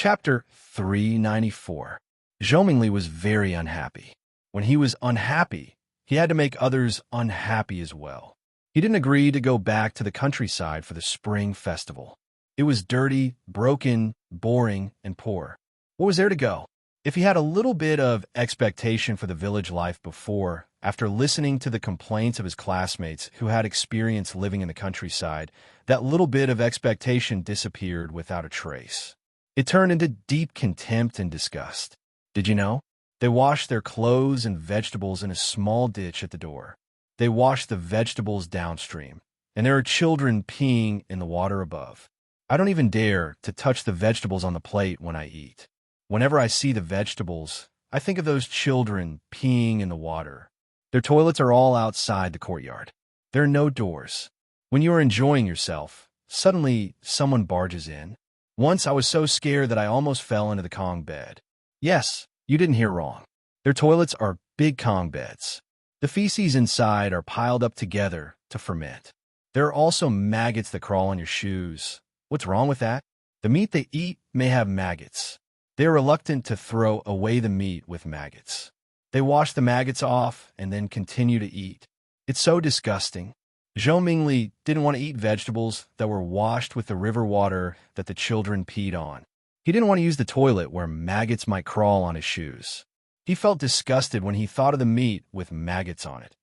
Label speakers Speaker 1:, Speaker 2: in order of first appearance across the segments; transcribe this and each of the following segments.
Speaker 1: Chapter 394. Zhou Mingli was very unhappy. When he was unhappy, he had to make others unhappy as well. He didn't agree to go back to the countryside for the spring festival. It was dirty, broken, boring, and poor. What was there to go? If he had a little bit of expectation for the village life before, after listening to the complaints of his classmates who had experience living in the countryside, that little bit of expectation disappeared without a trace. It turned into deep contempt and disgust. Did you know? They washed their clothes and vegetables in a small ditch at the door. They washed the vegetables downstream, and there are children peeing in the water above. I don't even dare to touch the vegetables on the plate when I eat. Whenever I see the vegetables, I think of those children peeing in the water. Their toilets are all outside the courtyard. There are no doors. When you are enjoying yourself, suddenly someone barges in. Once I was so scared that I almost fell into the Kong bed. Yes, you didn't hear wrong. Their toilets are big Kong beds. The feces inside are piled up together to ferment. There are also maggots that crawl on your shoes. What's wrong with that? The meat they eat may have maggots. They are reluctant to throw away the meat with maggots. They wash the maggots off and then continue to eat. It's so disgusting. Zhou Mingli didn't want to eat vegetables that were washed with the river water that the children peed on. He didn't want to use the toilet where maggots might crawl on his shoes. He felt disgusted when he thought of the meat with maggots on it.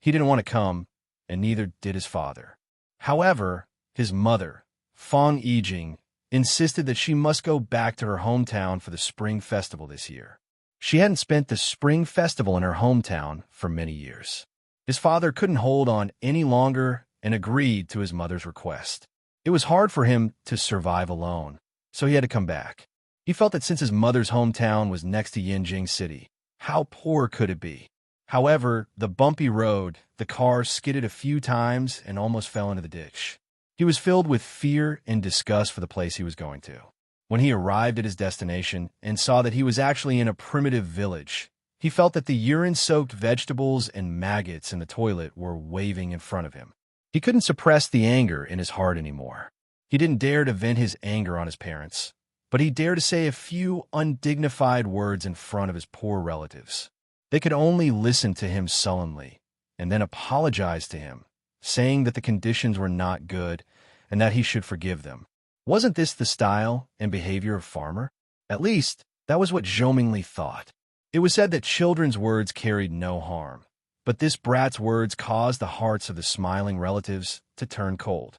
Speaker 1: He didn't want to come, and neither did his father. However, his mother, Fang Yijing, insisted that she must go back to her hometown for the spring festival this year. She hadn't spent the spring festival in her hometown for many years. His father couldn't hold on any longer and agreed to his mother's request. It was hard for him to survive alone, so he had to come back. He felt that since his mother's hometown was next to Yinjing City, how poor could it be? However, the bumpy road, the car skidded a few times and almost fell into the ditch. He was filled with fear and disgust for the place he was going to. When he arrived at his destination and saw that he was actually in a primitive village, he felt that the urine-soaked vegetables and maggots in the toilet were waving in front of him. He couldn't suppress the anger in his heart anymore. He didn't dare to vent his anger on his parents, but he dared to say a few undignified words in front of his poor relatives. They could only listen to him sullenly and then apologize to him, saying that the conditions were not good and that he should forgive them. Wasn't this the style and behavior of farmer? At least, that was what Zhou Mingli thought. It was said that children's words carried no harm, but this brat's words caused the hearts of the smiling relatives to turn cold.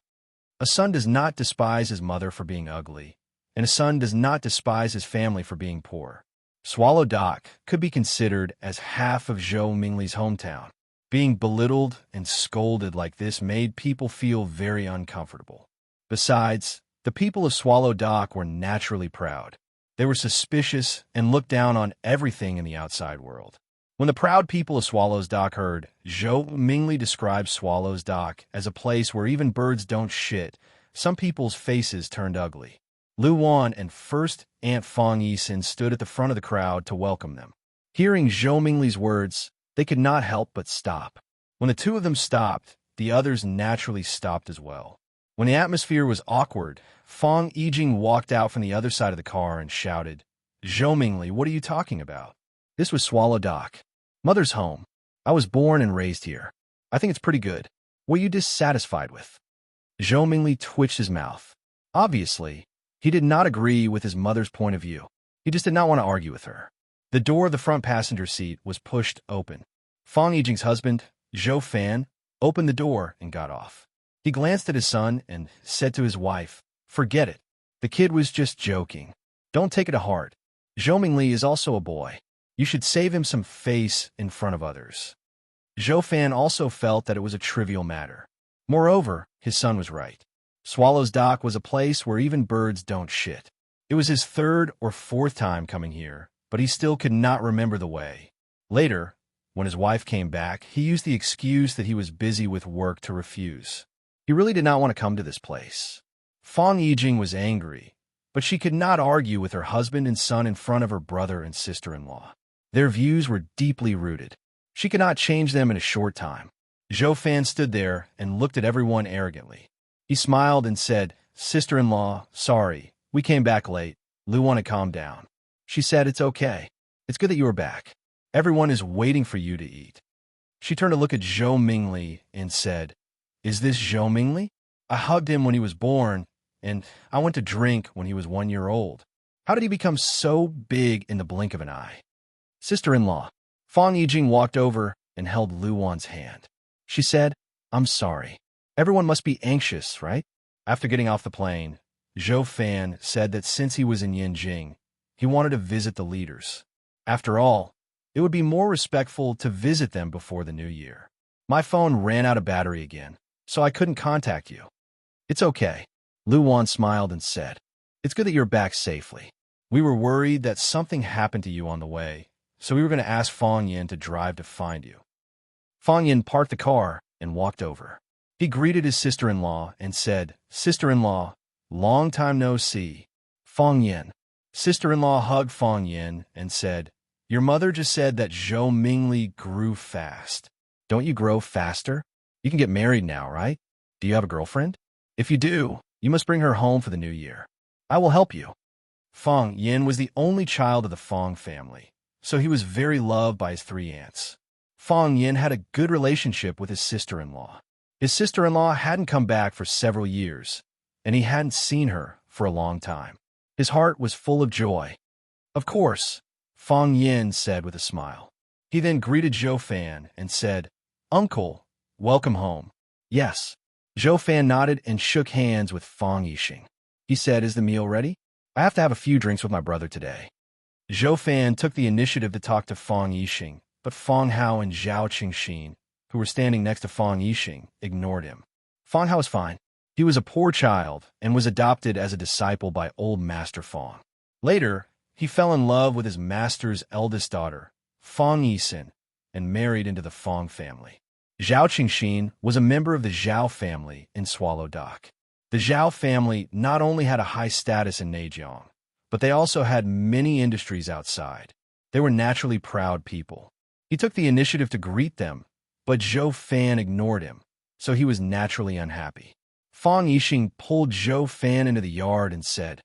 Speaker 1: A son does not despise his mother for being ugly, and a son does not despise his family for being poor. Swallow Dock could be considered as half of Zhou Mingli's hometown. Being belittled and scolded like this made people feel very uncomfortable. Besides, the people of Swallow Dock were naturally proud. They were suspicious and looked down on everything in the outside world. When the proud people of Swallow's Dock heard Zhou Mingli describe Swallow's Dock as a place where even birds don't shit, some people's faces turned ugly. Lu Wan and First Aunt Fang Yisin stood at the front of the crowd to welcome them. Hearing Zhou Mingli's words, they could not help but stop. When the two of them stopped, the others naturally stopped as well. When the atmosphere was awkward, Fang Yijing walked out from the other side of the car and shouted, "Zhou Mingli, what are you talking about?" This was Swallow Dock. Mother's home. I was born and raised here. I think it's pretty good. What are you dissatisfied with? Zhou Mingli twitched his mouth. Obviously, he did not agree with his mother's point of view. He just did not want to argue with her. The door of the front passenger seat was pushed open. Fang Yijing's husband, Zhou Fan, opened the door and got off. He glanced at his son and said to his wife, "Forget it. The kid was just joking. Don't take it to heart. Zhou Mingli is also a boy. You should save him some face in front of others." Zhou Fan also felt that it was a trivial matter. Moreover, his son was right. Swallow's Dock was a place where even birds don't shit. It was his third or fourth time coming here, but he still could not remember the way. Later, when his wife came back, he used the excuse that he was busy with work to refuse. He really did not want to come to this place. Fang Yijing was angry, but she could not argue with her husband and son in front of her brother and sister-in-law. Their views were deeply rooted. She could not change them in a short time. Zhou Fan stood there and looked at everyone arrogantly. He smiled and said, "Sister-in-law, sorry, we came back late. Luan had calmed down. She said, "It's okay. It's good that you are back. Everyone is waiting for you to eat." She turned to look at Zhou Mingli and said, "Is this Zhou Mingli? I hugged him when he was born, and I went to drink when he was 1 year old. How did he become so big in the blink of an eye?" Sister-in-law. Fang Yijing walked over and held Luan's hand. She said, "I'm sorry. Everyone must be anxious, right?" After getting off the plane, Zhou Fan said that since he was in Yinjing, he wanted to visit the leaders. After all, it would be more respectful to visit them before the new year. "My phone ran out of battery again, so I couldn't contact you." "It's okay." Luan smiled and said, "It's good that you're back safely. We were worried that something happened to you on the way, so we were going to ask Fang Yin to drive to find you." Fang Yin parked the car and walked over. He greeted his sister-in-law and said, "Sister-in-law, long time no see." Fang Yin. Sister-in-law hugged Fang Yin and said, "Your mother just said that Zhou Mingli grew fast. Don't you grow faster? You can get married now, right? Do you have a girlfriend? If you do, you must bring her home for the new year. I will help you." Fang Yin was the only child of the Fang family, so he was very loved by his 3 aunts. Fang Yin had a good relationship with his sister-in-law. His sister-in-law hadn't come back for several years, and he hadn't seen her for a long time. His heart was full of joy. "Of course," Fang Yin said with a smile. He then greeted Zhou Fan and said, "Uncle, welcome home." "Yes." Zhou Fan nodded and shook hands with Fang Yixing. He said, "Is the meal ready? I have to have a few drinks with my brother today." Zhou Fan took the initiative to talk to Fang Yixing, but Fang Hao and Zhao Qingxin, who were standing next to Fang Yixing, ignored him. Fang Hao was fine. He was a poor child and was adopted as a disciple by old Master Fang. Later, he fell in love with his master's eldest daughter, Fang Yixin, and married into the Fang family. Zhao Qingxin was a member of the Zhao family in Swallow Dock. The Zhao family not only had a high status in Neijiang, but they also had many industries outside. They were naturally proud people. He took the initiative to greet them, but Zhou Fan ignored him, so he was naturally unhappy. Fang Yixing pulled Zhou Fan into the yard and said,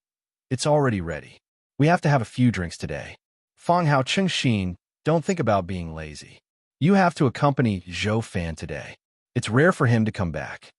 Speaker 1: "It's already ready. We have to have a few drinks today. Fang Hao Qingxin, don't think about being lazy. You have to accompany Zhou Fan today. It's rare for him to come back.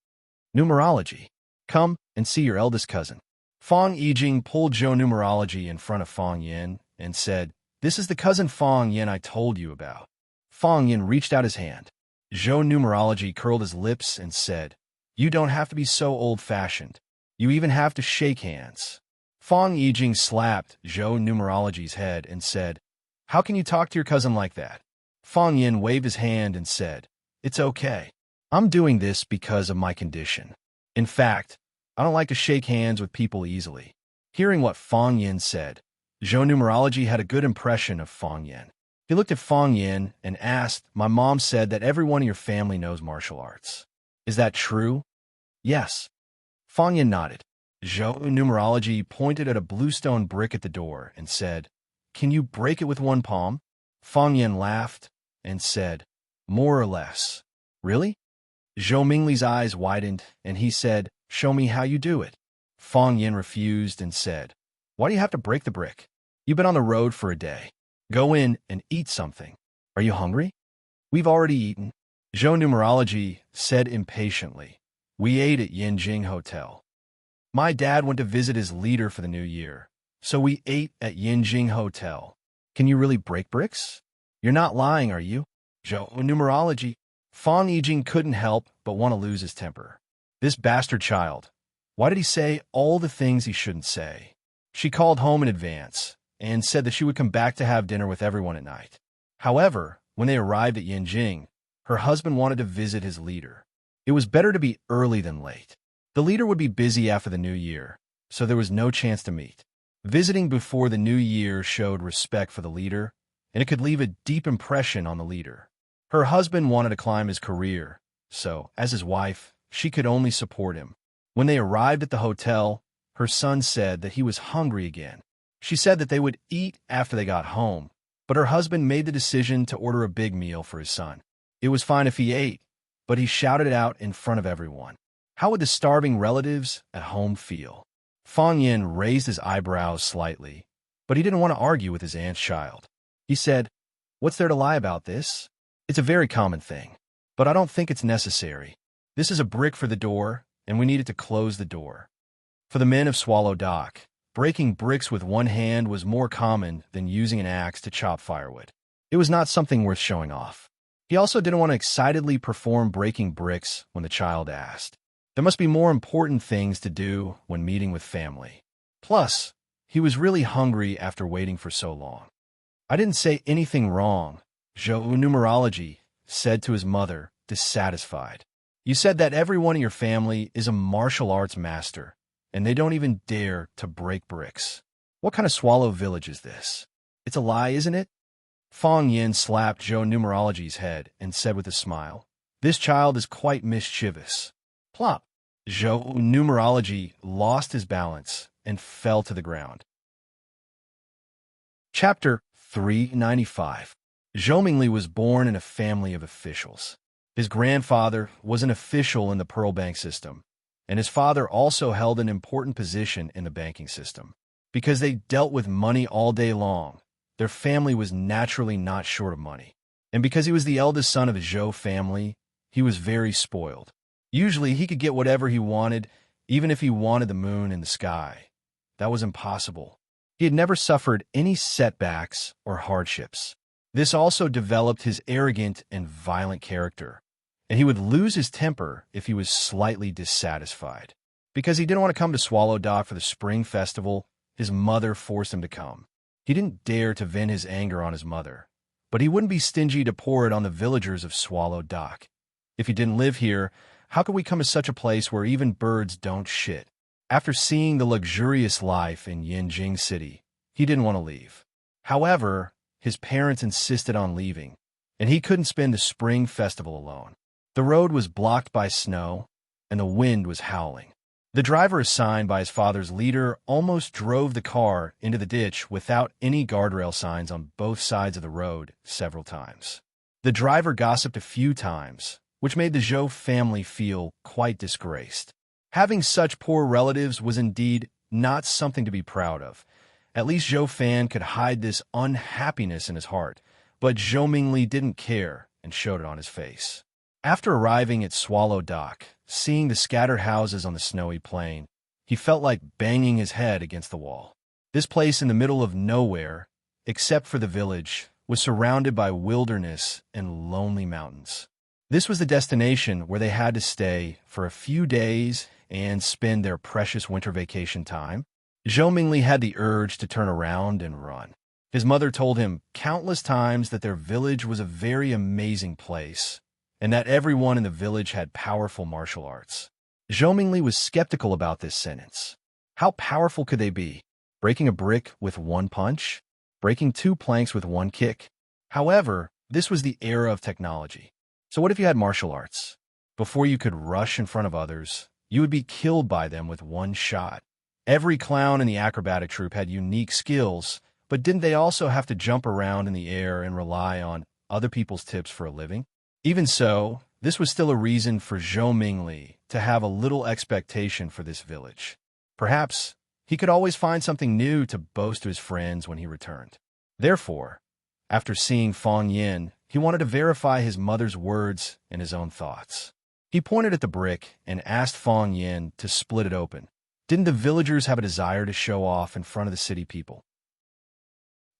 Speaker 1: Numerology. Come and see your eldest cousin." Fang Yijing pulled Zhou Numerology in front of Fang Yin and said, "This is the cousin Fang Yin I told you about." Fang Yin reached out his hand. Zhou Numerology curled his lips and said, "You don't have to be so old-fashioned. You even have to shake hands." Fang Yijing slapped Zhou Numerology's head and said, "How can you talk to your cousin like that?" Fang Yin waved his hand and said, "It's okay. I'm doing this because of my condition. In fact, I don't like to shake hands with people easily." Hearing what Fang Yin said, Zhou Numerology had a good impression of Fang Yin. He looked at Fang Yin and asked, "My mom said that everyone in your family knows martial arts. Is that true?" "Yes." Fang Yin nodded. Zhou Numerology pointed at a bluestone brick at the door and said, "Can you break it with one palm?" Fang Yin laughed and said, "More or less." "Really?" Zhou Mingli's eyes widened, and he said, "Show me how you do it." Fang Yin refused and said, "Why do you have to break the brick? You've been on the road for a day. Go in and eat something. Are you hungry?" "We've already eaten," Zhou Numerology said impatiently. "We ate at Yinjing Hotel. My dad went to visit his leader for the new year, so we ate at Yinjing Hotel. Can you really break bricks? You're not lying, are you?" Zhou Numerology. Fang Yijing couldn't help but want to lose his temper. This bastard child. Why did he say all the things he shouldn't say? She called home in advance and said that she would come back to have dinner with everyone at night. However, when they arrived at Yinjing, her husband wanted to visit his leader. It was better to be early than late. The leader would be busy after the new year, so there was no chance to meet. Visiting before the new year showed respect for the leader, and it could leave a deep impression on the leader. Her husband wanted to climb his career, so, as his wife, she could only support him. When they arrived at the hotel, her son said that he was hungry again. She said that they would eat after they got home, but her husband made the decision to order a big meal for his son. It was fine if he ate, but he shouted it out in front of everyone. How would the starving relatives at home feel? Fong Yin raised his eyebrows slightly, but he didn't want to argue with his aunt's child. He said, "What's there to lie about this? It's a very common thing, but I don't think it's necessary. This is a brick for the door, and we needed to close the door." For the men of Swallow Dock, breaking bricks with one hand was more common than using an axe to chop firewood. It was not something worth showing off. He also didn't want to excitedly perform breaking bricks when the child asked. There must be more important things to do when meeting with family. Plus, he was really hungry after waiting for so long. "I didn't say anything wrong," Zhou Numerology said to his mother, dissatisfied. "You said that everyone in your family is a martial arts master, and they don't even dare to break bricks. What kind of swallow village is this? It's a lie, isn't it?" Fong Yin slapped Zhou Numerology's head and said with a smile, "This child is quite mischievous." Plop! Zhou Numerology lost his balance and fell to the ground. Chapter 395. Zhou Mingli was born in a family of officials. His grandfather was an official in the Pearl Bank system, and his father also held an important position in the banking system. Because they dealt with money all day long, their family was naturally not short of money. And because he was the eldest son of a Zhou family, he was very spoiled. Usually he could get whatever he wanted, even if he wanted the moon in the sky. That was impossible. He had never suffered any setbacks or hardships. This also developed his arrogant and violent character, and he would lose his temper if he was slightly dissatisfied. Because he didn't want to come to Swallow Dock for the spring festival, his mother forced him to come. He didn't dare to vent his anger on his mother, but he wouldn't be stingy to pour it on the villagers of Swallow Dock. If he didn't live here, how could we come to such a place where even birds don't shit? After seeing the luxurious life in Yinjing City, he didn't want to leave. However, his parents insisted on leaving, and he couldn't spend the spring festival alone. The road was blocked by snow, and the wind was howling. The driver assigned by his father's leader almost drove the car into the ditch without any guardrail signs on both sides of the road several times. The driver gossiped a few times, which made the Zhou family feel quite disgraced. Having such poor relatives was indeed not something to be proud of. At least Zhou Fan could hide this unhappiness in his heart, but Zhou Mingli didn't care and showed it on his face. After arriving at Swallow Dock, seeing the scattered houses on the snowy plain, he felt like banging his head against the wall. This place in the middle of nowhere, except for the village, was surrounded by wilderness and lonely mountains. This was the destination where they had to stay for a few days and spend their precious winter vacation time. Zhou Mingli had the urge to turn around and run. His mother told him countless times that their village was a very amazing place, and that everyone in the village had powerful martial arts. Zhou Mingli was skeptical about this sentence. How powerful could they be? Breaking a brick with one punch? Breaking two planks with one kick? However, this was the era of technology. So what if you had martial arts? Before you could rush in front of others, you would be killed by them with one shot. Every clown in the acrobatic troupe had unique skills, but didn't they also have to jump around in the air and rely on other people's tips for a living? Even so, this was still a reason for Zhou Mingli to have a little expectation for this village. Perhaps he could always find something new to boast to his friends when he returned. Therefore, after seeing Fong Yin, he wanted to verify his mother's words and his own thoughts. He pointed at the brick and asked Fong Yin to split it open. Didn't the villagers have a desire to show off in front of the city people?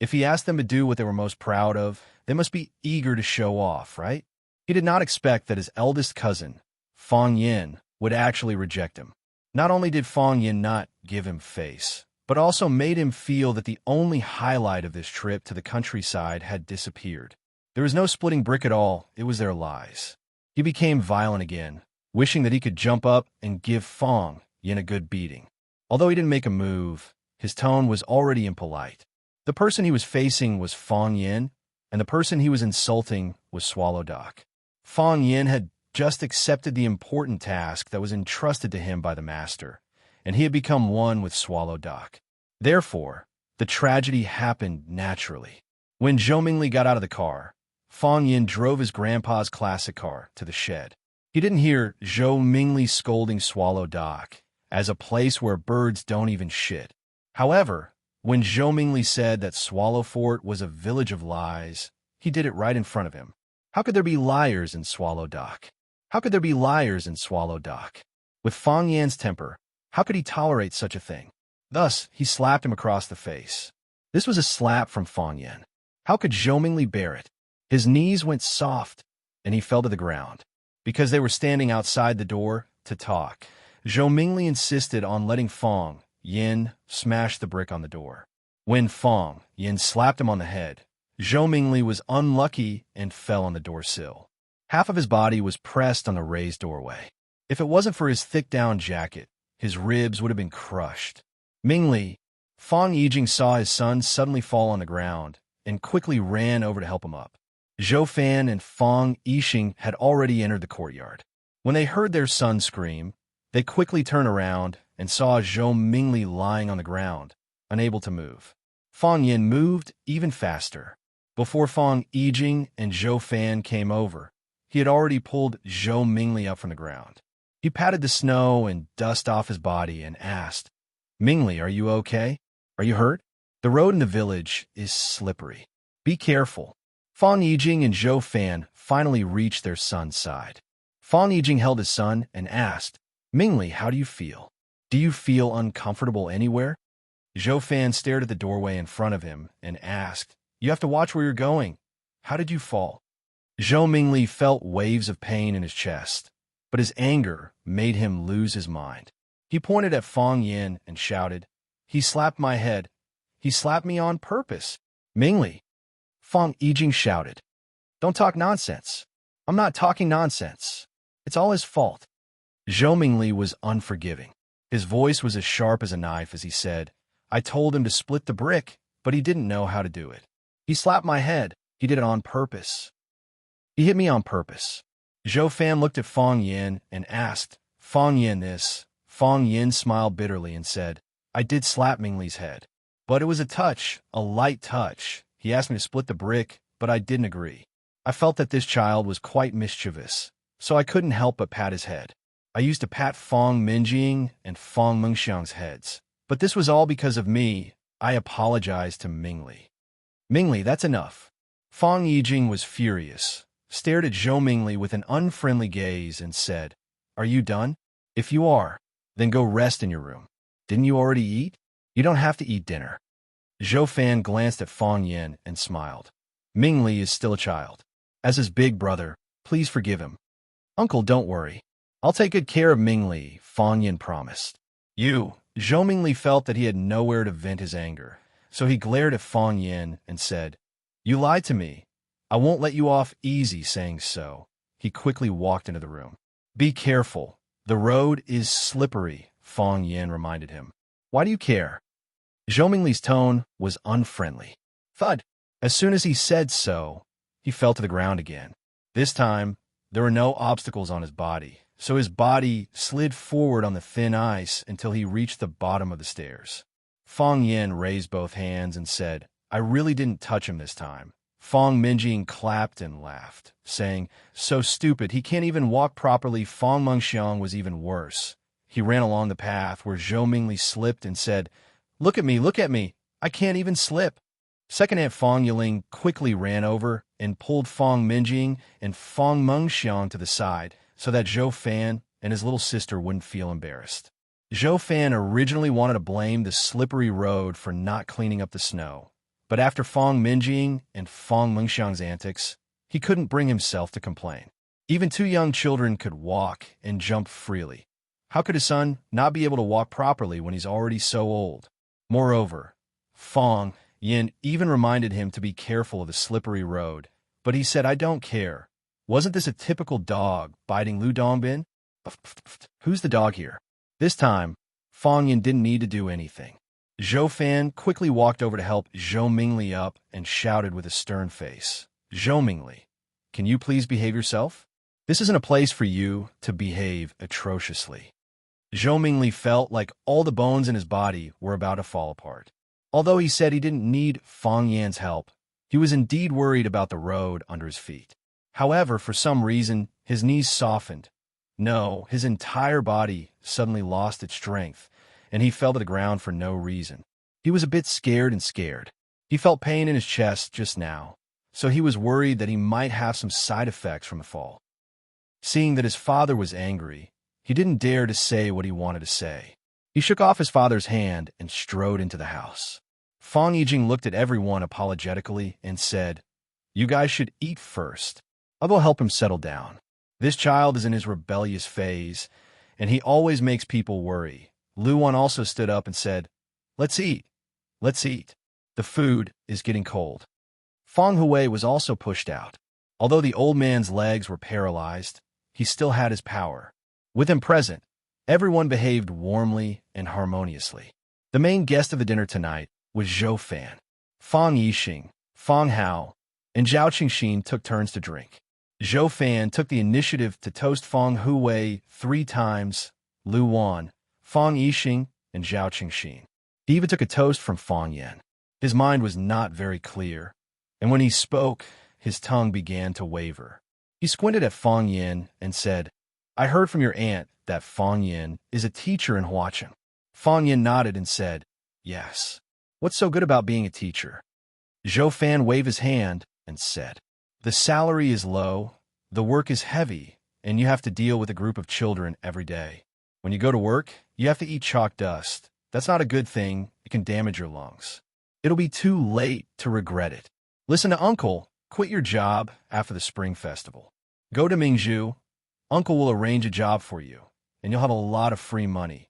Speaker 1: If he asked them to do what they were most proud of, they must be eager to show off, right? He did not expect that his eldest cousin, Fong Yin, would actually reject him. Not only did Fong Yin not give him face, but also made him feel that the only highlight of this trip to the countryside had disappeared. There was no splitting brick at all, it was their lies. He became violent again, wishing that he could jump up and give Fong Yin a good beating. Although he didn't make a move, his tone was already impolite. The person he was facing was Fong Yin, and the person he was insulting was Swallow Dock. Fong Yin had just accepted the important task that was entrusted to him by the master, and he had become one with Swallow Dock. Therefore, the tragedy happened naturally. When Zhou Mingli got out of the car, Fong Yin drove his grandpa's classic car to the shed. He didn't hear Zhou Mingli scolding Swallow Dock, as a place where birds don't even shit. However, when Zhou Mingli said that Swallow Fort was a village of lies, he did it right in front of him. How could there be liars in Swallow Dock? How could there be liars in Swallow Dock? With Fang Yan's temper, how could he tolerate such a thing? Thus, he slapped him across the face. This was a slap from Fang Yan. How could Zhou Mingli bear it? His knees went soft, and he fell to the ground. Because they were standing outside the door to talk, Zhou Mingli insisted on letting Fang Yan smash the brick on the door. When Fang Yan slapped him on the head, Zhou Mingli was unlucky and fell on the door sill. Half of his body was pressed on the raised doorway. If it wasn't for his thick down jacket, his ribs would have been crushed. Mingli, Fang Yijing saw his son suddenly fall on the ground and quickly ran over to help him up. Zhou Fan and Fang Yixing had already entered the courtyard. When they heard their son scream, they quickly turned around and saw Zhou Mingli lying on the ground, unable to move. Fang Yin moved even faster. Before Fang Yijing and Zhou Fan came over, he had already pulled Zhou Mingli up from the ground. He patted the snow and dust off his body and asked, "Mingli, are you okay? Are you hurt? The road in the village is slippery. Be careful." Fang Yijing and Zhou Fan finally reached their son's side. Fang Yijing held his son and asked, "Mingli, how do you feel? Do you feel uncomfortable anywhere?" Zhou Fan stared at the doorway in front of him and asked, "You have to watch where you're going. How did you fall?" Zhou Mingli felt waves of pain in his chest, but his anger made him lose his mind. He pointed at Fang Yin and shouted, "He slapped my head. He slapped me on purpose." "Mingli," Fang Yijing shouted, "don't talk nonsense. I'm not talking nonsense. It's all his fault." Zhou Mingli was unforgiving. His voice was as sharp as a knife as he said, "I told him to split the brick, but he didn't know how to do it. He slapped my head. He did it on purpose. He hit me on purpose." Zhou Fan looked at Fang Yin and asked, "Fang Yin this?" Fang Yin smiled bitterly and said, "I did slap Mingli's head. But it was a touch, a light touch. He asked me to split the brick, but I didn't agree. I felt that this child was quite mischievous, so I couldn't help but pat his head. I used to pat Fang Minjing and Fang Mengxiang's heads. But this was all because of me. I apologized to Mingli." "Mingli, that's enough." Fang Yijing was furious, stared at Zhou Mingli with an unfriendly gaze and said, "Are you done? If you are, then go rest in your room. Didn't you already eat? You don't have to eat dinner." Zhou Fan glanced at Fang Yin and smiled. "Mingli is still a child. As his big brother, please forgive him." "Uncle, don't worry. I'll take good care of Mingli," Fang Yin promised. "You." Zhou Mingli felt that he had nowhere to vent his anger, so he glared at Fang Yin and said, "You lied to me. I won't let you off easy saying so." He quickly walked into the room. "Be careful. The road is slippery," Fang Yin reminded him. "Why do you care?" Zhou Mingli's tone was unfriendly. Thud! As soon as he said so, he fell to the ground again. This time, there were no obstacles on his body, so his body slid forward on the thin ice until he reached the bottom of the stairs. Fang Yin raised both hands and said, "I really didn't touch him this time." Fang Minjing clapped and laughed, saying, "So stupid, he can't even walk properly." Fang Mengxiang was even worse. He ran along the path where Zhou Mingli slipped and said, look at me, I can't even slip." Second Aunt Fang Yiling quickly ran over and pulled Fang Minjing and Fang Mengxiang to the side so that Zhou Fan and his little sister wouldn't feel embarrassed. Zhou Fan originally wanted to blame the slippery road for not cleaning up the snow, but after Fang Minjing and Fang Mengxiang's antics, he couldn't bring himself to complain. Even two young children could walk and jump freely. How could his son not be able to walk properly when he's already so old? Moreover, Fang Yin even reminded him to be careful of the slippery road, but he said, "I don't care. Wasn't this a typical dog biting Lu Dongbin? Who's the dog here?" This time, Fang Yin didn't need to do anything. Zhou Fan quickly walked over to help Zhou Mingli up and shouted with a stern face, "Zhou Mingli, can you please behave yourself? This isn't a place for you to behave atrociously." Zhou Mingli felt like all the bones in his body were about to fall apart. Although he said he didn't need Fang Yan's help, he was indeed worried about the road under his feet. However, for some reason, his knees softened, No, his entire body suddenly lost its strength, and he fell to the ground for no reason. He was a bit scared. He felt pain in his chest just now, so he was worried that he might have some side effects from the fall. Seeing that his father was angry, he didn't dare to say what he wanted to say. He shook off his father's hand and strode into the house. Fang Yijing looked at everyone apologetically and said, "You guys should eat first. I'll go help him settle down. This child is in his rebellious phase, and he always makes people worry." Lu Wan also stood up and said, "Let's eat. Let's eat. The food is getting cold." Fang Hui was also pushed out. Although the old man's legs were paralyzed, he still had his power. With him present, everyone behaved warmly and harmoniously. The main guest of the dinner tonight was Zhou Fan. Fang Yixing, Fang Hao, and Zhao Qingxin took turns to drink. Zhou Fan took the initiative to toast Fang Hui 3 times, Lu Wan, Fang Yixing, and Zhao Qingxin. He even took a toast from Fang Yan. His mind was not very clear, and when he spoke, his tongue began to waver. He squinted at Fang Yan and said, "I heard from your aunt that Fang Yan is a teacher in Huaqing." Fang Yan nodded and said, "Yes. What's so good about being a teacher?" Zhou Fan waved his hand and said, "The salary is low, the work is heavy, and you have to deal with a group of children every day. When you go to work, you have to eat chalk dust. That's not a good thing. It can damage your lungs. It'll be too late to regret it. Listen to Uncle. Quit your job after the Spring Festival. Go to Mingzhu. Uncle will arrange a job for you, and you'll have a lot of free money."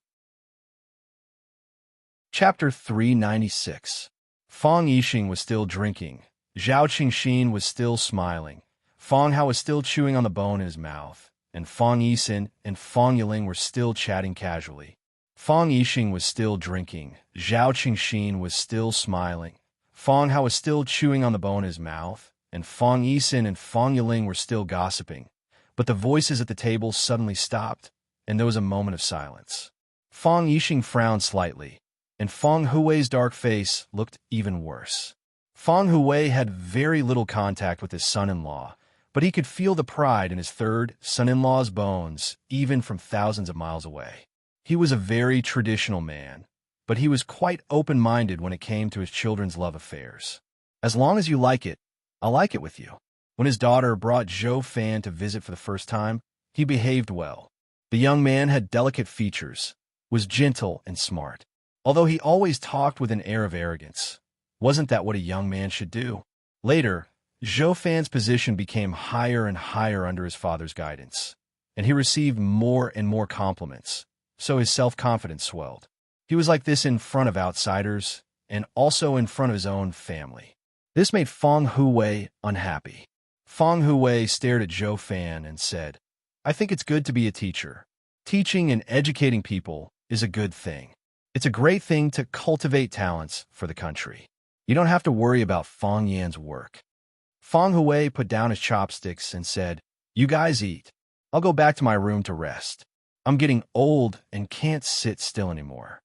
Speaker 1: Chapter 396. Fang Yixing was still drinking. Zhao Qingxin was still smiling. Fang Hao was still chewing on the bone in his mouth, and Fang Yixin and Fang Yiling were still chatting casually. Fang Yixing was still drinking. Zhao Qingxin was still smiling. Fang Hao was still chewing on the bone in his mouth, and Fang Yixin and Fang Yiling were still gossiping. But the voices at the table suddenly stopped, and there was a moment of silence. Fang Yixing frowned slightly, and Fang Hui's dark face looked even worse. Fang Hui had very little contact with his son-in-law, but he could feel the pride in his third son-in-law's bones, even from thousands of miles away. He was a very traditional man, but he was quite open-minded when it came to his children's love affairs. "As long as you like it, I'll like it with you." When his daughter brought Zhou Fan to visit for the first time, he behaved well. The young man had delicate features, was gentle and smart. Although he always talked with an air of arrogance, wasn't that what a young man should do? Later, Zhou Fan's position became higher and higher under his father's guidance, and he received more and more compliments, so his self-confidence swelled. He was like this in front of outsiders, and also in front of his own family. This made Fang Hui unhappy. Fang Hui stared at Zhou Fan and said, "I think it's good to be a teacher. Teaching and educating people is a good thing. It's a great thing to cultivate talents for the country. You don't have to worry about Fang Yan's work." Fang Hui put down his chopsticks and said, "You guys eat. I'll go back to my room to rest. I'm getting old and can't sit still anymore."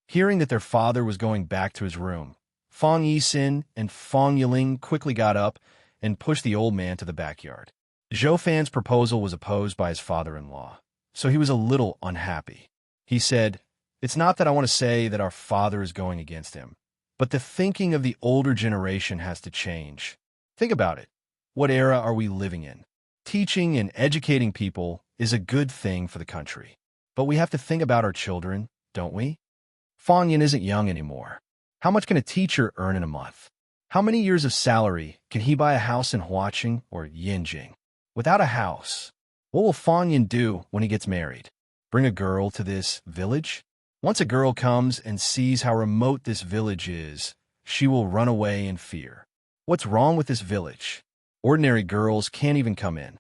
Speaker 1: Hearing that their father was going back to his room, Fang Yixin and Fang Yiling quickly got up and pushed the old man to the backyard. Zhou Fan's proposal was opposed by his father-in-law, so he was a little unhappy. He said, "It's not that I want to say that our father is going against him, but the thinking of the older generation has to change. Think about it. What era are we living in? Teaching and educating people is a good thing for the country. But we have to think about our children, don't we? Fang Yan isn't young anymore. How much can a teacher earn in a month? How many years of salary can he buy a house in Huaqing or Yinjing? Without a house, what will Fang Yan do when he gets married? Bring a girl to this village? Once a girl comes and sees how remote this village is, she will run away in fear. What's wrong with this village? Ordinary girls can't even come in."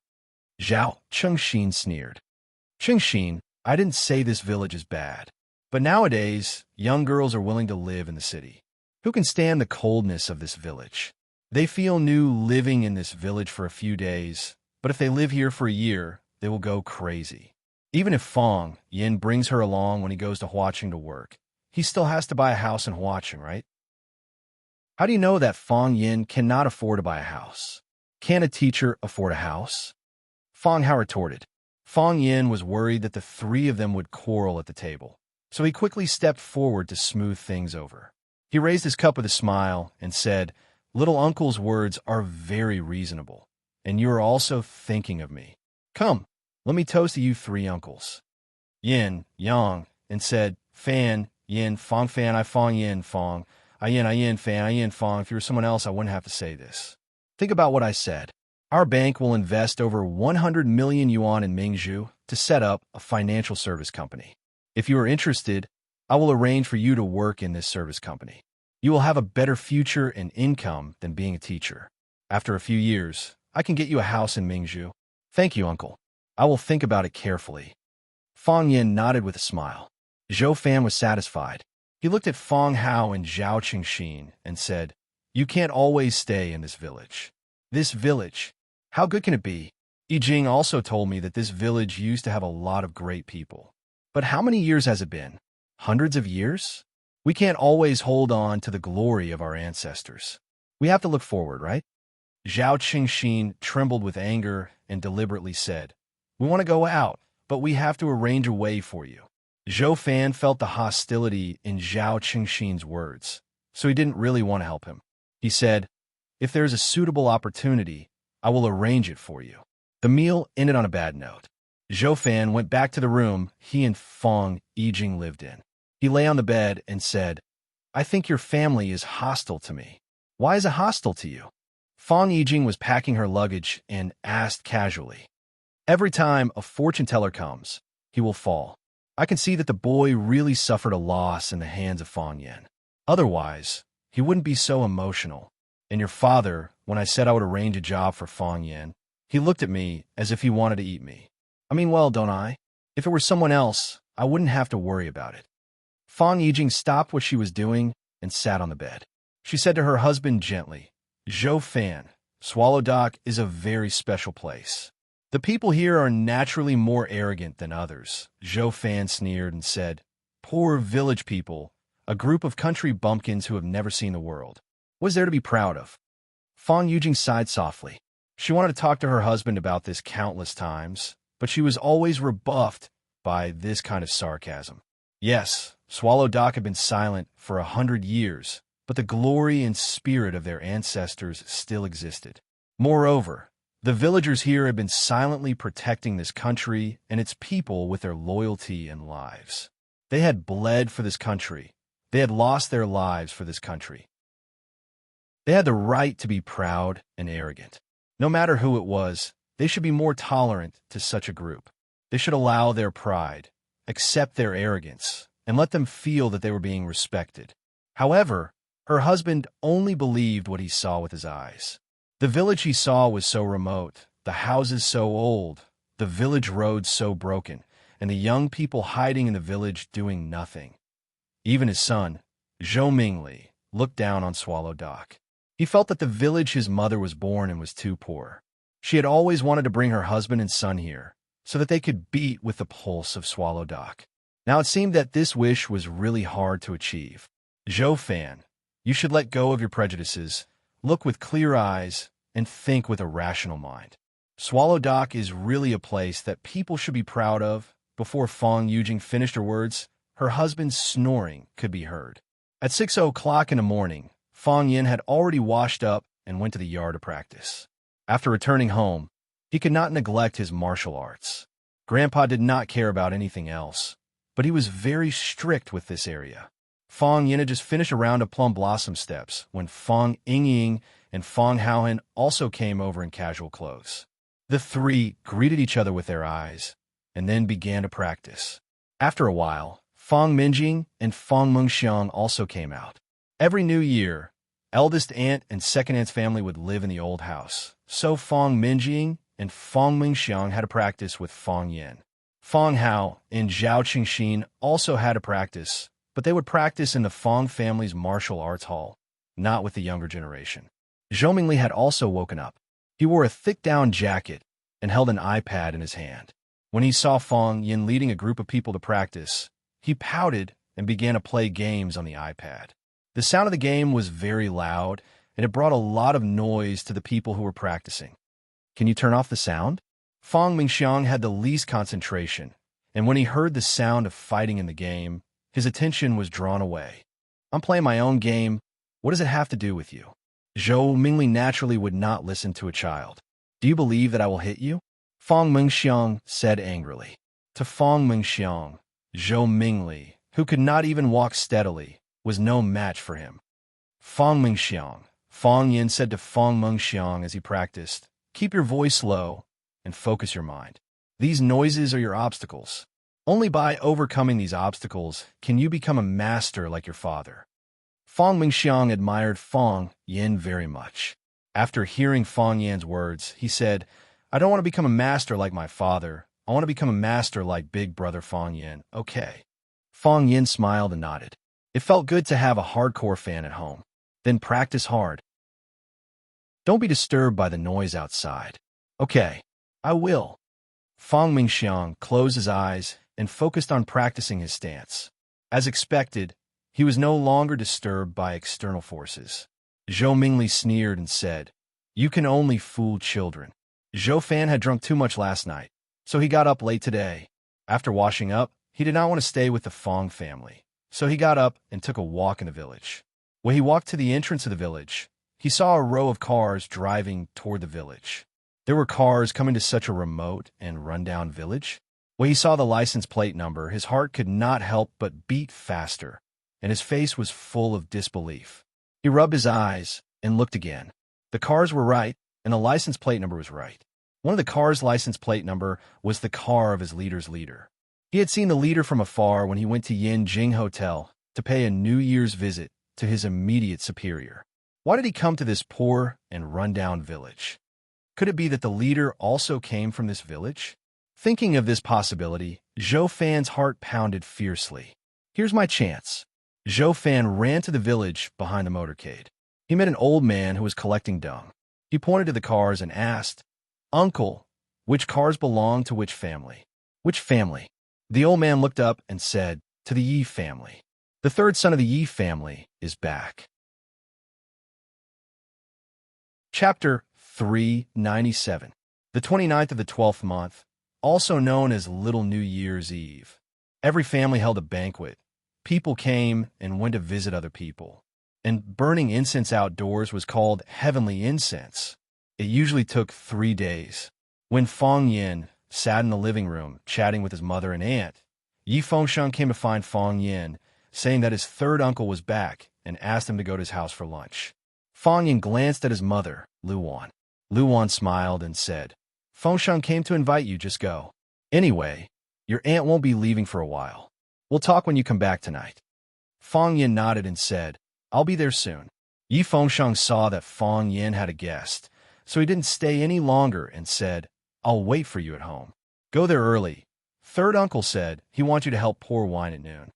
Speaker 1: Zhao Qingxin sneered. "Qingxin, I didn't say this village is bad. But nowadays, young girls are willing to live in the city. Who can stand the coldness of this village? They feel new living in this village for a few days, but if they live here for a year, they will go crazy. Even if Fang Yin brings her along when he goes to Huaqing to work, he still has to buy a house in Huaqing, right? How do you know that Fang Yin cannot afford to buy a house? Can a teacher afford a house?" Fang Hao retorted. Fong Yin was worried that the three of them would quarrel at the table, so he quickly stepped forward to smooth things over. He raised his cup with a smile and said, "Little uncle's words are very reasonable, and you are also thinking of me. Come, let me toast to you three uncles." Yin, Yang, and said, "Fan, Yin, Fong Fan, I Fong Yin, Fong. I Yin, Fan, I Yin, Fong. If you were someone else, I wouldn't have to say this. Think about what I said. Our bank will invest over 100 million yuan in Mingzhu to set up a financial service company. If you are interested, I will arrange for you to work in this service company. You will have a better future and income than being a teacher. After a few years, I can get you a house in Mingzhu. Thank you, uncle. I will think about it carefully." Fong Yin nodded with a smile. Zhou Fan was satisfied. He looked at Fong Hao and Zhao Qingxin and said, "You can't always stay in this village. This village, how good can it be? Yi Jing also told me that this village used to have a lot of great people. But how many years has it been? Hundreds of years? We can't always hold on to the glory of our ancestors. We have to look forward, right?" Zhao Qingxin trembled with anger and deliberately said, "We want to go out, but we have to arrange a way for you." Zhou Fan felt the hostility in Zhao Qingxin's words, so he didn't really want to help him. He said, "If there is a suitable opportunity, I will arrange it for you." The meal ended on a bad note. Zhou Fan went back to the room he and Fong Yijing lived in. He lay on the bed and said, "I think your family is hostile to me." "Why is it hostile to you?" Fong Yijing was packing her luggage and asked casually. "Every time a fortune teller comes, he will fall. I can see that the boy really suffered a loss in the hands of Fong Yin. Otherwise, he wouldn't be so emotional. And your father, when I said I would arrange a job for Fong Yin, he looked at me as if he wanted to eat me. I mean, well, don't I? If it were someone else, I wouldn't have to worry about it." Fong Yijing stopped what she was doing and sat on the bed. She said to her husband gently, "Zhou Fan, Swallow Dock is a very special place. The people here are naturally more arrogant than others." Zhou Fan sneered and said, "Poor village people, a group of country bumpkins who have never seen the world. What is there to be proud of?" Fong Yijing sighed softly. She wanted to talk to her husband about this countless times, but she was always rebuffed by this kind of sarcasm. Yes, Swallow Dock had been silent for 100 years, but the glory and spirit of their ancestors still existed. Moreover, the villagers here had been silently protecting this country and its people with their loyalty and lives. They had bled for this country. They had lost their lives for this country. They had the right to be proud and arrogant. No matter who it was, they should be more tolerant to such a group. They should allow their pride, accept their arrogance, and let them feel that they were being respected. However, her husband only believed what he saw with his eyes. The village he saw was so remote, the houses so old, the village roads so broken, and the young people hiding in the village doing nothing. Even his son, Zhou Mingli, looked down on Swallow Dock. He felt that the village his mother was born in was too poor. She had always wanted to bring her husband and son here, so that they could beat with the pulse of Swallow Dock. Now it seemed that this wish was really hard to achieve. Zhou Fan, you should let go of your prejudices, look with clear eyes, and think with a rational mind. Swallow Dock is really a place that people should be proud of. Before Fong Yijing finished her words, her husband's snoring could be heard. At 6 o'clock in the morning, Fong Yin had already washed up and went to the yard to practice. After returning home, he could not neglect his martial arts. Grandpa did not care about anything else, but he was very strict with this area. Fong Yin had just finished a round of plum blossom steps when Fong Yingying and Fong Haohan also came over in casual clothes. The three greeted each other with their eyes and then began to practice. After a while, Fong Minjing and Fong Mengxiang also came out. Every new year, eldest aunt and second aunt's family would live in the old house, so Fong Minjing and Fong Mengxiang had to practice with Fong Yin. Fong Hao and Zhao Qingxin also had to practice, but they would practice in the Fong family's martial arts hall, not with the younger generation. Zhou Mingli had also woken up. He wore a thick down jacket and held an iPad in his hand. When he saw Fong Yin leading a group of people to practice, he pouted and began to play games on the iPad. The sound of the game was very loud, and it brought a lot of noise to the people who were practicing. "Can you turn off the sound?" Fong Mingxiang had the least concentration, and when he heard the sound of fighting in the game, his attention was drawn away. I'm playing my own game. What does it have to do with you? Zhou Mingli naturally would not listen to a child. Do you believe that I will hit you? Fong Mingxiang said angrily. To Fong Mingxiang, Zhou Mingli, who could not even walk steadily, was no match for him. Fong Mingxiang, Fong Yin said to Fong Mingxiang as he practiced, keep your voice low and focus your mind. These noises are your obstacles. Only by overcoming these obstacles can you become a master like your father. Fong Mingxiang admired Fong Yin very much. After hearing Fong Yin's words, he said, I don't want to become a master like my father. I want to become a master like big brother Fong Yin. Okay. Fong Yin smiled and nodded. It felt good to have a hardcore fan at home. Then practice hard. Don't be disturbed by the noise outside. Okay, I will. Fong Mingxiang closed his eyes and focused on practicing his stance. As expected, he was no longer disturbed by external forces. Zhou Mingli sneered and said, you can only fool children. Zhou Fan had drunk too much last night, so he got up late today. After washing up, he did not want to stay with the Fong family, so he got up and took a walk in the village. When he walked to the entrance of the village, he saw a row of cars driving toward the village. There were cars coming to such a remote and rundown village. When he saw the license plate number, his heart could not help but beat faster, and his face was full of disbelief. He rubbed his eyes and looked again. The cars were right, and the license plate number was right. One of the cars' license plate number was the car of his leader's leader. He had seen the leader from afar when he went to Yin Jing Hotel to pay a New Year's visit to his immediate superior. Why did he come to this poor and rundown village? Could it be that the leader also came from this village? Thinking of this possibility, Zhou Fan's heart pounded fiercely. Here's my chance. Zhou Fan ran to the village behind the motorcade. He met an old man who was collecting dung. He pointed to the cars and asked, Uncle, which cars belong to which family? Which family? The old man looked up and said, to the Yi family. The third son of the Yi family is back. Chapter 397. The 29th of the 12th month, also known as Little New Year's Eve. Every family held a banquet. People came and went to visit other people. And burning incense outdoors was called heavenly incense. It usually took 3 days. When Fong Yin sat in the living room chatting with his mother and aunt, Yi Fengsheng came to find Fong Yin, saying that his third uncle was back and asked him to go to his house for lunch. Fong Yin glanced at his mother, Lu Wan. Lu Wan smiled and said, Fengsheng came to invite you, just go. Anyway, your aunt won't be leaving for a while. We'll talk when you come back tonight. Fong Yin nodded and said, I'll be there soon. Yi Fengsheng saw that Fong Yin had a guest, so he didn't stay any longer and said, I'll wait for you at home. Go there early. Third uncle said he wants you to help pour wine at noon.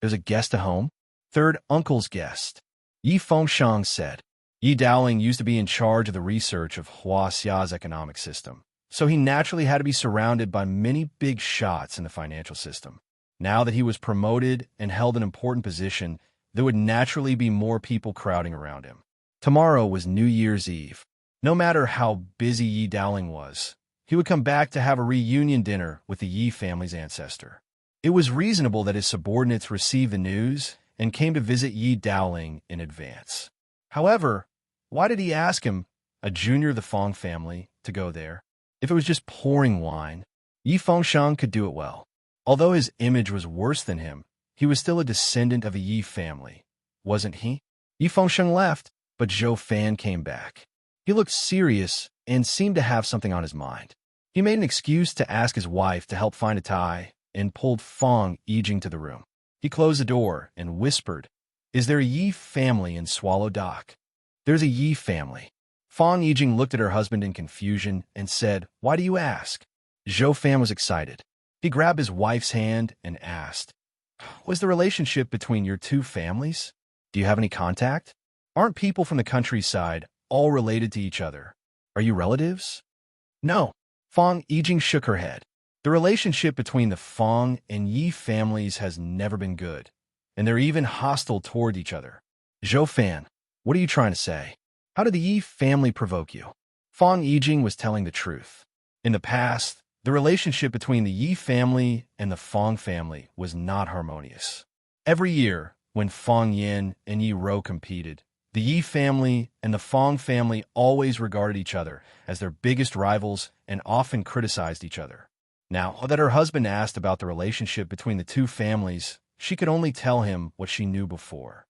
Speaker 1: There's a guest at home? Third uncle's guest. Yi Fengsheng said. Yi Dowling used to be in charge of the research of Hua Xia's economic system, so he naturally had to be surrounded by many big shots in the financial system. Now that he was promoted and held an important position, there would naturally be more people crowding around him. Tomorrow was New Year's Eve. No matter how busy Yi Dowling was, he would come back to have a reunion dinner with the Yi family's ancestor. It was reasonable that his subordinates received the news and came to visit Yi Dowling in advance. However, why did he ask him, a junior of the Fong family, to go there? If it was just pouring wine, Yi Fengsheng could do it well. Although his image was worse than him, he was still a descendant of the Yi family, wasn't he? Yi Fengsheng left, but Zhou Fan came back. He looked serious and seemed to have something on his mind. He made an excuse to ask his wife to help find a tie and pulled Fong Yijing to the room. He closed the door and whispered, Is there a Yi family in Swallow Dock? There's a Yi family. Fong Yijing looked at her husband in confusion and said, Why do you ask? Zhou Fan was excited. He grabbed his wife's hand and asked, Was the relationship between your two families? Do you have any contact? Aren't people from the countryside all related to each other? Are you relatives? No. Fong Yijing shook her head. The relationship between the Fong and Yi families has never been good, and they're even hostile toward each other. Zhou Fan, what are you trying to say? How did the Yi family provoke you? Fong Yijing was telling the truth. In the past, the relationship between the Yi family and the Fong family was not harmonious. Every year, when Fong Yin and Yi Ro competed, the Yi family and the Fong family always regarded each other as their biggest rivals and often criticized each other. Now that her husband asked about the relationship between the two families, she could only tell him what she knew before.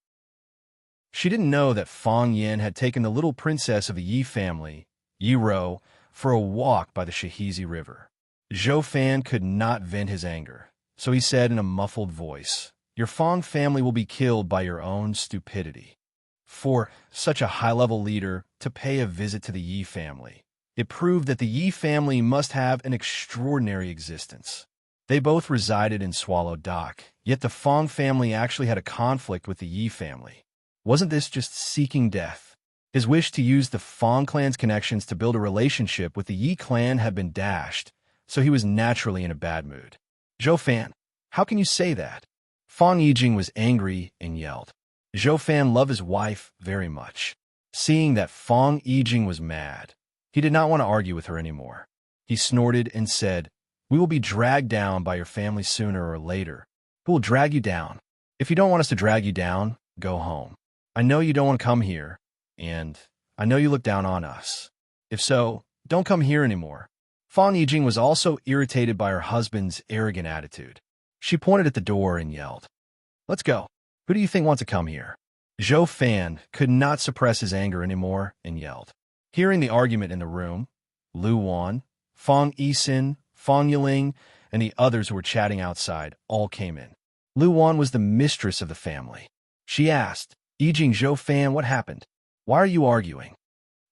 Speaker 1: She didn't know that Fong Yin had taken the little princess of the Yi family, Yi Ro, for a walk by the Shahizi River. Zhou Fan could not vent his anger, so he said in a muffled voice, "Your Fong family will be killed by your own stupidity." For such a high-level leader to pay a visit to the Yi family, it proved that the Yi family must have an extraordinary existence. They both resided in Swallow Dock, yet the Fong family actually had a conflict with the Yi family. Wasn't this just seeking death? His wish to use the Fong clan's connections to build a relationship with the Yi clan had been dashed, so he was naturally in a bad mood. "Zhou Fan, how can you say that?" Fong Yijing was angry and yelled. Zhou Fan loved his wife very much. Seeing that Fong Yijing was mad, he did not want to argue with her anymore. He snorted and said, "We will be dragged down by your family sooner or later. Who will drag you down? If you don't want us to drag you down, go home. I know you don't want to come here, and I know you look down on us. If so, don't come here anymore." Fong Yijing was also irritated by her husband's arrogant attitude. She pointed at the door and yelled, "Let's go. Who do you think wants to come here?" Zhou Fan could not suppress his anger anymore and yelled. Hearing the argument in the room, Lu Wan, Fong Yisin, Fong Yiling, and the others who were chatting outside all came in. Lu Wan was the mistress of the family. She asked, "Yijing, Zhou Fan, what happened? Why are you arguing?"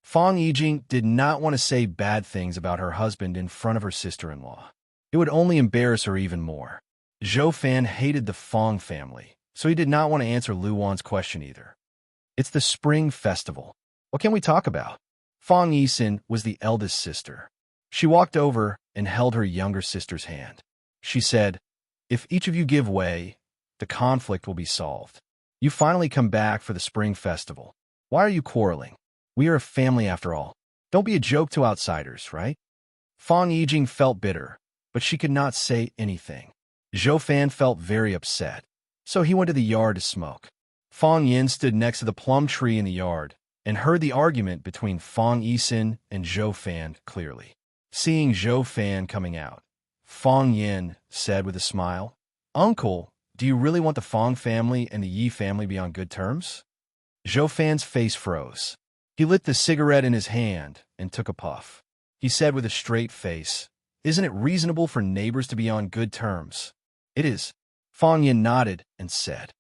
Speaker 1: Fong Yijing did not want to say bad things about her husband in front of her sister-in-law. It would only embarrass her even more. Zhou Fan hated the Fong family, so he did not want to answer Lu Wan's question either. "It's the Spring Festival. What can we talk about?" Fong Yisin was the eldest sister. She walked over and held her younger sister's hand. She said, "If each of you give way, the conflict will be solved. You finally come back for the Spring Festival. Why are you quarreling? We are a family after all. Don't be a joke to outsiders, right?" Fong Yijing felt bitter, but she could not say anything. Zhou Fan felt very upset, so he went to the yard to smoke. Fong Yin stood next to the plum tree in the yard and heard the argument between Fong Yisin and Zhou Fan clearly. Seeing Zhou Fan coming out, Fong Yin said with a smile, "Uncle, do you really want the Fong family and the Yi family to be on good terms?" Zhou Fan's face froze. He lit the cigarette in his hand and took a puff. He said with a straight face, "Isn't it reasonable for neighbors to be on good terms?" "It is." Fong Yin nodded and said,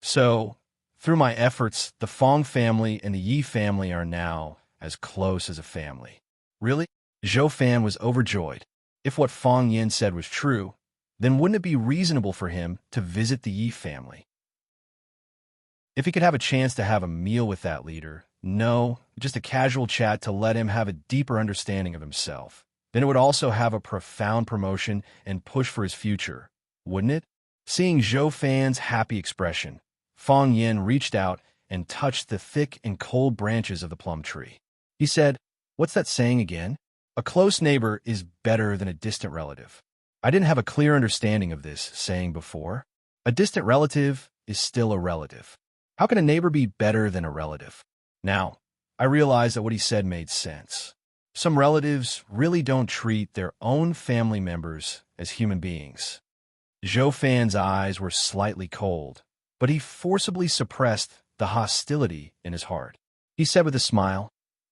Speaker 1: "So, through my efforts, the Fong family and the Yi family are now as close as a family." "Really?" Zhou Fan was overjoyed. If what Fong Yin said was true, then wouldn't it be reasonable for him to visit the Yi family? If he could have a chance to have a meal with that leader, no, just a casual chat to let him have a deeper understanding of himself, then it would also have a profound promotion and push for his future, wouldn't it? Seeing Zhou Fan's happy expression, Fong Yin reached out and touched the thick and cold branches of the plum tree. He said, "What's that saying again? A close neighbor is better than a distant relative." I didn't have a clear understanding of this saying before. A distant relative is still a relative. How can a neighbor be better than a relative? Now, I realized that what he said made sense. Some relatives really don't treat their own family members as human beings. Zhou Fan's eyes were slightly cold, but he forcibly suppressed the hostility in his heart. He said with a smile,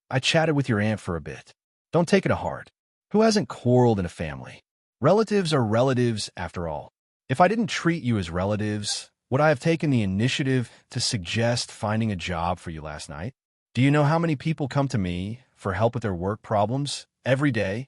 Speaker 1: "I chatted with your aunt for a bit. Don't take it to heart. Who hasn't quarreled in a family? Relatives are relatives after all. If I didn't treat you as relatives, would I have taken the initiative to suggest finding a job for you last night? Do you know how many people come to me for help with their work problems every day?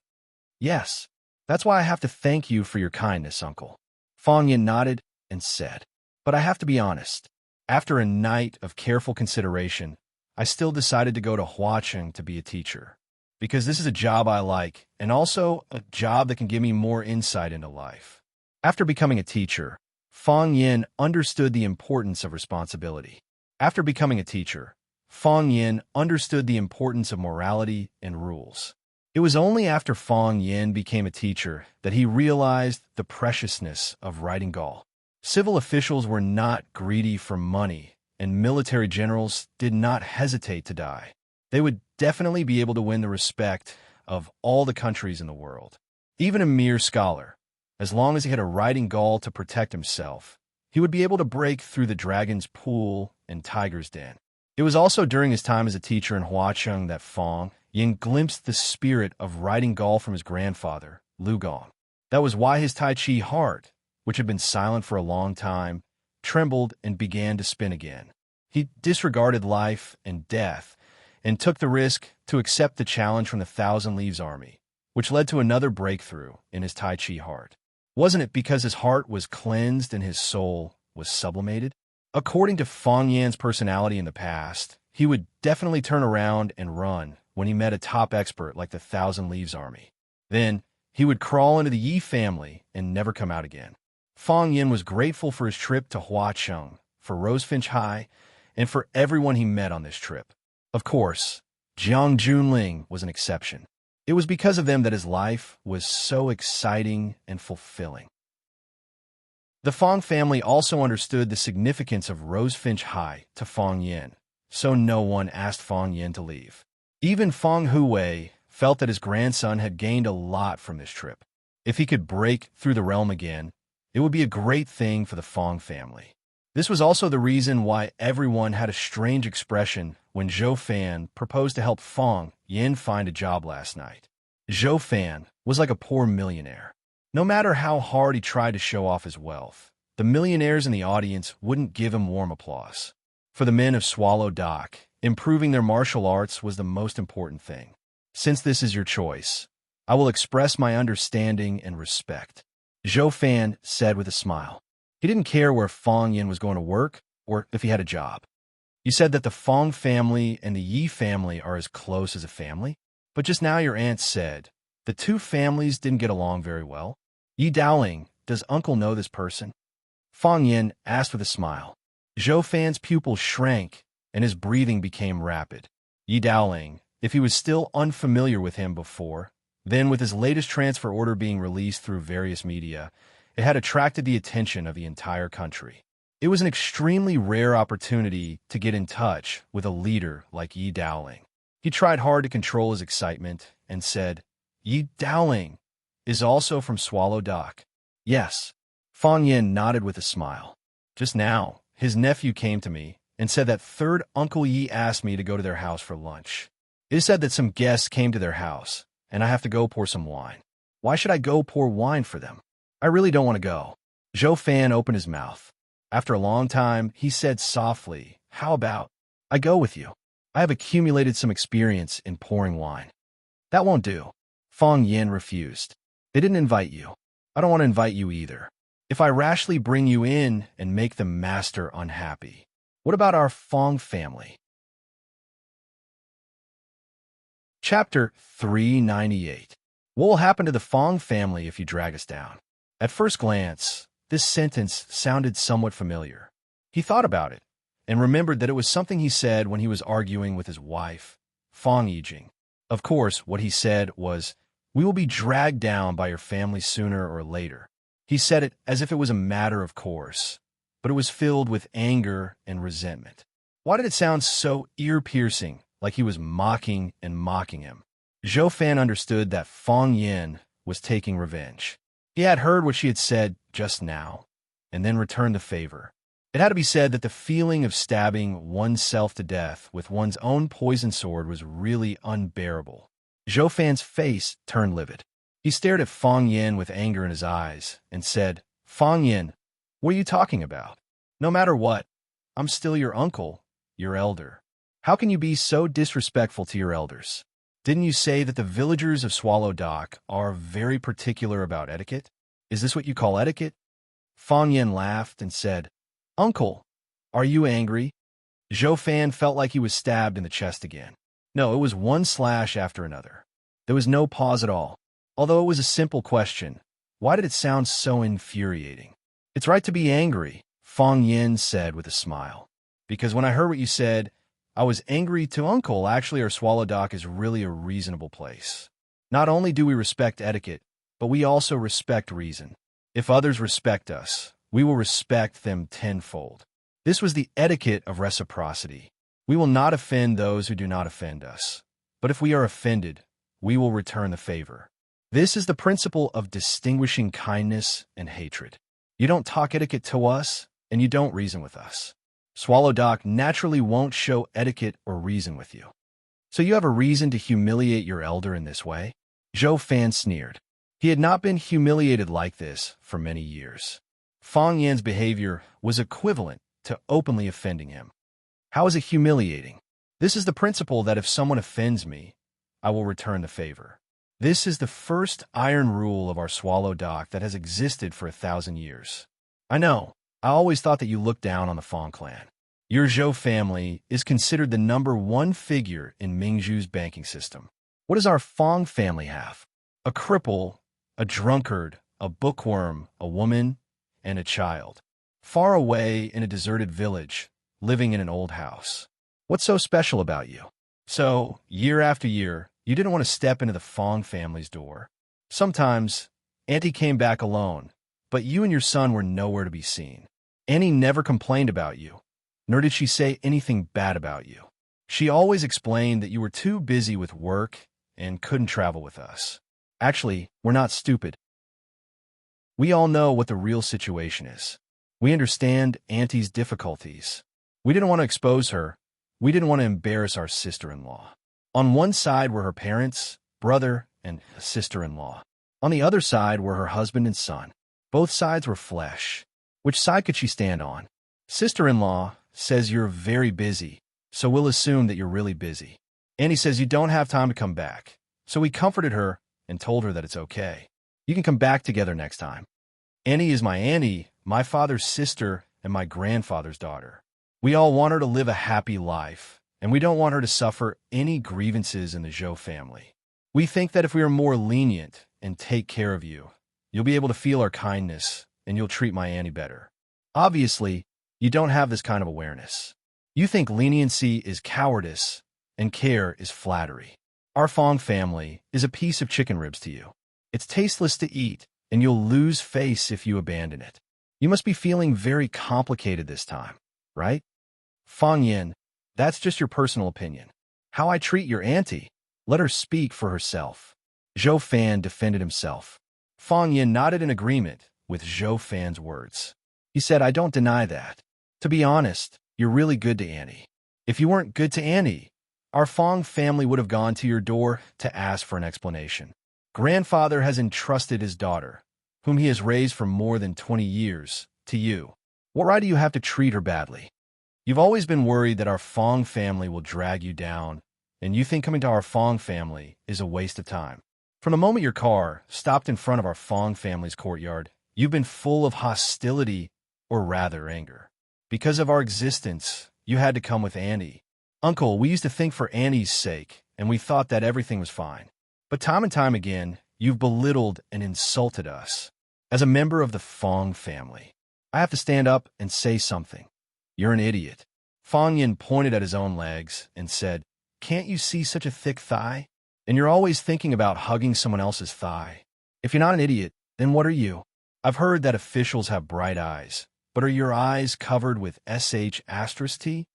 Speaker 1: Yes, that's why I have to thank you for your kindness, Uncle." Fong Yin nodded and said, "But I have to be honest. After a night of careful consideration, I still decided to go to Huacheng to be a teacher, because this is a job I like and also a job that can give me more insight into life." After becoming a teacher, Fong Yin understood the importance of responsibility. After becoming a teacher, Fong Yin understood the importance of morality and rules. It was only after Fong Yin became a teacher that he realized the preciousness of writing Gaul. Civil officials were not greedy for money, and military generals did not hesitate to die. They would definitely be able to win the respect of all the countries in the world. Even a mere scholar, as long as he had a writing Gaul to protect himself, he would be able to break through the dragon's pool and tiger's den. It was also during his time as a teacher in Huacheng that Fong Yin glimpsed the spirit of writing Gaul from his grandfather, Lu Gong. That was why his Tai Chi heart, which had been silent for a long time, trembled and began to spin again. He disregarded life and death and took the risk to accept the challenge from the Thousand Leaves Army, which led to another breakthrough in his Tai Chi heart. Wasn't it because his heart was cleansed and his soul was sublimated? According to Fong Yan's personality in the past, he would definitely turn around and run when he met a top expert like the Thousand Leaves Army. Then, he would crawl into the Yi family and never come out again. Fong Yin was grateful for his trip to Huacheng, for Rosefinch High, and for everyone he met on this trip. Of course, Jiang Junling was an exception. It was because of them that his life was so exciting and fulfilling. The Fong family also understood the significance of Rosefinch High to Fong Yin, so no one asked Fong Yin to leave. Even Fong Huwei felt that his grandson had gained a lot from this trip. If he could break through the realm again, it would be a great thing for the Fong family. This was also the reason why everyone had a strange expression when Zhou Fan proposed to help Fong Yin find a job last night. Zhou Fan was like a poor millionaire. No matter how hard he tried to show off his wealth, the millionaires in the audience wouldn't give him warm applause. For the men of Swallow Dock, improving their martial arts was the most important thing. Since this is your choice, I will express my understanding and respect, Zhou Fan said with a smile. He didn't care where Fong Yin was going to work or if he had a job. You said that the Fong family and the Yi family are as close as a family, but just now your aunt said the two families didn't get along very well. Yi Daoling, does Uncle know this person? Fong Yin asked with a smile. Zhou Fan's pupils shrank and his breathing became rapid. Yi Daoling, if he was still unfamiliar with him before, then with his latest transfer order being released through various media, it had attracted the attention of the entire country. It was an extremely rare opportunity to get in touch with a leader like Yi Daoling. He tried hard to control his excitement and said, Yi Daoling is also from Swallow Dock. Yes. Fong Yin nodded with a smile. Just now, his nephew came to me and said that third Uncle Yi asked me to go to their house for lunch. It is said that some guests came to their house, and I have to go pour some wine. Why should I go pour wine for them? I really don't want to go. Zhou Fan opened his mouth. After a long time, he said softly, How about I go with you? I have accumulated some experience in pouring wine. That won't do. Fong Yin refused. They didn't invite you. I don't want to invite you either. If I rashly bring you in and make the master unhappy, what about our Fong family? Chapter 398. What will happen to the Fong family if you drag us down? At first glance, this sentence sounded somewhat familiar. He thought about it and remembered that it was something he said when he was arguing with his wife, Fong Yijing. Of course, what he said was, We will be dragged down by your family sooner or later. He said it as if it was a matter of course, but it was filled with anger and resentment. Why did it sound so ear-piercing, like he was mocking and mocking him? Zhou Fan understood that Fong Yin was taking revenge. He had heard what she had said just now, and then returned the favor. It had to be said that the feeling of stabbing oneself to death with one's own poison sword was really unbearable. Zhou Fan's face turned livid. He stared at Fong Yin with anger in his eyes and said, Fong Yin, what are you talking about? No matter what, I'm still your uncle, your elder. How can you be so disrespectful to your elders? Didn't you say that the villagers of Swallow Dock are very particular about etiquette? Is this what you call etiquette? Fong Yin laughed and said, Uncle, are you angry? Zhou Fan felt like he was stabbed in the chest again. No, it was one slash after another. There was no pause at all. Although it was a simple question, why did it sound so infuriating? It's right to be angry, Fong Yin said with a smile. Because when I heard what you said, I was angry to Uncle. Actually, our Swallow Dock is really a reasonable place. Not only do we respect etiquette, but we also respect reason. If others respect us, we will respect them tenfold. This was the etiquette of reciprocity. We will not offend those who do not offend us. But if we are offended, we will return the favor. This is the principle of distinguishing kindness and hatred. You don't talk etiquette to us, and you don't reason with us. Swallow Dock naturally won't show etiquette or reason with you. So you have a reason to humiliate your elder in this way? Zhou Fan sneered. He had not been humiliated like this for many years. Fang Yan's behavior was equivalent to openly offending him. How is it humiliating? This is the principle that if someone offends me, I will return the favor. This is the first iron rule of our Swallow Dock that has existed for 1,000 years. I know, I always thought that you looked down on the Fang clan. Your Zhou family is considered the #1 figure in Mingzhu's banking system. What does our Fang family have? A cripple, a drunkard, a bookworm, a woman, and a child. Far away in a deserted village, living in an old house. What's so special about you? So, year after year, you didn't want to step into the Fang family's door. Sometimes, Auntie came back alone, but you and your son were nowhere to be seen. Annie never complained about you, nor did she say anything bad about you. She always explained that you were too busy with work and couldn't travel with us. Actually, we're not stupid. We all know what the real situation is. We understand Auntie's difficulties. We didn't want to expose her. We didn't want to embarrass our sister-in-law. On one side were her parents, brother, and sister-in-law. On the other side were her husband and son. Both sides were flesh. Which side could she stand on? Sister-in-law says you're very busy, so we'll assume that you're really busy. Annie says you don't have time to come back, so we comforted her and told her that it's okay. You can come back together next time. Annie is my auntie, my father's sister, and my grandfather's daughter. We all want her to live a happy life, and we don't want her to suffer any grievances in the Zhou family. We think that if we are more lenient and take care of you, you'll be able to feel our kindness, and you'll treat my auntie better. Obviously, you don't have this kind of awareness. You think leniency is cowardice, and care is flattery. Our Fang family is a piece of chicken ribs to you. It's tasteless to eat, and you'll lose face if you abandon it. You must be feeling very complicated this time, right? Fang Yin, that's just your personal opinion. How I treat your auntie, let her speak for herself. Zhou Fan defended himself. Fang Yin nodded in agreement with Zhou Fan's words. He said, I don't deny that. To be honest, you're really good to Annie. If you weren't good to Annie, our Fang family would have gone to your door to ask for an explanation. Grandfather has entrusted his daughter, whom he has raised for more than 20 years, to you. What right do you have to treat her badly? You've always been worried that our Fang family will drag you down, and you think coming to our Fang family is a waste of time. From the moment your car stopped in front of our Fang family's courtyard, you've been full of hostility, or rather anger. Because of our existence, you had to come with Annie. Uncle, we used to think for Annie's sake, and we thought that everything was fine. But time and time again, you've belittled and insulted us. As a member of the Fang family, I have to stand up and say something. You're an idiot. Fang Yin pointed at his own legs and said, Can't you see such a thick thigh? And you're always thinking about hugging someone else's thigh. If you're not an idiot, then what are you? I've heard that officials have bright eyes, but are your eyes covered with sh*t?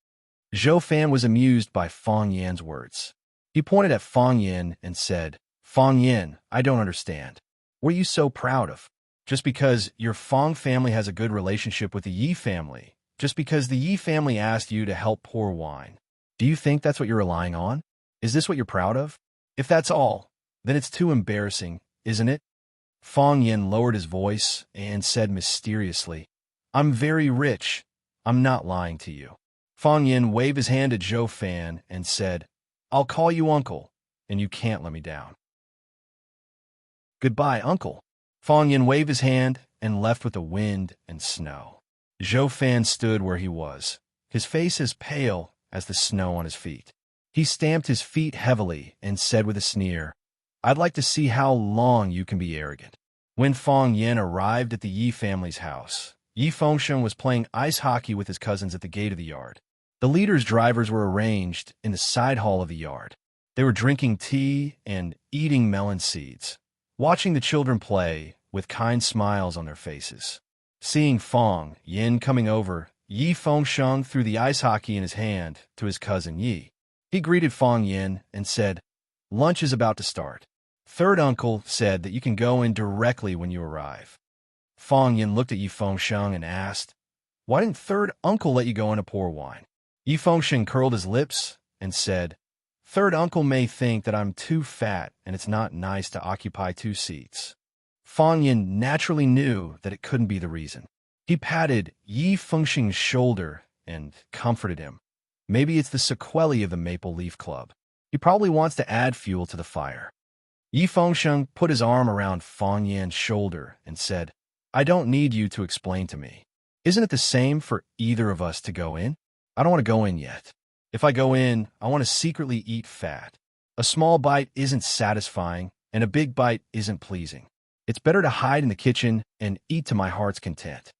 Speaker 1: Zhou Fan was amused by Fang Yan's words. He pointed at Fang Yin and said, Fang Yin, I don't understand. What are you so proud of? Just because your Fang family has a good relationship with the Yi family, just because the Yi family asked you to help pour wine. Do you think that's what you're relying on? Is this what you're proud of? If that's all, then it's too embarrassing, isn't it? Fang Yin lowered his voice and said mysteriously, I'm very rich. I'm not lying to you. Fang Yin waved his hand at Zhou Fan and said, I'll call you uncle, and you can't let me down. Goodbye, uncle. Fang Yin waved his hand and left with the wind and snow. Zhou Fan stood where he was, his face as pale as the snow on his feet. He stamped his feet heavily and said with a sneer, I'd like to see how long you can be arrogant. When Fang Yin arrived at the Yi family's house, Yi Fengsheng was playing ice hockey with his cousins at the gate of the yard. The leader's drivers were arranged in the side hall of the yard. They were drinking tea and eating melon seeds, watching the children play with kind smiles on their faces. Seeing Fong Yin coming over, Yi Fengsheng threw the ice hockey in his hand to his cousin Yi. He greeted Fong Yin and said, "Lunch is about to start. Third uncle said that you can go in directly when you arrive." Fong Yin looked at Yi Fengsheng and asked, "Why didn't third uncle let you go in to pour wine?" Yi Fengsheng curled his lips and said, "Third uncle may think that I'm too fat and it's not nice to occupy two seats." Fong Yin naturally knew that it couldn't be the reason. He patted Yi Fengsheng's shoulder and comforted him. Maybe it's the sequelae of the Maple Leaf Club. He probably wants to add fuel to the fire. Yi Fengsheng put his arm around Fong Yin's shoulder and said, "I don't need you to explain to me. Isn't it the same for either of us to go in? I don't want to go in yet. If I go in, I want to secretly eat fat. A small bite isn't satisfying, and a big bite isn't pleasing. It's better to hide in the kitchen and eat to my heart's content."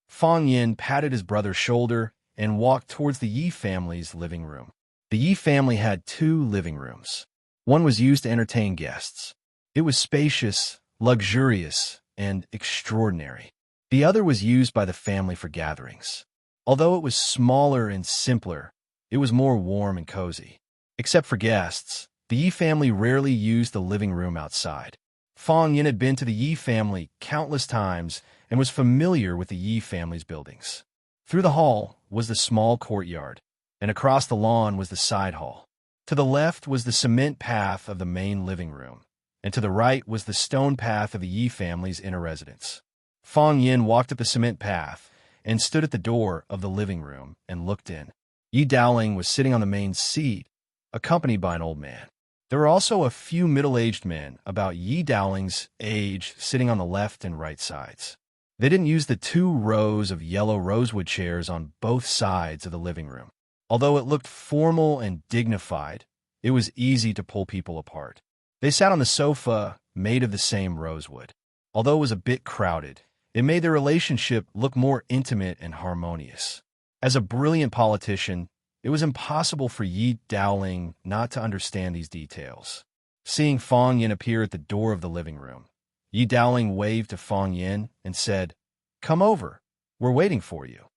Speaker 1: Fong Yin patted his brother's shoulder and walked towards the Yi family's living room. The Yi family had two living rooms. One was used to entertain guests. It was spacious, luxurious, and extraordinary. The other was used by the family for gatherings. Although it was smaller and simpler, it was more warm and cozy. Except for guests, the Yi family rarely used the living room outside. Fong Yin had been to the Yi family countless times and was familiar with the Yi family's buildings. Through the hall was the small courtyard, and across the lawn was the side hall. To the left was the cement path of the main living room, and to the right was the stone path of the Yi family's inner residence. Fong Yin walked up the cement path and stood at the door of the living room and looked in. Yi Dowling was sitting on the main seat, accompanied by an old man. There were also a few middle-aged men about Yi Dowling's age sitting on the left and right sides. They didn't use the two rows of yellow rosewood chairs on both sides of the living room. Although it looked formal and dignified, it was easy to pull people apart. They sat on the sofa made of the same rosewood. Although it was a bit crowded, it made their relationship look more intimate and harmonious. As a brilliant politician, it was impossible for Yi Dowling not to understand these details. Seeing Fong Yin appear at the door of the living room, Yi Dowling waved to Fong Yin and said, "Come over. We're waiting for you."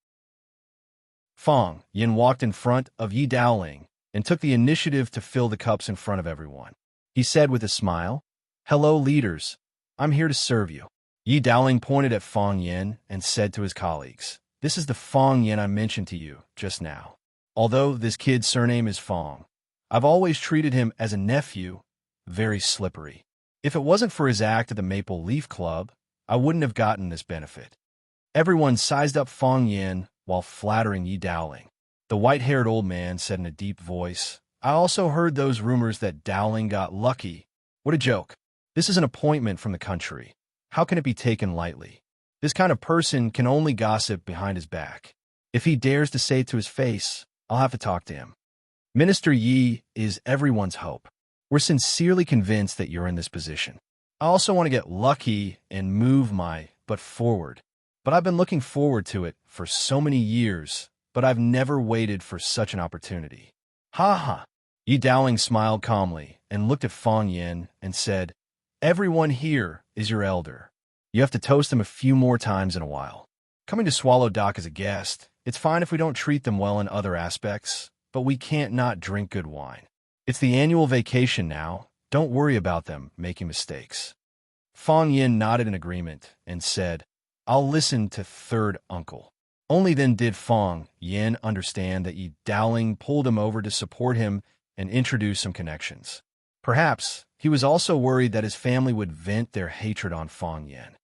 Speaker 1: Fong Yin walked in front of Yi Dowling and took the initiative to fill the cups in front of everyone. He said with a smile, "Hello, leaders. I'm here to serve you." Yi Dowling pointed at Fong Yin and said to his colleagues, "This is the Fong Yin I mentioned to you just now. Although this kid's surname is Fong, I've always treated him as a nephew, very slippery. If it wasn't for his act at the Maple Leaf Club, I wouldn't have gotten this benefit." Everyone sized up Fong Yin while flattering Yi Dowling. The white-haired old man said in a deep voice, "I also heard those rumors that Dowling got lucky. What a joke. This is an appointment from the country. How can it be taken lightly? This kind of person can only gossip behind his back. If he dares to say it to his face, I'll have to talk to him. Minister Yi is everyone's hope. We're sincerely convinced that you're in this position. I also want to get lucky and move my butt forward. But I've been looking forward to it for so many years, but I've never waited for such an opportunity." "Ha ha." Yi Dowling smiled calmly and looked at Fong Yin and said, "Everyone here is your elder. You have to toast them a few more times in a while. Coming to Swallow Dock as a guest, it's fine if we don't treat them well in other aspects, but we can't not drink good wine. It's the annual vacation now. Don't worry about them making mistakes." Fong Yin nodded in agreement and said, "I'll listen to third uncle." Only then did Fong Yin understand that Yi Dowling pulled him over to support him and introduce some connections. Perhaps he was also worried that his family would vent their hatred on Fong Yin.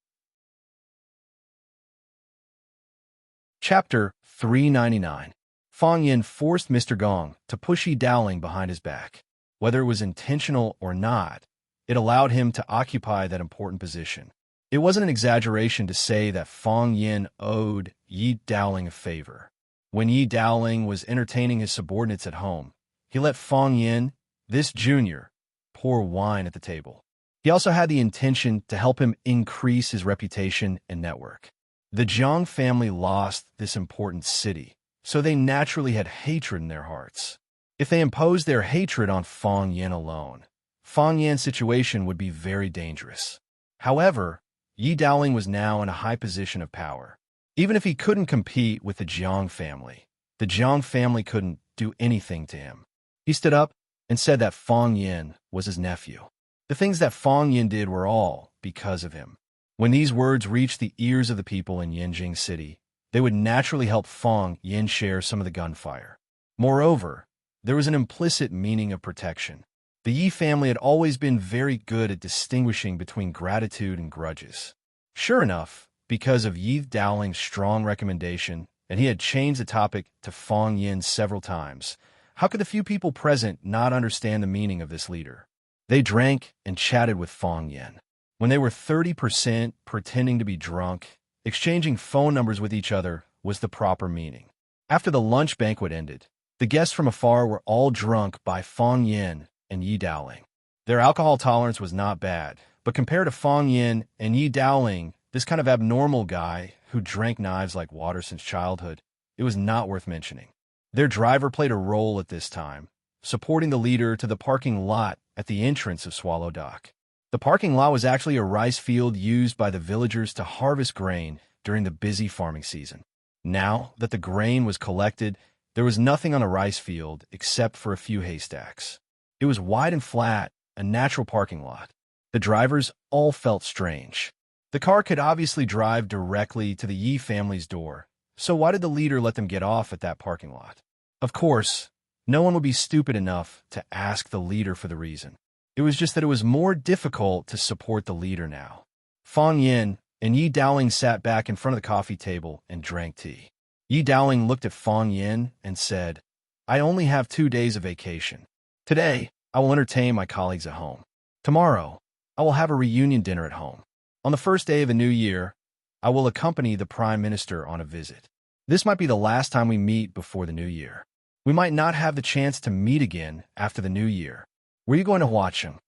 Speaker 1: Chapter 399. Fong Yin forced Mr. Gong to push Yi Dowling behind his back. Whether it was intentional or not, it allowed him to occupy that important position. It wasn't an exaggeration to say that Fong Yin owed Yi Dowling a favor. When Yi Dowling was entertaining his subordinates at home, he let Fong Yin, this junior, pour wine at the table. He also had the intention to help him increase his reputation and network. The Zhang family lost this important city, so they naturally had hatred in their hearts. If they imposed their hatred on Fong Yin alone, Fong Yan's situation would be very dangerous. However, Yi Daoling was now in a high position of power. Even if he couldn't compete with the Jiang family couldn't do anything to him. He stood up and said that Fong Yin was his nephew. The things that Fong Yin did were all because of him. When these words reached the ears of the people in Yanjing City, they would naturally help Fong Yin share some of the gunfire. Moreover, there was an implicit meaning of protection. The Yi family had always been very good at distinguishing between gratitude and grudges. Sure enough, because of Yi Daoling's strong recommendation, and he had changed the topic to Fong Yin several times, how could the few people present not understand the meaning of this leader? They drank and chatted with Fong Yin. When they were 30% pretending to be drunk, exchanging phone numbers with each other was the proper meaning. After the lunch banquet ended, the guests from afar were all drunk by Fong Yin and Yi Daoling. Their alcohol tolerance was not bad, but compared to Fong Yin and Yi Daoling, this kind of abnormal guy who drank knives like water since childhood, it was not worth mentioning. Their driver played a role at this time, supporting the leader to the parking lot at the entrance of Swallow Dock. The parking lot was actually a rice field used by the villagers to harvest grain during the busy farming season. Now that the grain was collected, there was nothing on the rice field except for a few haystacks. It was wide and flat, a natural parking lot. The drivers all felt strange. The car could obviously drive directly to the Yi family's door, so why did the leader let them get off at that parking lot? Of course, no one would be stupid enough to ask the leader for the reason. It was just that it was more difficult to support the leader now. Fong Yin and Yi Daoling sat back in front of the coffee table and drank tea. Yi Daoling looked at Fong Yin and said, "I only have 2 days of vacation. Today, I will entertain my colleagues at home. Tomorrow, I will have a reunion dinner at home. On the first day of the new year, I will accompany the Prime Minister on a visit. This might be the last time we meet before the new year. We might not have the chance to meet again after the new year. Were you going to watch him?"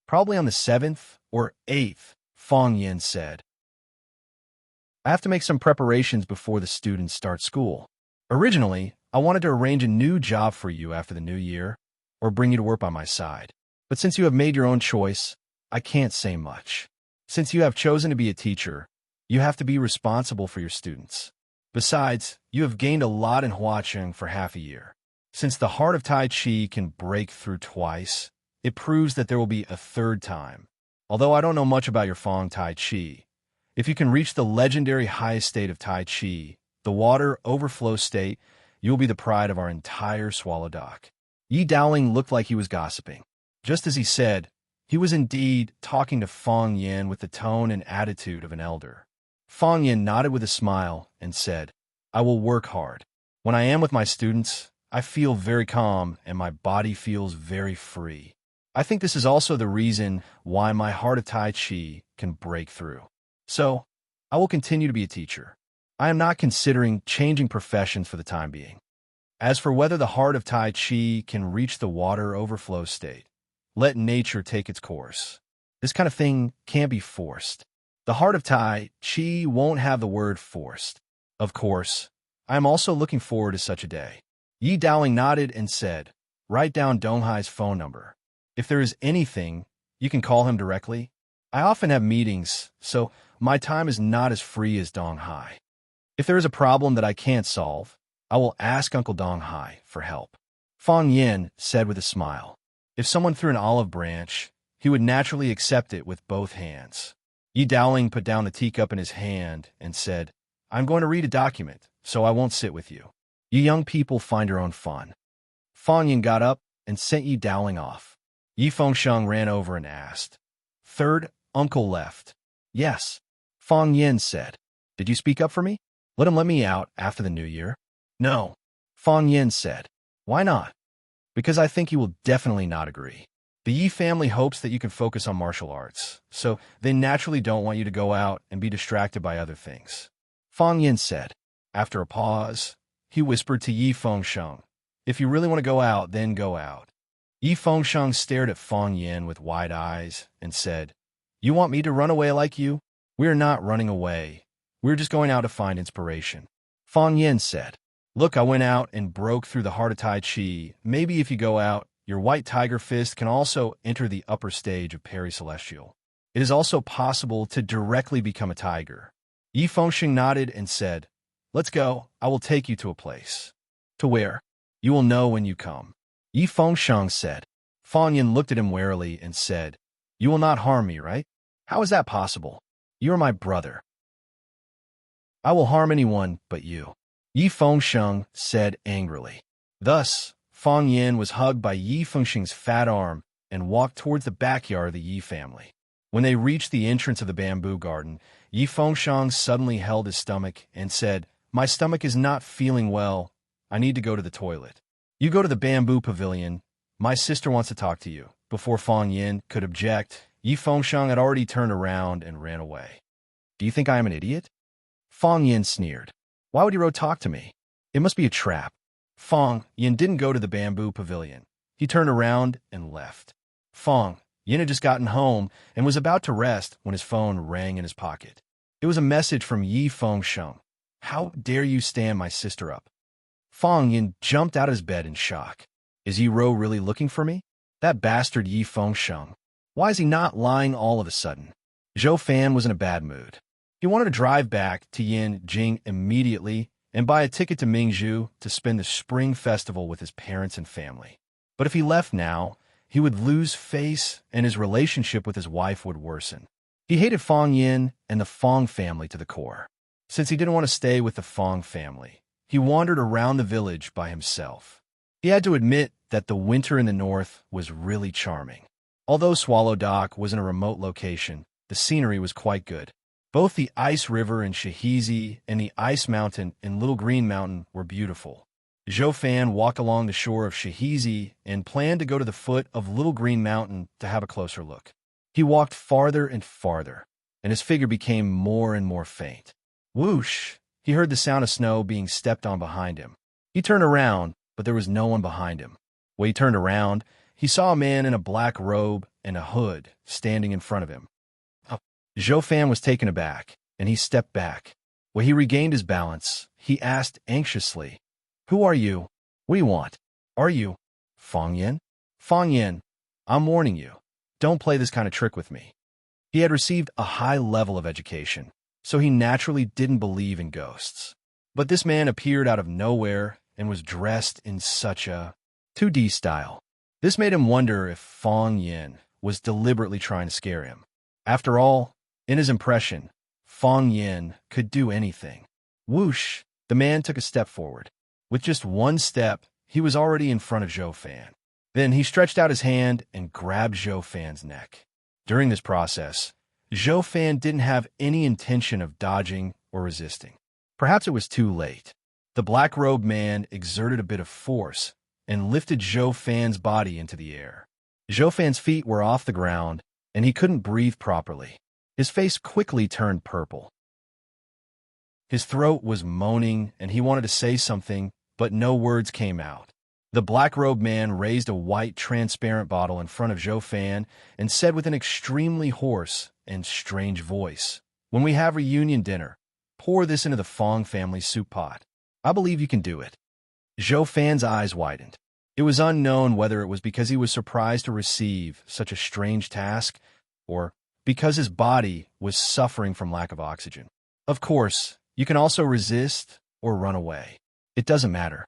Speaker 1: "Probably on the 7th or 8th, Fong Yin said. "I have to make some preparations before the students start school. Originally, I wanted to arrange a new job for you after the new year, or bring you to work by my side. But since you have made your own choice, I can't say much. Since you have chosen to be a teacher, you have to be responsible for your students. Besides, you have gained a lot in Huacheng for half a year. Since the heart of Tai Chi can break through twice, it proves that there will be a third time. Although I don't know much about your Fong Tai Chi, if you can reach the legendary highest state of Tai Chi, the water overflow state, you will be the pride of our entire Swallow Dock." Yi Daoling looked like he was gossiping. Just as he said, he was indeed talking to Fong Yin with the tone and attitude of an elder. Fong Yin nodded with a smile and said, "I will work hard. When I am with my students, I feel very calm and my body feels very free. I think this is also the reason why my heart of Tai Chi can break through. So, I will continue to be a teacher. I am not considering changing professions for the time being. As for whether the heart of Tai Chi can reach the water overflow state, let nature take its course. This kind of thing can't be forced. The heart of Tai Chi won't have the word forced. Of course, I am also looking forward to such a day." Yi Daoling nodded and said, "Write down Donghai's phone number. If there is anything, you can call him directly. I often have meetings, so my time is not as free as Donghai. If there is a problem that I can't solve, I will ask Uncle Donghai for help." Fong Yin said with a smile. If someone threw an olive branch, he would naturally accept it with both hands. Yi Daoling put down the teacup in his hand and said, "I'm going to read a document, so I won't sit with you. You young people find your own fun." Fong Yin got up and sent Yi Daoling off. Yi Fengsheng ran over and asked, "Third uncle left?" "Yes," Fong Yin said. "Did you speak up for me? Let him let me out after the new year?" "No," Fong Yin said. "Why not?" "Because I think he will definitely not agree. The Yi family hopes that you can focus on martial arts, so they naturally don't want you to go out and be distracted by other things," Fong Yin said. After a pause, he whispered to Yi Fengsheng, "If you really want to go out, then go out." Yi Fengsheng stared at Fong Yin with wide eyes and said, "You want me to run away like you? We are not running away. We're just going out to find inspiration," Fong Yin said. Look, I went out and broke through the heart of Tai Chi. Maybe if you go out, your white tiger fist can also enter the upper stage of Peri-Celestial. It is also possible to directly become a tiger. Yi Fengxing nodded and said, "Let's go. I will take you to a place." "To where?" "You will know when you come." Yi Fengxiang said. Fang Yin looked at him warily and said, "You will not harm me, right?" "How is that possible? You are my brother." "I will harm anyone but you," Yi Fengxiang said angrily. Thus, Fang Yin was hugged by Yi Fengxing's fat arm and walked towards the backyard of the Yi family. When they reached the entrance of the bamboo garden, Yi Fengxiang suddenly held his stomach and said, "My stomach is not feeling well. I need to go to the toilet." "You go to the bamboo pavilion. My sister wants to talk to you." Before Fang Yin could object, Yi Fengxiang had already turned around and ran away. "Do you think I am an idiot?" Fang Yin sneered. "Why would Hero talk to me? It must be a trap." Fang Yin didn't go to the bamboo pavilion. He turned around and left. Fang Yin had just gotten home and was about to rest when his phone rang in his pocket. It was a message from Yi Fengxiang. "How dare you stand my sister up?" Fang Yin jumped out of his bed in shock. "Is Yi Ro really looking for me? That bastard Yi Fengxiang. Why is he not lying all of a sudden?" Zhou Fan was in a bad mood. He wanted to drive back to Yanjing immediately and buy a ticket to Mingzhu to spend the Spring Festival with his parents and family. But if he left now, he would lose face and his relationship with his wife would worsen. He hated Fang Yin and the Fang family to the core. Since he didn't want to stay with the Fang family, he wandered around the village by himself. He had to admit that the winter in the north was really charming. Although Swallow Dock was in a remote location, the scenery was quite good. Both the Ice River in Shahizi and the Ice Mountain in Little Green Mountain were beautiful. Zhou Fan walked along the shore of Shahizi and planned to go to the foot of Little Green Mountain to have a closer look. He walked farther and farther, and his figure became more and more faint. Whoosh! He heard the sound of snow being stepped on behind him. He turned around, but there was no one behind him. When he turned around, he saw a man in a black robe and a hood standing in front of him. Zhou Fan was taken aback, and he stepped back. When he regained his balance, he asked anxiously, "Who are you? What do you want? Are you Fang Yin?" "Fang Yin, I'm warning you. Don't play this kind of trick with me." He had received a high level of education, so he naturally didn't believe in ghosts. But this man appeared out of nowhere and was dressed in such a 2D style. This made him wonder if Fang Yin was deliberately trying to scare him. After all, in his impression, Fang Yin could do anything. Whoosh! The man took a step forward. With just one step, he was already in front of Zhou Fan. Then he stretched out his hand and grabbed Zhou Fan's neck. During this process, Zhou Fan didn't have any intention of dodging or resisting. Perhaps it was too late. The black-robed man exerted a bit of force and lifted Zhou Fan's body into the air. Zhou Fan's feet were off the ground, and he couldn't breathe properly. His face quickly turned purple. His throat was moaning, and he wanted to say something, but no words came out. The black-robed man raised a white, transparent bottle in front of Zhou Fan and said with an extremely hoarse and strange voice, "When we have reunion dinner, pour this into the Fang family soup pot. I believe you can do it." Zhou Fan's eyes widened. It was unknown whether it was because he was surprised to receive such a strange task or because his body was suffering from lack of oxygen. Of course, you can also resist or run away. It doesn't matter.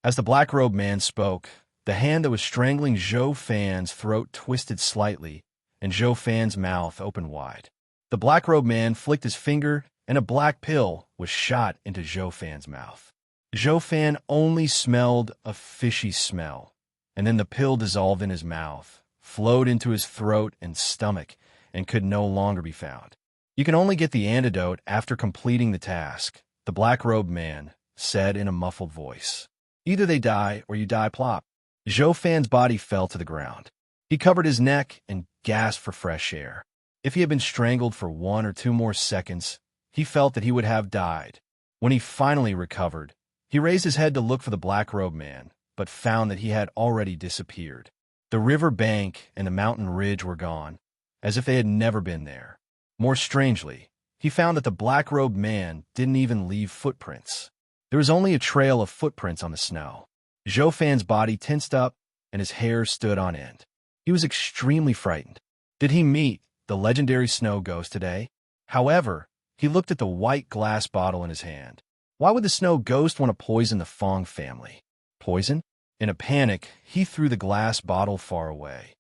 Speaker 1: As the black-robed man spoke, the hand that was strangling Zhou Fan's throat twisted slightly, and Zhou Fan's mouth opened wide. The black-robed man flicked his finger, and a black pill was shot into Zhou Fan's mouth. Zhou Fan only smelled a fishy smell, and then the pill dissolved in his mouth, flowed into his throat and stomach, and could no longer be found. "You can only get the antidote after completing the task," the black-robed man said in a muffled voice. "Either they die or you die plop." Zhou Fan's body fell to the ground. He covered his neck and gasped for fresh air. If he had been strangled for 1 or 2 more seconds, he felt that he would have died. When he finally recovered, he raised his head to look for the black-robed man, but found that he had already disappeared. The river bank and the mountain ridge were gone, as if they had never been there. More strangely, he found that the black-robed man didn't even leave footprints. There was only a trail of footprints on the snow. Zhou Fan's body tensed up, and his hair stood on end. He was extremely frightened. Did he meet the legendary snow ghost today? However, he looked at the white glass bottle in his hand. Why would the snow ghost want to poison the Fong family? Poison? In a panic, he threw the glass bottle far away.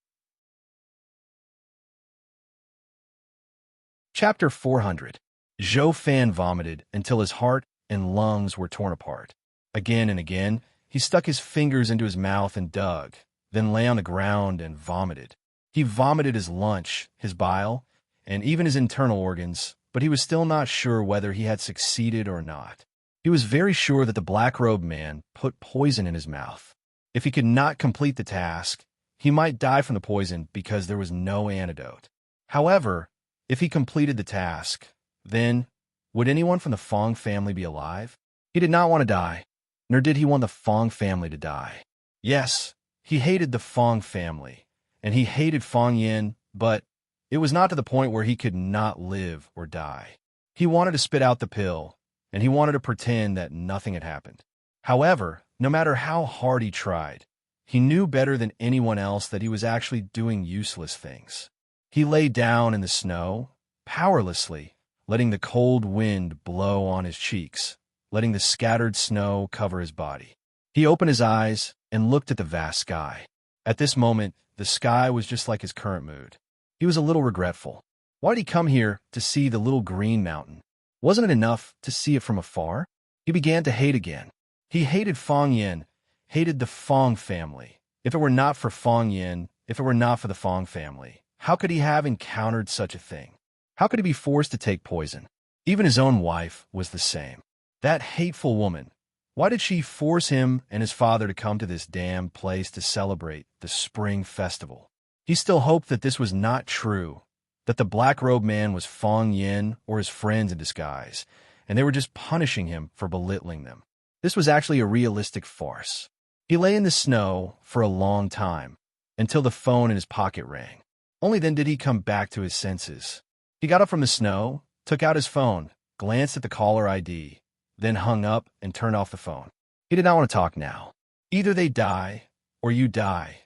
Speaker 1: Chapter 400. Zhou Fan vomited until his heart and lungs were torn apart. Again and again, he stuck his fingers into his mouth and dug, then lay on the ground and vomited. He vomited his lunch, his bile, and even his internal organs, but he was still not sure whether he had succeeded or not. He was very sure that the black-robed man put poison in his mouth. If he could not complete the task, he might die from the poison because there was no antidote. However, if he completed the task, then would anyone from the Fong family be alive? He did not want to die, nor did he want the Fong family to die. Yes, he hated the Fong family, and he hated Fong Yin, but it was not to the point where he could not live or die. He wanted to spit out the pill, and he wanted to pretend that nothing had happened. However, no matter how hard he tried, he knew better than anyone else that he was actually doing useless things. He lay down in the snow, powerlessly, letting the cold wind blow on his cheeks, letting the scattered snow cover his body. He opened his eyes and looked at the vast sky. At this moment, the sky was just like his current mood. He was a little regretful. Why did he come here to see the little green mountain? Wasn't it enough to see it from afar? He began to hate again. He hated Fong Yin, hated the Fong family. If it were not for Fong Yin, if it were not for the Fong family, how could he have encountered such a thing? How could he be forced to take poison? Even his own wife was the same. That hateful woman. Why did she force him and his father to come to this damn place to celebrate the spring festival? He still hoped that this was not true, that the black-robed man was Fong Yin or his friends in disguise, and they were just punishing him for belittling them. This was actually a realistic farce. He lay in the snow for a long time, until the phone in his pocket rang. Only then did he come back to his senses. He got up from the snow, took out his phone, glanced at the caller ID, then hung up and turned off the phone. He did not want to talk now. Either they die, or you die.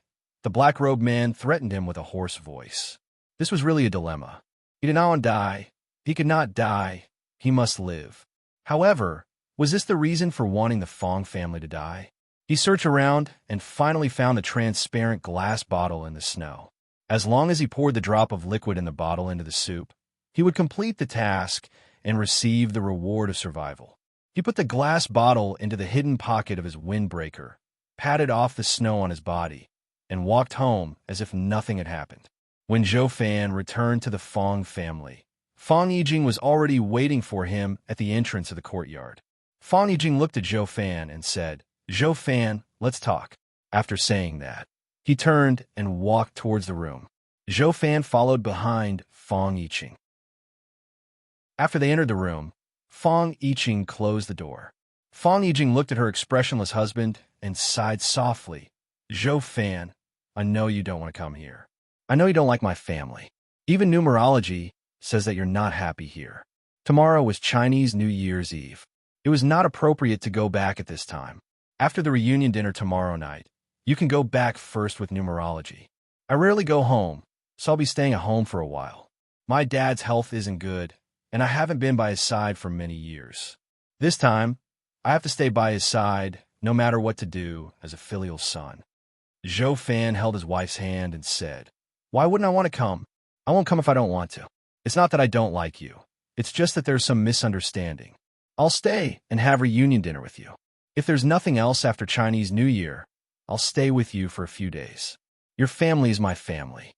Speaker 1: The black-robed man threatened him with a hoarse voice. This was really a dilemma. He did not want to die. He could not die. He must live. However, was this the reason for wanting the Fong family to die? He searched around and finally found the transparent glass bottle in the snow. As long as he poured the drop of liquid in the bottle into the soup, he would complete the task and receive the reward of survival. He put the glass bottle into the hidden pocket of his windbreaker, patted off the snow on his body, and walked home as if nothing had happened. When Zhou Fan returned to the Fong family, Fong Yijing was already waiting for him at the entrance of the courtyard. Fong Yijing looked at Zhou Fan and said, "Zhou Fan, let's talk." After saying that, he turned and walked towards the room. Zhou Fan followed behind Fong Yijing. After they entered the room, Fong Yijing closed the door. Fong Yijing looked at her expressionless husband and sighed softly. "Zhou Fan, I know you don't want to come here. I know you don't like my family. Even numerology says that you're not happy here. Tomorrow is Chinese New Year's Eve. It was not appropriate to go back at this time. After the reunion dinner tomorrow night, you can go back first with numerology. I rarely go home, so I'll be staying at home for a while. My dad's health isn't good, and I haven't been by his side for many years. This time, I have to stay by his side no matter what to do as a filial son." Zhou Fan held his wife's hand and said, "Why wouldn't I want to come? I won't come if I don't want to. It's not that I don't like you. It's just that there's some misunderstanding. I'll stay and have reunion dinner with you. If there's nothing else after Chinese New Year, I'll stay with you for a few days. Your family is my family."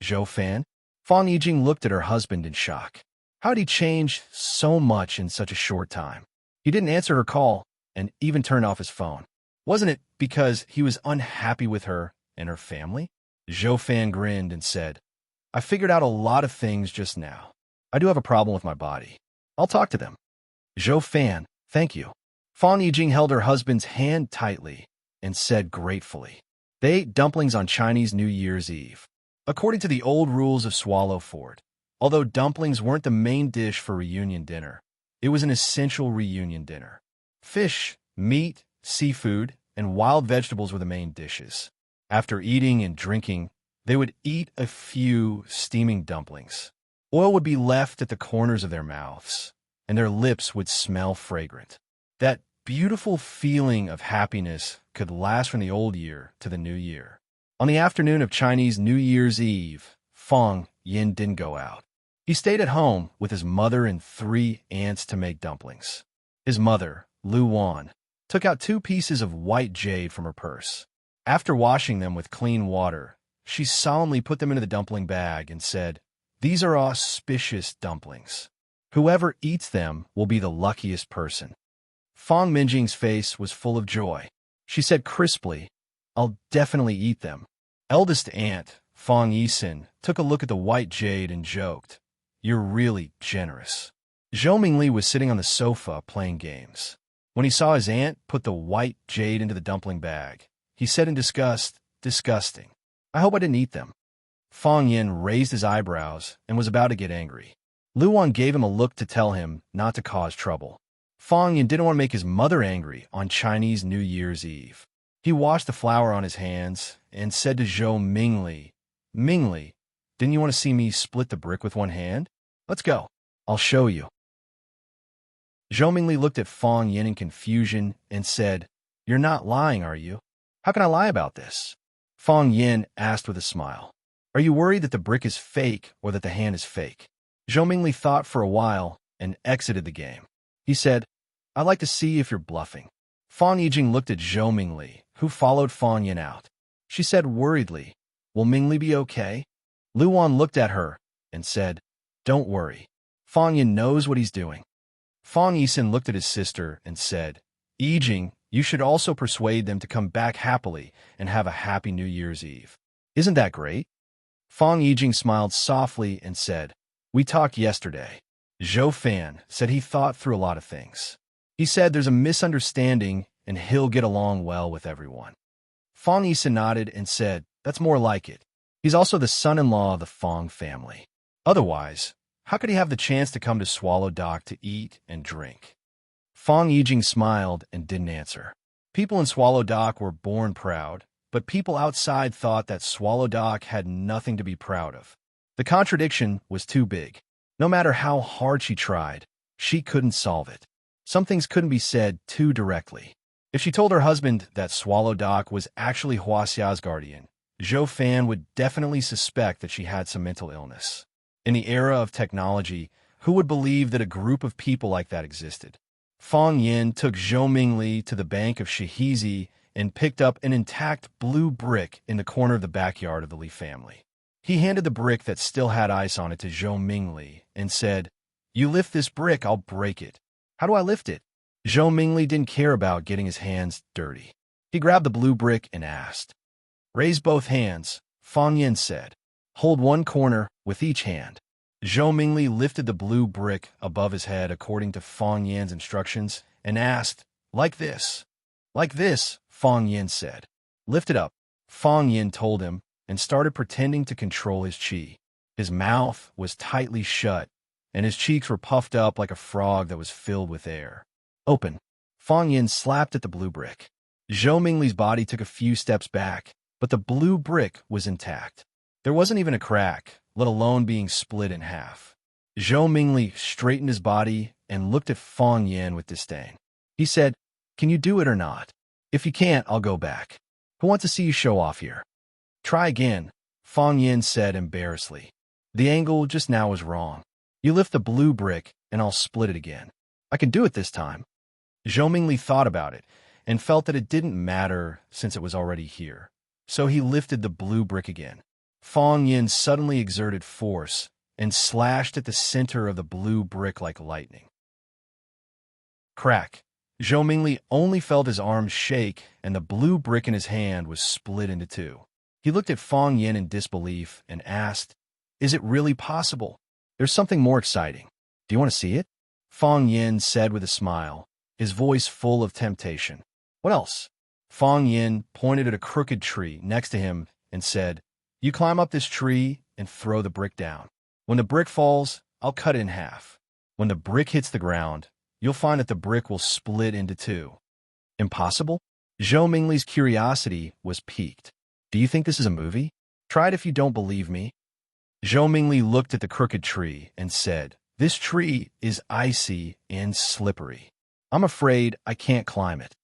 Speaker 1: Zhou Fan? Fong Yijing looked at her husband in shock. How had he changed so much in such a short time? He didn't answer her call and even turned off his phone. Wasn't it because he was unhappy with her and her family? Zhou Fan grinned and said, "I figured out a lot of things just now. I do have a problem with my body. I'll talk to them." Zhou Fan, thank you. Fong Yijing held her husband's hand tightly and said gratefully, "They ate dumplings on Chinese New Year's Eve. According to the old rules of Swallow Fort, although dumplings weren't the main dish for reunion dinner, it was an essential reunion dinner. Fish, meat, seafood, and wild vegetables were the main dishes. After eating and drinking, they would eat a few steaming dumplings. Oil would be left at the corners of their mouths, and their lips would smell fragrant. That beautiful feeling of happiness could last from the old year to the new year. On the afternoon of Chinese New Year's Eve, Fang Yin didn't go out. He stayed at home with his mother and 3 aunts to make dumplings. His mother, Lu Wan, took out 2 pieces of white jade from her purse. After washing them with clean water, she solemnly put them into the dumpling bag and said, "These are auspicious dumplings. Whoever eats them will be the luckiest person." Fang Minjing's face was full of joy. She said crisply, "I'll definitely eat them." Eldest aunt, Fang Yisin, took a look at the white jade and joked, "You're really generous." Zhou Mingli was sitting on the sofa playing games. When he saw his aunt put the white jade into the dumpling bag, he said in disgust, "Disgusting. I hope I didn't eat them." Fang Yin raised his eyebrows and was about to get angry. Lu Wan gave him a look to tell him not to cause trouble. Fang Yin didn't want to make his mother angry on Chinese New Year's Eve. He washed the flour on his hands and said to Zhou Mingli, "Mingli, didn't you want to see me split the brick with one hand? Let's go. I'll show you." Zhou Mingli looked at Fang Yin in confusion and said, "You're not lying, are you? How can I lie about this?" Fang Yin asked with a smile, "Are you worried that the brick is fake or that the hand is fake?" Zhou Mingli thought for a while and exited the game. He said, "I'd like to see if you're bluffing." Fang Yijing looked at Zhou Mingli, who followed Fang Yin out. She said worriedly, "Will Mingli be okay?" Lu Wan looked at her and said, "Don't worry. Fang Yin knows what he's doing." Fang Yisin looked at his sister and said, "Yijing, you should also persuade them to come back happily and have a happy New Year's Eve. Isn't that great?" Fang Yijing smiled softly and said, "We talked yesterday." Zhou Fan said he thought through a lot of things. He said there's a misunderstanding and he'll get along well with everyone. Fang Yisin nodded and said, "That's more like it. He's also the son-in-law of the Fang family. Otherwise, how could he have the chance to come to Swallow Dock to eat and drink?" Fang Yijing smiled and didn't answer. People in Swallow Dock were born proud, but people outside thought that Swallow Dock had nothing to be proud of. The contradiction was too big. No matter how hard she tried, she couldn't solve it. Some things couldn't be said too directly. If she told her husband that Swallow Dock was actually Huaxia's guardian, Zhou Fan would definitely suspect that she had some mental illness. In the era of technology, who would believe that a group of people like that existed? Fang Yin took Zhou Mingli to the bank of Shihizi and picked up an intact blue brick in the corner of the backyard of the Li family. He handed the brick that still had ice on it to Zhou Mingli and said, "You lift this brick, I'll break it." "How do I lift it?" Zhou Mingli didn't care about getting his hands dirty. He grabbed the blue brick and asked. "Raise both hands," Fang Yin said. "Hold one corner with each hand." Zhou Mingli lifted the blue brick above his head according to Fang Yin's instructions and asked, "Like this?" "Like this," Fang Yin said. "Lift it up," Fang Yin told him, and started pretending to control his qi. His mouth was tightly shut, and his cheeks were puffed up like a frog that was filled with air. "Open." Fang Yin slapped at the blue brick. Zhou Mingli's body took a few steps back, but the blue brick was intact. There wasn't even a crack, let alone being split in half. Zhou Mingli straightened his body and looked at Fang Yin with disdain. He said, "Can you do it or not? If you can't, I'll go back. Who wants to see you show off here?" "Try again," Fang Yin said embarrassedly. "The angle just now was wrong. You lift the blue brick, and I'll split it again. I can do it this time." Zhou Mingli thought about it and felt that it didn't matter since it was already here. So he lifted the blue brick again. Fang Yin suddenly exerted force and slashed at the center of the blue brick like lightning. Crack! Zhou Mingli only felt his arms shake, and the blue brick in his hand was split into 2. He looked at Fang Yin in disbelief and asked, "Is it really possible? There's something more exciting. Do you want to see it?" Fang Yin said with a smile, his voice full of temptation. "What else?" Fang Yin pointed at a crooked tree next to him and said, "You climb up this tree and throw the brick down. When the brick falls, I'll cut it in half. When the brick hits the ground, you'll find that the brick will split into two. Impossible? Zhou Mingli's curiosity was piqued. Do you think this is a movie? Try it if you don't believe me. Zhou Mingli looked at the crooked tree and said, "This tree is icy and slippery. I'm afraid I can't climb it."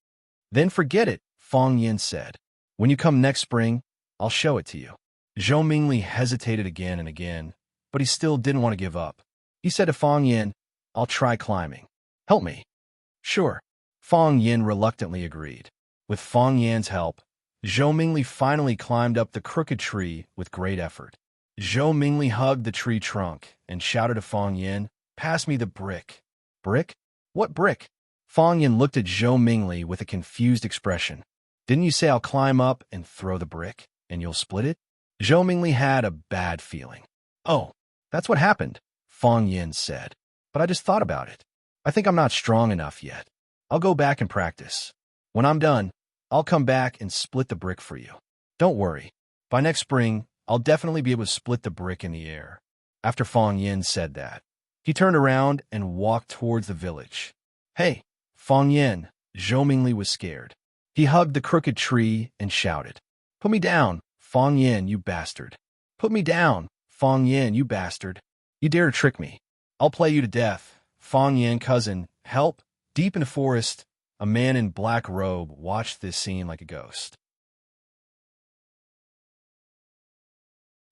Speaker 1: "Then forget it," Fong Yin said. "When you come next spring, I'll show it to you." Zhou Mingli hesitated again and again, but he still didn't want to give up. He said to Fong Yin, "I'll try climbing. Help me." "Sure." Fong Yin reluctantly agreed. With Fong Yan's help, Zhou Mingli finally climbed up the crooked tree with great effort. Zhou Mingli hugged the tree trunk and shouted to Fong Yin, "Pass me the brick." "Brick? What brick?" Fong Yin looked at Zhou Mingli with a confused expression. "Didn't you say I'll climb up and throw the brick, and you'll split it?" Zhou Mingli had a bad feeling. "Oh, that's what happened," Fong Yin said. "But I just thought about it. I think I'm not strong enough yet. I'll go back and practice. When I'm done, I'll come back and split the brick for you. Don't worry. By next spring, I'll definitely be able to split the brick in the air." After Fong Yin said that, he turned around and walked towards the village. "Hey, Fong Yin," Zhou Mingli was scared. He hugged the crooked tree and shouted, "Put me down, Fong Yin, you bastard. Put me down, Fong Yin, you bastard. You dare to trick me. I'll play you to death. Fong Yin, cousin, help." Deep in the forest, a man in black robe watched this scene like a ghost.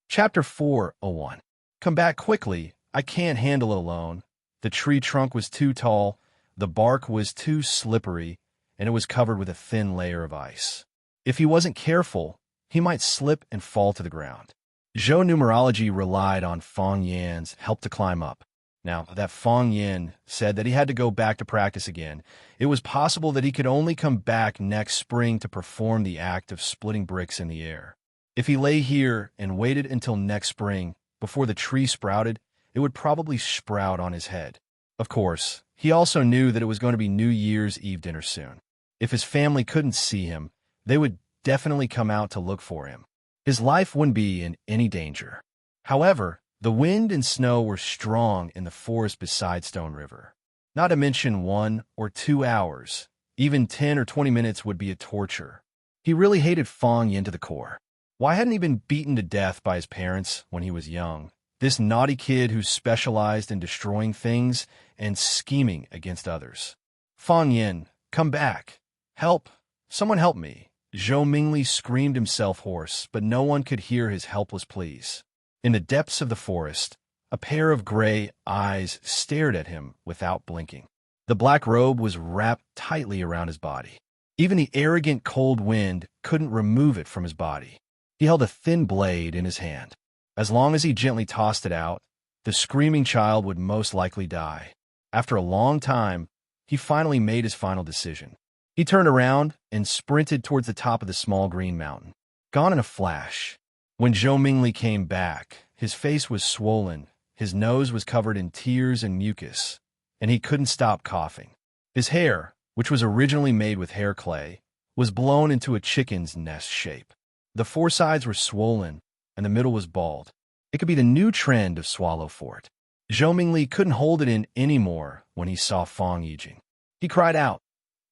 Speaker 1: Chapter 4:01. "Come back quickly. I can't handle it alone." The tree trunk was too tall, the bark was too slippery, and it was covered with a thin layer of ice. If he wasn't careful, he might slip and fall to the ground. Zhou numerology relied on Fong Yan's help to climb up. Now that Fong Yin said that he had to go back to practice again, it was possible that he could only come back next spring to perform the act of splitting bricks in the air. If he lay here and waited until next spring, before the tree sprouted, it would probably sprout on his head. Of course, he also knew that it was going to be New Year's Eve dinner soon. If his family couldn't see him, they would definitely come out to look for him. His life wouldn't be in any danger. However, the wind and snow were strong in the forest beside Stone River. Not to mention 1 or 2 hours, even 10 or 20 minutes would be a torture. He really hated Fong Yin to the core. Why hadn't he been beaten to death by his parents when he was young? This naughty kid who specialized in destroying things and scheming against others. "Fong Yin, come back. Help. Someone help me." Zhou Mingli screamed himself hoarse, but no one could hear his helpless pleas. In the depths of the forest, a pair of gray eyes stared at him without blinking. The black robe was wrapped tightly around his body. Even the arrogant cold wind couldn't remove it from his body. He held a thin blade in his hand. As long as he gently tossed it out, the screaming child would most likely die. After a long time, he finally made his final decision. He turned around and sprinted towards the top of the small green mountain. Gone in a flash. When Zhou Mingli came back, his face was swollen, his nose was covered in tears and mucus, and he couldn't stop coughing. His hair, which was originally made with hair clay, was blown into a chicken's nest shape. The 4 sides were swollen, and the middle was bald. It could be the new trend of Swallow Fort. Zhou Mingli couldn't hold it in anymore when he saw Fong Yijing. He cried out,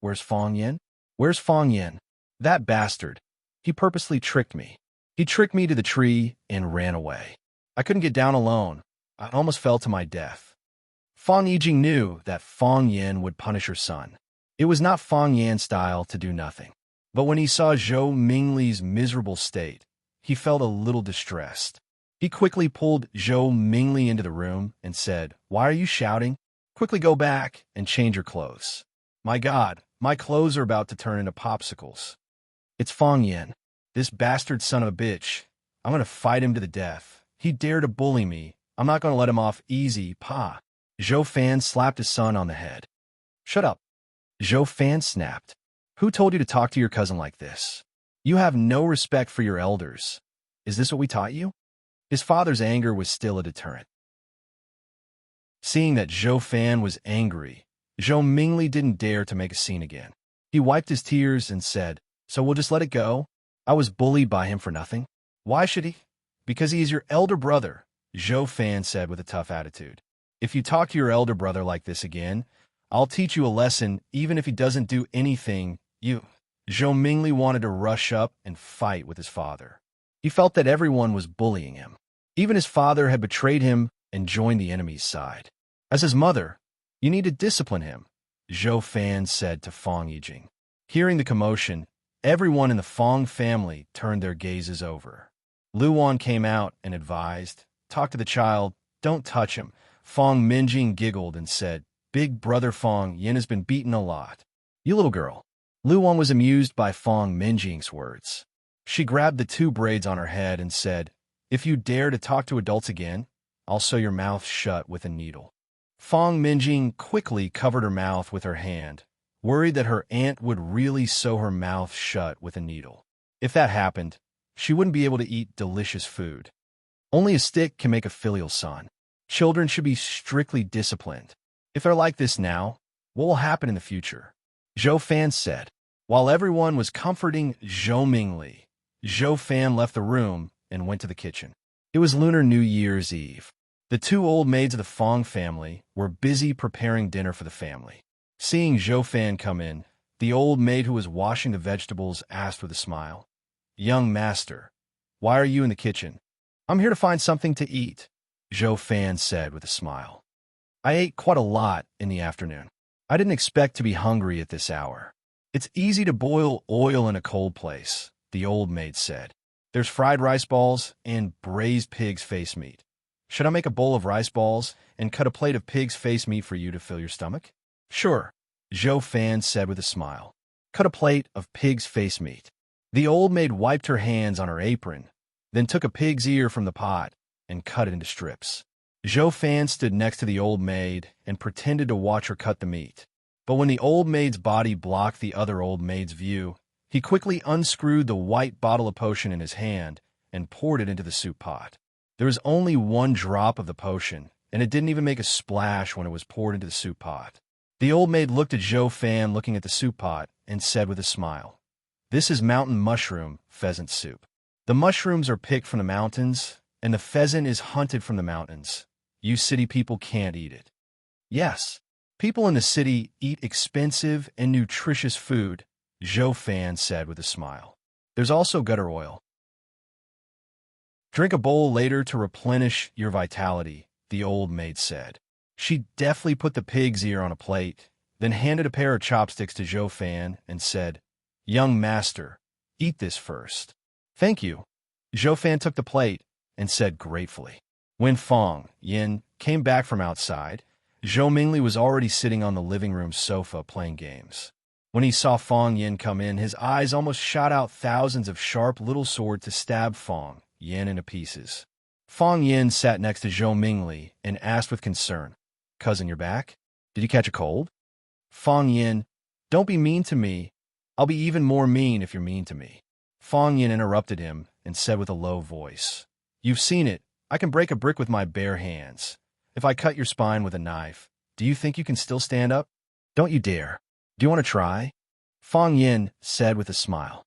Speaker 1: "Where's Fong Yin? Where's Fong Yin? That bastard. He purposely tricked me. He tricked me to the tree and ran away. I couldn't get down alone. I almost fell to my death." Fong Yijing knew that Fong Yin would punish her son. It was not Fong Yan's style to do nothing. But when he saw Zhou Mingli's miserable state, he felt a little distressed. He quickly pulled Zhou Mingli into the room and said, "Why are you shouting? Quickly go back and change your clothes. My God, my clothes are about to turn into popsicles. It's Fong Yin, this bastard son of a bitch. I'm going to fight him to the death. He dared to bully me. I'm not going to let him off easy, pa." Zhou Fan slapped his son on the head. "Shut up." Zhou Fan snapped. "Who told you to talk to your cousin like this? You have no respect for your elders. Is this what we taught you?" His father's anger was still a deterrent. Seeing that Zhou Fan was angry, Zhou Mingli didn't dare to make a scene again. He wiped his tears and said, "So we'll just let it go? I was bullied by him for nothing. Why should he?" "Because he is your elder brother," Zhou Fan said with a tough attitude. "If you talk to your elder brother like this again, I'll teach you a lesson even if he doesn't do anything. Zhou Mingli wanted to rush up and fight with his father. He felt that everyone was bullying him. Even his father had betrayed him and joined the enemy's side. As his mother, you need to discipline him, Zhou Fan said to Fang Yijing. Hearing the commotion, everyone in the Fang family turned their gazes over. Lu Wan came out and advised, "Talk to the child, don't touch him." Fang Minjing giggled and said, "Big brother Fang Yin has been beaten a lot." "You little girl." Lu Wan was amused by Fang Minjing's words. She grabbed the 2 braids on her head and said, "If you dare to talk to adults again, I'll sew your mouth shut with a needle." Fang Minjing quickly covered her mouth with her hand, worried that her aunt would really sew her mouth shut with a needle. If that happened, she wouldn't be able to eat delicious food. Only a stick can make a filial son. Children should be strictly disciplined. If they're like this now, what will happen in the future? Zhou Fan said. While everyone was comforting Zhou Mingli, Zhou Fan left the room and went to the kitchen. It was Lunar New Year's Eve. The 2 old maids of the Fang family were busy preparing dinner for the family. Seeing Zhou Fan come in, the old maid who was washing the vegetables asked with a smile, "Young master, why are you in the kitchen?" "I'm here to find something to eat," Zhou Fan said with a smile. "I ate quite a lot in the afternoon. I didn't expect to be hungry at this hour." "It's easy to boil oil in a cold place," the old maid said. "There's fried rice balls and braised pig's face meat. Should I make a bowl of rice balls and cut a plate of pig's face meat for you to fill your stomach?" "Sure," Zhou Fan said with a smile. "Cut a plate of pig's face meat." The old maid wiped her hands on her apron, then took a pig's ear from the pot and cut it into strips. Zhou Fan stood next to the old maid and pretended to watch her cut the meat. But when the old maid's body blocked the other old maid's view, he quickly unscrewed the white bottle of potion in his hand and poured it into the soup pot. There was only 1 drop of the potion, and it didn't even make a splash when it was poured into the soup pot. The old maid looked at Zhou Fan looking at the soup pot and said with a smile, "This is mountain mushroom pheasant soup. The mushrooms are picked from the mountains, and the pheasant is hunted from the mountains. You city people can't eat it." "Yes, people in the city eat expensive and nutritious food," Zhou Fan said with a smile. "There's also gutter oil. Drink a bowl later to replenish your vitality," the old maid said. She deftly put the pig's ear on a plate, then handed a pair of chopsticks to Zhou Fan and said, "Young master, eat this first." "Thank you." Zhou Fan took the plate and said gratefully. When Fang Yin came back from outside, Zhou Mingli was already sitting on the living room sofa playing games. When he saw Fang Yin come in, his eyes almost shot out thousands of sharp little swords to stab Fang Yin into pieces. Fang Yin sat next to Zhou Mingli and asked with concern, "Cousin, you're back? Did you catch a cold?" Fang Yin, "Don't be mean to me. I'll be even more mean if you're mean to me." Fang Yin interrupted him and said with a low voice, "You've seen it. I can break a brick with my bare hands. If I cut your spine with a knife, do you think you can still stand up? Don't you dare. Do you want to try?" Fang Yin said with a smile,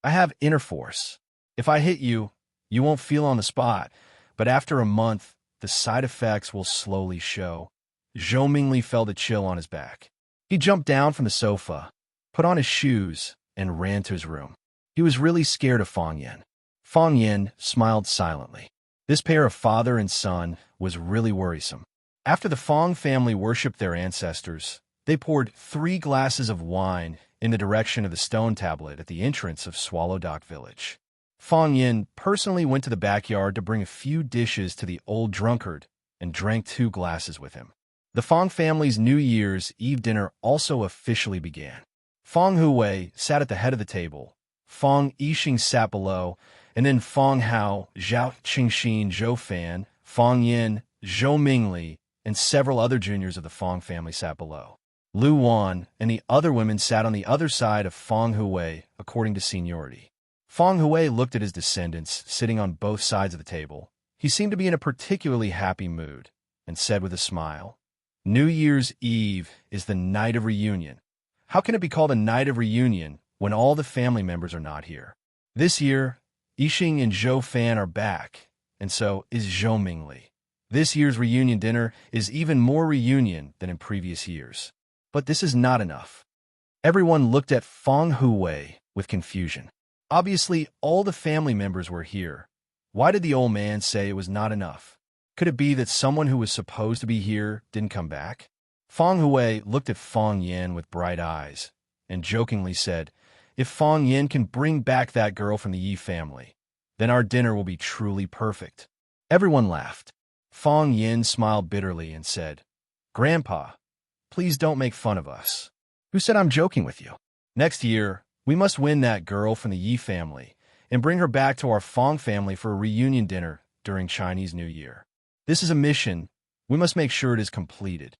Speaker 1: "I have inner force. If I hit you, you won't feel on the spot, but after a month, the side effects will slowly show." Zhou Mingli felt a chill on his back. He jumped down from the sofa, put on his shoes, and ran to his room. He was really scared of Fang Yin. Fang Yin smiled silently. This pair of father and son was really worrisome. After the Fang family worshipped their ancestors, they poured 3 glasses of wine in the direction of the stone tablet at the entrance of Swallow Dock Village. Fang Yin personally went to the backyard to bring a few dishes to the old drunkard and drank 2 glasses with him. The Fang family's New Year's Eve dinner also officially began. Fang Huwei sat at the head of the table, Fang Yixing sat below, and then Fang Hao, Zhao Qingxin, Zhou Fan, Fang Yin, Zhou Mingli, and several other juniors of the Fang family sat below. Lu Wan and the other women sat on the other side of Fang Huwei according to seniority. Fang Huwei looked at his descendants sitting on both sides of the table. He seemed to be in a particularly happy mood and said with a smile, "New Year's Eve is the night of reunion. How can it be called a night of reunion when all the family members are not here? This year, Yixing and Zhou Fan are back, and so is Zhou Mingli. This year's reunion dinner is even more reunion than in previous years." But this is not enough. Everyone looked at Feng Huwei with confusion. Obviously, all the family members were here. Why did the old man say it was not enough? Could it be that someone who was supposed to be here didn't come back? Feng Huwei looked at Feng Yin with bright eyes and jokingly said, "If Feng Yin can bring back that girl from the Yi family, then our dinner will be truly perfect." Everyone laughed. Feng Yin smiled bitterly and said, "Grandpa, please don't make fun of us." "Who said I'm joking with you? Next year, we must win that girl from the Yi family and bring her back to our Feng family for a reunion dinner during Chinese New Year. This is a mission. We must make sure it is completed."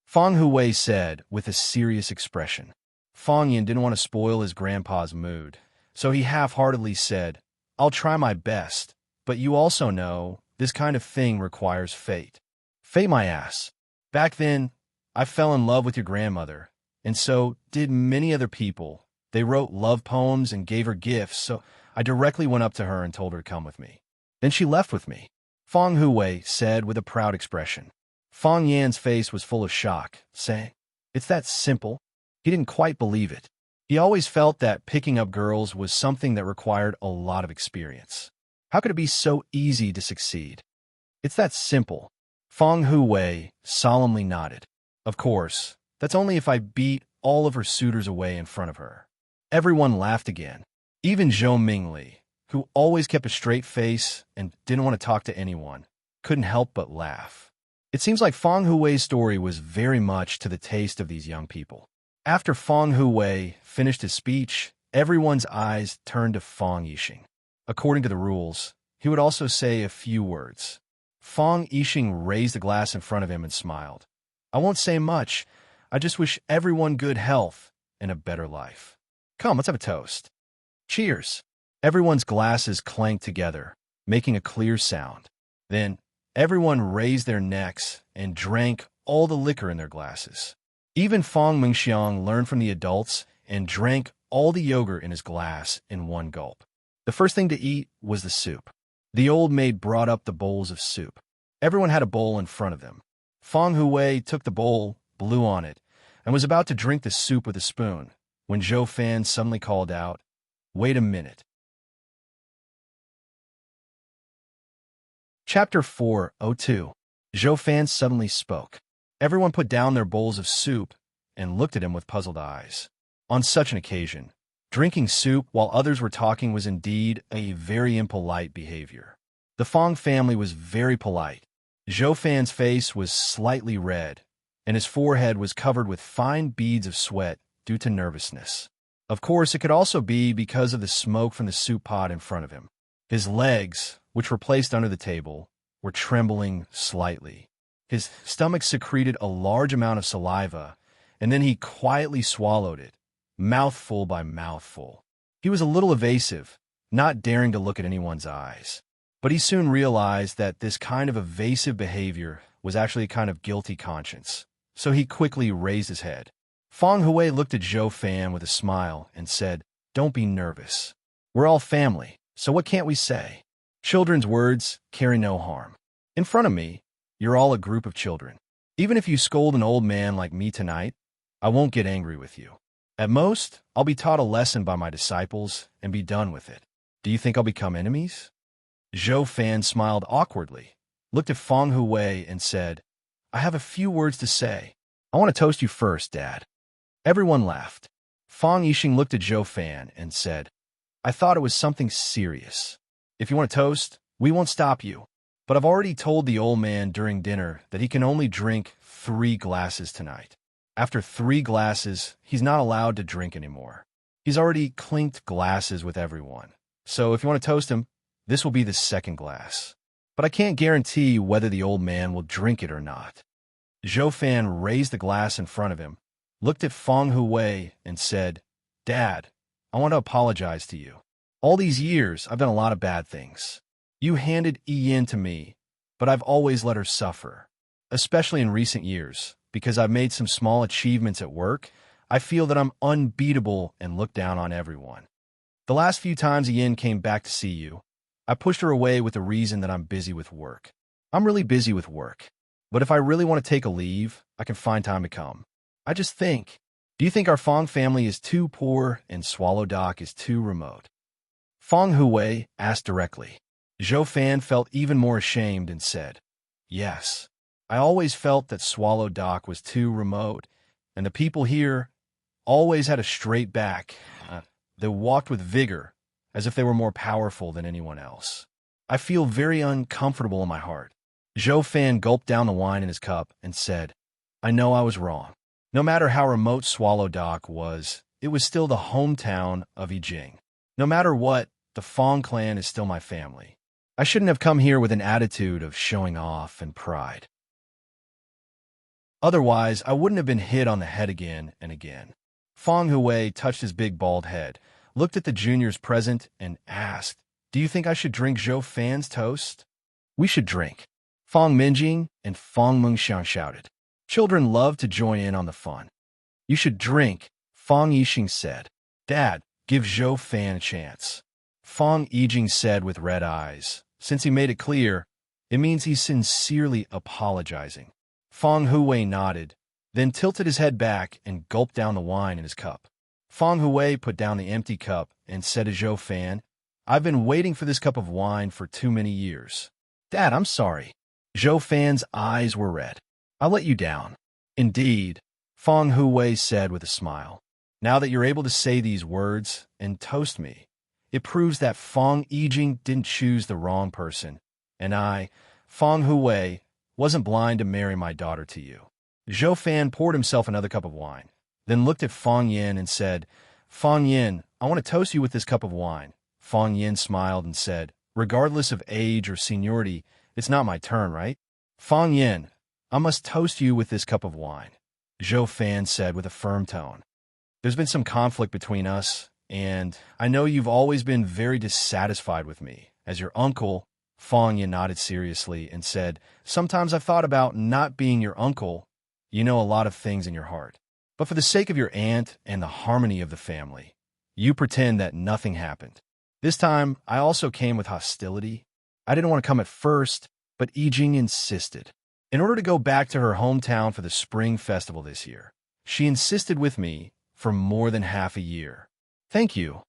Speaker 1: Feng Huwei said with a serious expression. Feng Yin didn't want to spoil his grandpa's mood, so he half-heartedly said, "I'll try my best, but you also know this kind of thing requires fate." "Fate my ass. Back then, I fell in love with your grandmother, and so did many other people. They wrote love poems and gave her gifts, so I directly went up to her and told her to come with me. Then she left with me," Feng Huwei said with a proud expression. Feng Yan's face was full of shock, saying, "It's that simple?" He didn't quite believe it. He always felt that picking up girls was something that required a lot of experience. How could it be so easy to succeed? "It's that simple." Feng Huwei solemnly nodded. "Of course, that's only if I beat all of her suitors away in front of her." Everyone laughed again. Even Zhou Mingli, who always kept a straight face and didn't want to talk to anyone, couldn't help but laugh. It seems like Feng Huwei's story was very much to the taste of these young people. After Feng Huwei finished his speech, everyone's eyes turned to Feng Yixing. According to the rules, he would also say a few words. Feng Yixing raised a glass in front of him and smiled. "I won't say much. I just wish everyone good health and a better life. Come, let's have a toast." "Cheers." Everyone's glasses clanked together, making a clear sound. Then, everyone raised their necks and drank all the liquor in their glasses. Even Feng Mingxiang learned from the adults and drank all the yogurt in his glass in one gulp. The first thing to eat was the soup. The old maid brought up the bowls of soup. Everyone had a bowl in front of them. Feng Huwei took the bowl, blew on it, and was about to drink the soup with a spoon when Zhou Fan suddenly called out, "Wait a minute." Chapter 402. Zhou Fan suddenly spoke. Everyone put down their bowls of soup and looked at him with puzzled eyes. On such an occasion, drinking soup while others were talking was indeed a very impolite behavior. The Feng family was very polite. Zhou Fan's face was slightly red, and his forehead was covered with fine beads of sweat due to nervousness. Of course, it could also be because of the smoke from the soup pot in front of him. His legs, which were placed under the table, were trembling slightly. His stomach secreted a large amount of saliva, and then he quietly swallowed it, mouthful by mouthful. He was a little evasive, not daring to look at anyone's eyes. But he soon realized that this kind of evasive behavior was actually a kind of guilty conscience, so he quickly raised his head. Feng Huwei looked at Zhou Fan with a smile and said, "Don't be nervous. We're all family, so what can't we say? Children's words carry no harm. In front of me, you're all a group of children. Even if you scold an old man like me tonight, I won't get angry with you. At most, I'll be taught a lesson by my disciples and be done with it. Do you think I'll become enemies?" Zhou Fan smiled awkwardly, looked at Feng Huwei and said, "I have a few words to say. I want to toast you first, Dad." Everyone laughed. Feng Yixing looked at Zhou Fan and said, "I thought it was something serious. If you want to toast, we won't stop you. But I've already told the old man during dinner that he can only drink 3 glasses tonight. After 3 glasses, he's not allowed to drink anymore. He's already clinked glasses with everyone. So if you want to toast him, this will be the 2nd glass. But I can't guarantee whether the old man will drink it or not." Zhou Fan raised the glass in front of him, looked at Feng Huwei and said, "Dad, I want to apologize to you. All these years, I've done a lot of bad things. You handed Yin to me, but I've always let her suffer. Especially in recent years, because I've made some small achievements at work, I feel that I'm unbeatable and look down on everyone. The last few times Yin came back to see you, I pushed her away with the reason that I'm busy with work. I'm really busy with work. But if I really want to take a leave, I can find time to come. I just think, do you think our Fong family is too poor and Swallow Dock is too remote? Fong Hui asked directly. Zhou Fan felt even more ashamed and said, yes. I always felt that Swallow Dock was too remote, and the people here always had a straight back. They walked with vigor, as if they were more powerful than anyone else. I feel very uncomfortable in my heart. Zhou Fan gulped down the wine in his cup and said, I know I was wrong. No matter how remote Swallow Dock was, it was still the hometown of Yijing. No matter what, the Fong clan is still my family. I shouldn't have come here with an attitude of showing off and pride. Otherwise, I wouldn't have been hit on the head again and again. Fong Hui touched his big bald head, looked at the juniors present, and asked, do you think I should drink Zhou Fan's toast? We should drink. Fong Minjing and Fong Mengxiang shouted. Children love to join in on the fun. You should drink, Fong Yixing said. Dad, give Zhou Fan a chance. Fong Yijing said with red eyes. Since he made it clear, it means he's sincerely apologizing. Fong Hui nodded, then tilted his head back and gulped down the wine in his cup. Fong Hui put down the empty cup and said to Zhou Fan, I've been waiting for this cup of wine for too many years. Dad, I'm sorry. Zhou Fan's eyes were red. I'll let you down. Indeed, Fong Hui said with a smile. Now that you're able to say these words and toast me, it proves that Fong Yijing didn't choose the wrong person, and I, Fong Hui, wasn't blind to marry my daughter to you. Zhou Fan poured himself another cup of wine, then looked at Fong Yin and said, Fong Yin, I want to toast you with this cup of wine. Fong Yin smiled and said, regardless of age or seniority, it's not my turn, right? Fong Yin, I must toast you with this cup of wine, Zhou Fan said with a firm tone. There's been some conflict between us, and I know you've always been very dissatisfied with me. As your uncle, Fong Yin nodded seriously and said, sometimes I've thought about not being your uncle. You know a lot of things in your heart. But for the sake of your aunt and the harmony of the family, you pretend that nothing happened. This time, I also came with hostility. I didn't want to come at first, but Yijing insisted. In order to go back to her hometown for the spring festival this year, she insisted with me for more than half a year. Thank you.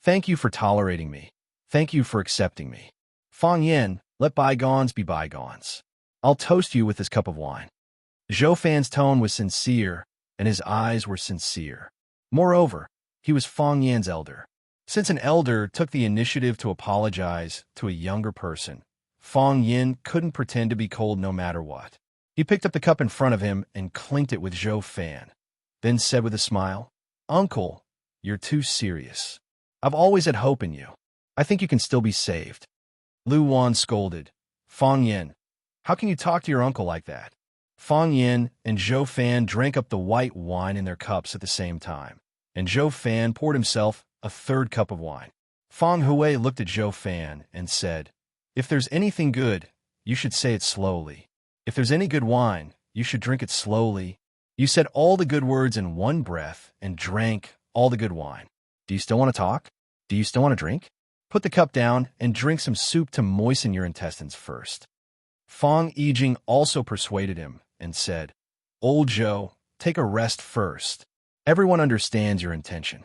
Speaker 1: Thank you for tolerating me. Thank you for accepting me. Fong Yin, let bygones be bygones. I'll toast you with this cup of wine. Zhou Fan's tone was sincere, and his eyes were sincere. Moreover, he was Fong Yin's elder. Since an elder took the initiative to apologize to a younger person, Fong Yin couldn't pretend to be cold no matter what. He picked up the cup in front of him and clinked it with Zhou Fan, then said with a smile, Uncle, you're too serious. I've always had hope in you. I think you can still be saved. Lu Wan scolded. Fong Yin, how can you talk to your uncle like that? Fong Yin and Zhou Fan drank up the white wine in their cups at the same time, and Zhou Fan poured himself a third cup of wine. Fong Hui looked at Zhou Fan and said, if there's anything good, you should say it slowly. If there's any good wine, you should drink it slowly. You said all the good words in one breath and drank all the good wine. Do you still want to talk? Do you still want to drink? Put the cup down and drink some soup to moisten your intestines first. Fong Yijing also persuaded him and said, Old Zhou, take a rest first. Everyone understands your intention.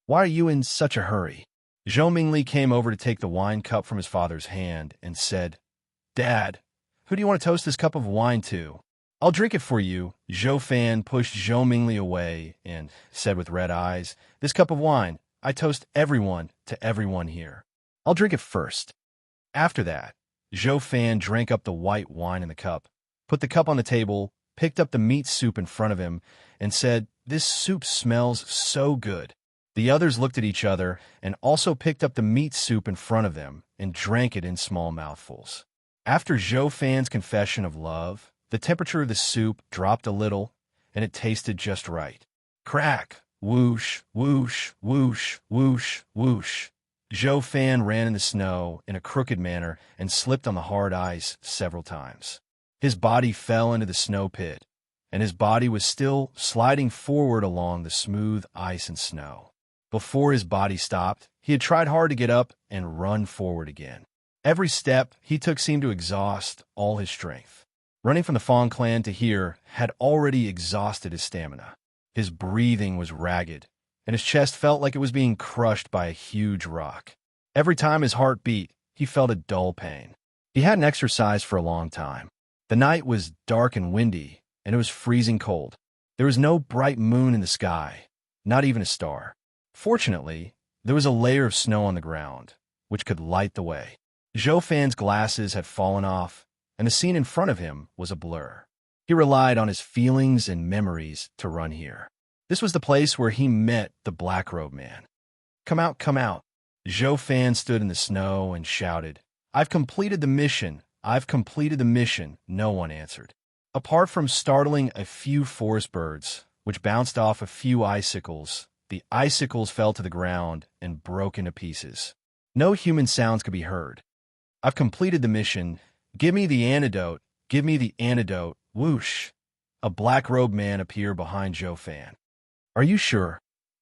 Speaker 1: Why are you in such a hurry? Zhou Mingli came over to take the wine cup from his father's hand and said, Dad, who do you want to toast this cup of wine to? I'll drink it for you. Zhou Fan pushed Zhou Mingli away and said with red eyes, this cup of wine, I toast everyone to everyone here. I'll drink it first. After that, Zhou Fan drank up the white wine in the cup, put the cup on the table, picked up the meat soup in front of him, and said, this soup smells so good. The others looked at each other and also picked up the meat soup in front of them and drank it in small mouthfuls. After Zhou Fan's confession of love, the temperature of the soup dropped a little, and it tasted just right. Crack! Whoosh, whoosh, whoosh, whoosh, whoosh. Zhou Fan ran in the snow in a crooked manner and slipped on the hard ice several times. His body fell into the snow pit, and his body was still sliding forward along the smooth ice and snow. Before his body stopped, he had tried hard to get up and run forward again. Every step he took seemed to exhaust all his strength. Running from the Fong clan to here had already exhausted his stamina. His breathing was ragged, and his chest felt like it was being crushed by a huge rock. Every time his heart beat, he felt a dull pain. He hadn't exercised for a long time. The night was dark and windy, and it was freezing cold. There was no bright moon in the sky, not even a star. Fortunately, there was a layer of snow on the ground, which could light the way. Zhou Fan's glasses had fallen off, and the scene in front of him was a blur. He relied on his feelings and memories to run here. This was the place where he met the Black-Robe Man. Come out, come out. Zhou Fan stood in the snow and shouted, I've completed the mission. I've completed the mission. No one answered. Apart from startling a few forest birds, which bounced off a few icicles, the icicles fell to the ground and broke into pieces. No human sounds could be heard. I've completed the mission. Give me the antidote. Give me the antidote. Whoosh. A black-robed man appeared behind Zhou Fan. Are you sure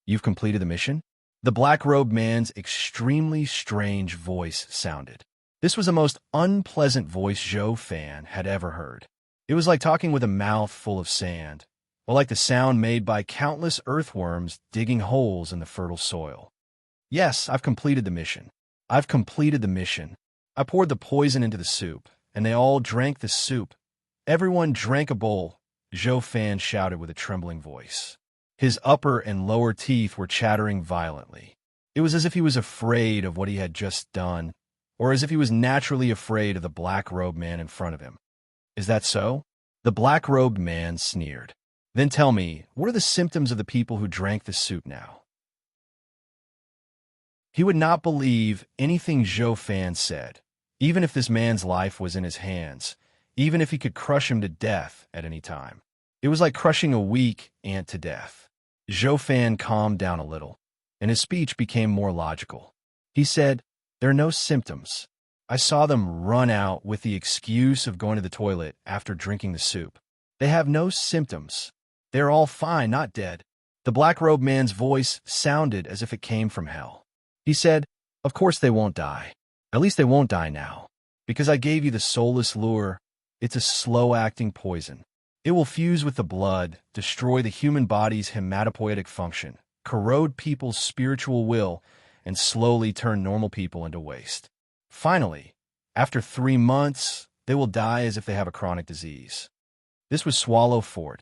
Speaker 1: you've completed the mission? The black-robed man's extremely strange voice sounded. This was the most unpleasant voice Zhou Fan had ever heard. It was like talking with a mouth full of sand, or like the sound made by countless earthworms digging holes in the fertile soil. Yes, I've completed the mission. I've completed the mission. I poured the poison into the soup, and they all drank the soup. Everyone drank a bowl, Zhou Fan shouted with a trembling voice. His upper and lower teeth were chattering violently. It was as if he was afraid of what he had just done, or as if he was naturally afraid of the black-robed man in front of him. Is that so? The black-robed man sneered. Then tell me, what are the symptoms of the people who drank the soup now? He would not believe anything Zhou Fan said, even if this man's life was in his hands, even if he could crush him to death at any time. It was like crushing a weak ant to death. Zhou Fan calmed down a little, and his speech became more logical. He said, There are no symptoms. I saw them run out with the excuse of going to the toilet after drinking the soup. They have no symptoms. They're all fine, not dead. The black-robed man's voice sounded as if it came from hell. He said, Of course they won't die. At least they won't die now. Because I gave you the soulless lure, it's a slow-acting poison. It will fuse with the blood, destroy the human body's hematopoietic function, corrode people's spiritual will, and slowly turn normal people into waste. Finally, after 3 months, they will die as if they have a chronic disease. This was Swallow Fort.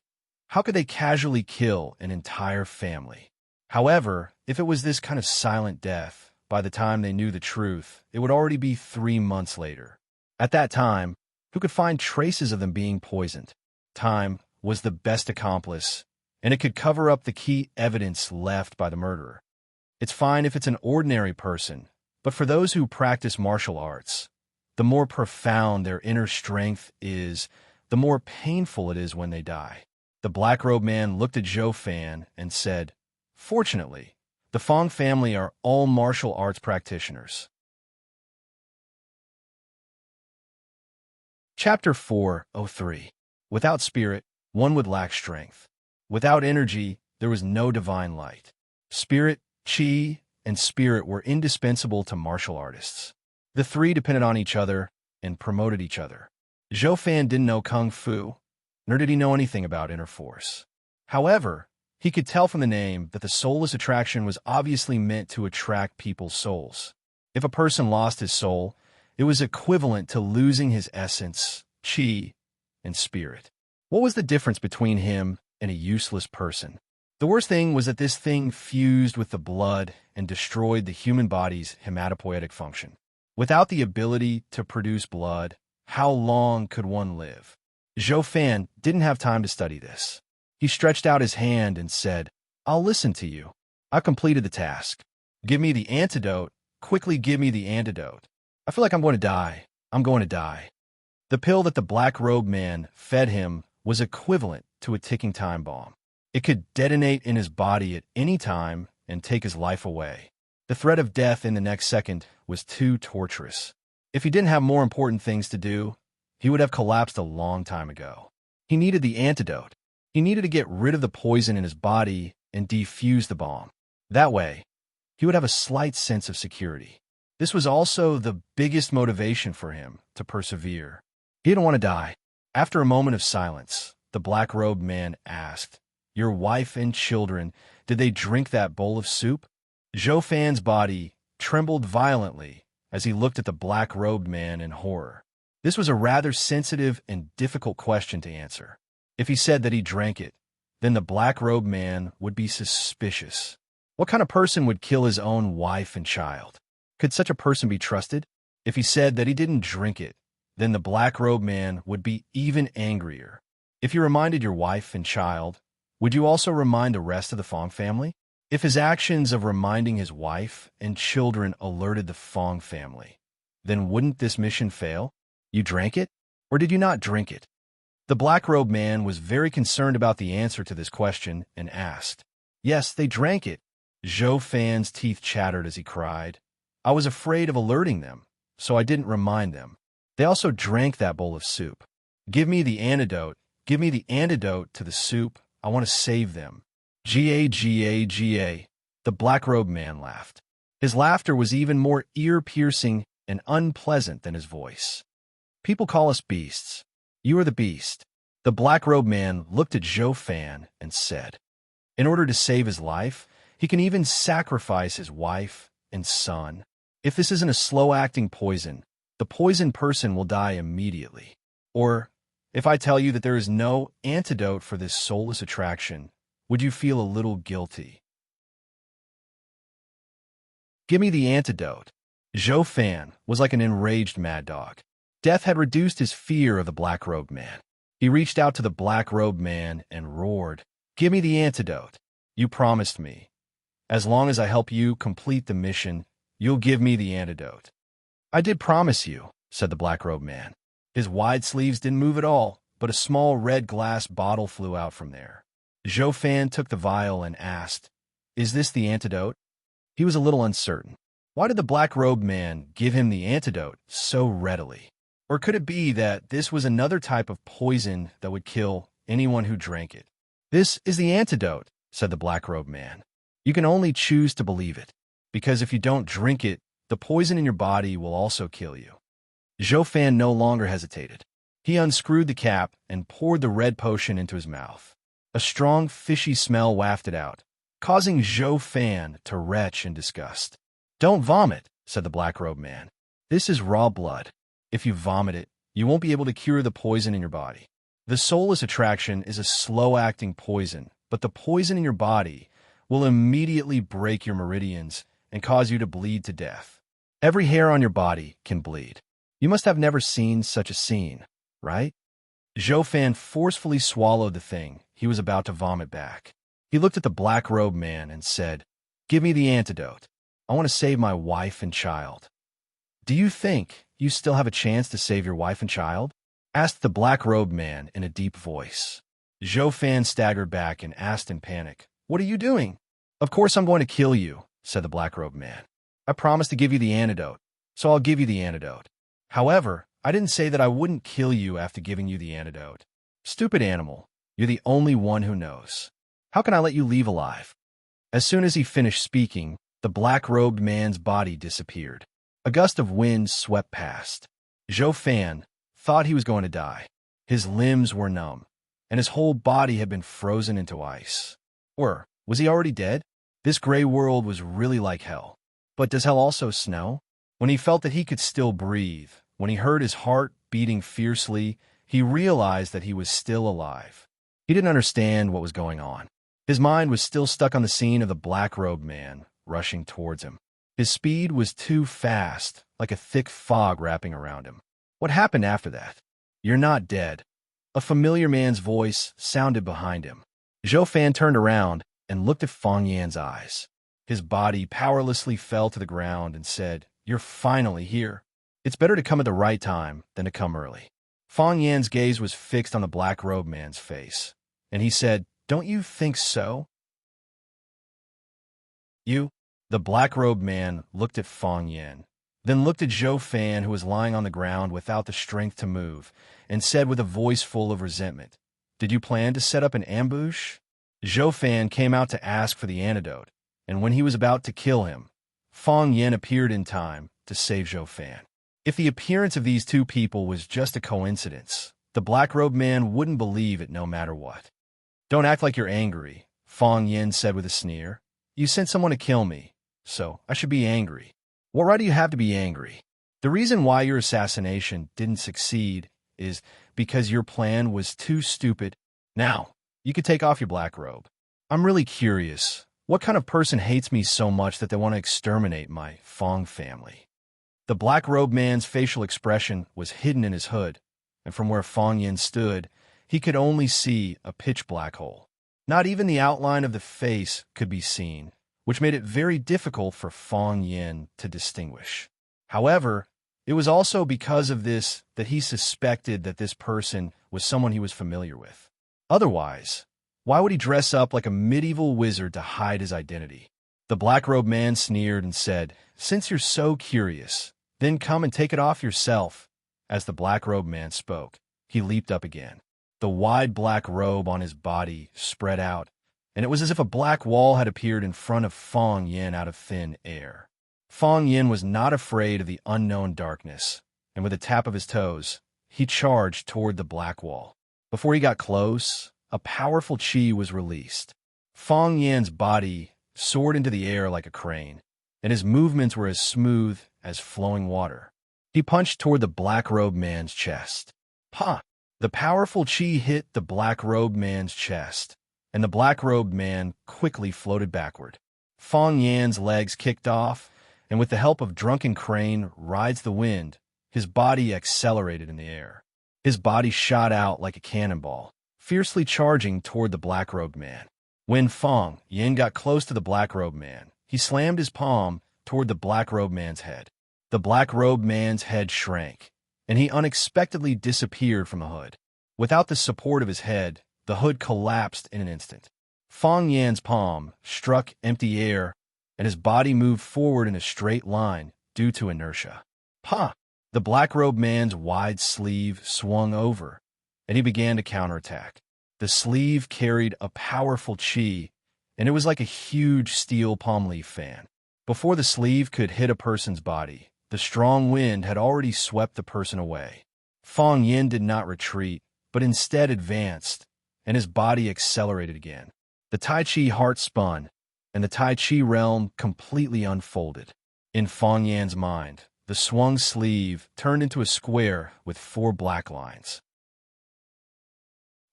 Speaker 1: How could they casually kill an entire family? However, if it was this kind of silent death, by the time they knew the truth, it would already be 3 months later. At that time, who could find traces of them being poisoned? Time was the best accomplice, and it could cover up the key evidence left by the murderer. It's fine if it's an ordinary person, but for those who practice martial arts, the more profound their inner strength is, the more painful it is when they die. The black-robed man looked at Zhou Fan and said, Fortunately, the Fong family are all martial arts practitioners. Chapter 403. Without spirit, one would lack strength. Without energy, there was no divine light. Spirit, chi, and spirit were indispensable to martial artists. The three depended on each other and promoted each other. Zhou Fan didn't know kung fu, nor did he know anything about inner force. However, he could tell from the name that the soulless attraction was obviously meant to attract people's souls. If a person lost his soul, it was equivalent to losing his essence, chi, and spirit. What was the difference between him and a useless person? The worst thing was that this thing fused with the blood and destroyed the human body's hematopoietic function. Without the ability to produce blood, how long could one live? Zhou Fan didn't have time to study this. He stretched out his hand and said, I'll listen to you. I've completed the task. Give me the antidote. Quickly give me the antidote. I feel like I'm going to die. I'm going to die. The pill that the black-robed man fed him was equivalent to a ticking time bomb. It could detonate in his body at any time and take his life away. The threat of death in the next second was too torturous. If he didn't have more important things to do, he would have collapsed a long time ago. He needed the antidote. He needed to get rid of the poison in his body and defuse the bomb. That way, he would have a slight sense of security. This was also the biggest motivation for him to persevere. He didn't want to die. After a moment of silence, the black-robed man asked, "Your wife and children, did they drink that bowl of soup?" Zhou Fan's body trembled violently as he looked at the black-robed man in horror. This was a rather sensitive and difficult question to answer. If he said that he drank it, then the black-robed man would be suspicious. What kind of person would kill his own wife and child? Could such a person be trusted? If he said that he didn't drink it, then the black-robed man would be even angrier. If you reminded your wife and child, would you also remind the rest of the Fong family? If his actions of reminding his wife and children alerted the Fong family, then wouldn't this mission fail? You drank it, or did you not drink it? The black-robed man was very concerned about the answer to this question and asked, "Yes, they drank it." Zhou Fan's teeth chattered as he cried, "I was afraid of alerting them, so I didn't remind them. They also drank that bowl of soup. Give me the antidote. Give me the antidote to the soup. I want to save them." Ga. The black-robed man laughed. His laughter was even more ear-piercing and unpleasant than his voice. "People call us beasts. You are the beast." The black-robed man looked at Zhou Fan and said, "In order to save his life, he can even sacrifice his wife and son. If this isn't a slow-acting poison, the poisoned person will die immediately. Or, if I tell you that there is no antidote for this soulless attraction, would you feel a little guilty?" "Give me the antidote." Zhou Fan was like an enraged mad dog. Death had reduced his fear of the black-robed man. He reached out to the black-robed man and roared, "Give me the antidote. You promised me. As long as I help you complete the mission, you'll give me the antidote." "I did promise you," said the black-robed man. His wide sleeves didn't move at all, but a small red glass bottle flew out from there. Zhou Fan took the vial and asked, "Is this the antidote?" He was a little uncertain. Why did the black-robed man give him the antidote so readily? Or could it be that this was another type of poison that would kill anyone who drank it? "This is the antidote," said the black-robed man. "You can only choose to believe it, because if you don't drink it, the poison in your body will also kill you." Zhou Fan no longer hesitated. He unscrewed the cap and poured the red potion into his mouth. A strong, fishy smell wafted out, causing Zhou Fan to retch in disgust. "Don't vomit," said the black-robed man. "This is raw blood. If you vomit it, you won't be able to cure the poison in your body. The soulless attraction is a slow-acting poison, but the poison in your body will immediately break your meridians and cause you to bleed to death. Every hair on your body can bleed. You must have never seen such a scene, right?" Zhou Fan forcefully swallowed the thing he was about to vomit back. He looked at the black-robed man and said, "Give me the antidote. I want to save my wife and child." "Do you think you still have a chance to save your wife and child?" asked the black-robed man in a deep voice. Zhou Fan staggered back and asked in panic, "What are you doing?" "Of course I'm going to kill you," said the black-robed man. "I promised to give you the antidote, so I'll give you the antidote. However, I didn't say that I wouldn't kill you after giving you the antidote. Stupid animal, you're the only one who knows. How can I let you leave alive?" As soon as he finished speaking, the black-robed man's body disappeared. A gust of wind swept past. Zhou Fan thought he was going to die. His limbs were numb, and his whole body had been frozen into ice. Or was he already dead? This gray world was really like hell. But does hell also snow? When he felt that he could still breathe, when he heard his heart beating fiercely, he realized that he was still alive. He didn't understand what was going on. His mind was still stuck on the scene of the black-robed man rushing towards him. His speed was too fast, like a thick fog wrapping around him. What happened after that? "You're not dead." A familiar man's voice sounded behind him. Zhou Fan turned around and looked at Fong Yan's eyes. His body powerlessly fell to the ground and said, "You're finally here. It's better to come at the right time than to come early." Fong Yan's gaze was fixed on the black-robed man's face, and he said, "Don't you think so?" "You?" The black-robed man looked at Fong Yan, then looked at Zhou Fan, who was lying on the ground without the strength to move, and said with a voice full of resentment, "Did you plan to set up an ambush?" Zhou Fan came out to ask for the antidote, and when he was about to kill him, Fong Yan appeared in time to save Zhou Fan. If the appearance of these two people was just a coincidence, the black-robed man wouldn't believe it no matter what. "Don't act like you're angry," Fang Yin said with a sneer. "You sent someone to kill me, so I should be angry." "What right do you have to be angry? The reason why your assassination didn't succeed is because your plan was too stupid. Now, you could take off your black robe. I'm really curious. What kind of person hates me so much that they want to exterminate my Fang family?" The black-robed man's facial expression was hidden in his hood, and from where Fang Yin stood, he could only see a pitch-black hole. Not even the outline of the face could be seen, which made it very difficult for Fang Yin to distinguish. However, it was also because of this that he suspected that this person was someone he was familiar with. Otherwise, why would he dress up like a medieval wizard to hide his identity? The black-robed man sneered and said, "Since you're so curious, then come and take it off yourself." As the black-robed man spoke, he leaped up again. The wide black robe on his body spread out, and it was as if a black wall had appeared in front of Fang Yin out of thin air. Fang Yin was not afraid of the unknown darkness, and with a tap of his toes, he charged toward the black wall. Before he got close, a powerful qi was released. Fang Yin's body soared into the air like a crane, and his movements were as smooth as flowing water. He punched toward the black-robed man's chest. "Ha!" The powerful qi hit the black-robed man's chest, and the black-robed man quickly floated backward. Fang Yan's legs kicked off, and with the help of Drunken Crane rides the wind, his body accelerated in the air. His body shot out like a cannonball, fiercely charging toward the black-robed man. When Fang Yin got close to the black-robed man, he slammed his palm toward the black-robed man's head. The black-robed man's head shrank, and he unexpectedly disappeared from the hood. Without the support of his head, the hood collapsed in an instant. Fang Yan's palm struck empty air, and his body moved forward in a straight line due to inertia. "Ha!" The black-robed man's wide sleeve swung over, and he began to counterattack. The sleeve carried a powerful qi, and it was like a huge steel palm leaf fan. Before the sleeve could hit a person's body, the strong wind had already swept the person away. Fang Yin did not retreat, but instead advanced, and his body accelerated again. The Tai Chi heart spun, and the Tai Chi realm completely unfolded. In Fang Yan's mind, the swung sleeve turned into a square with 4 black lines.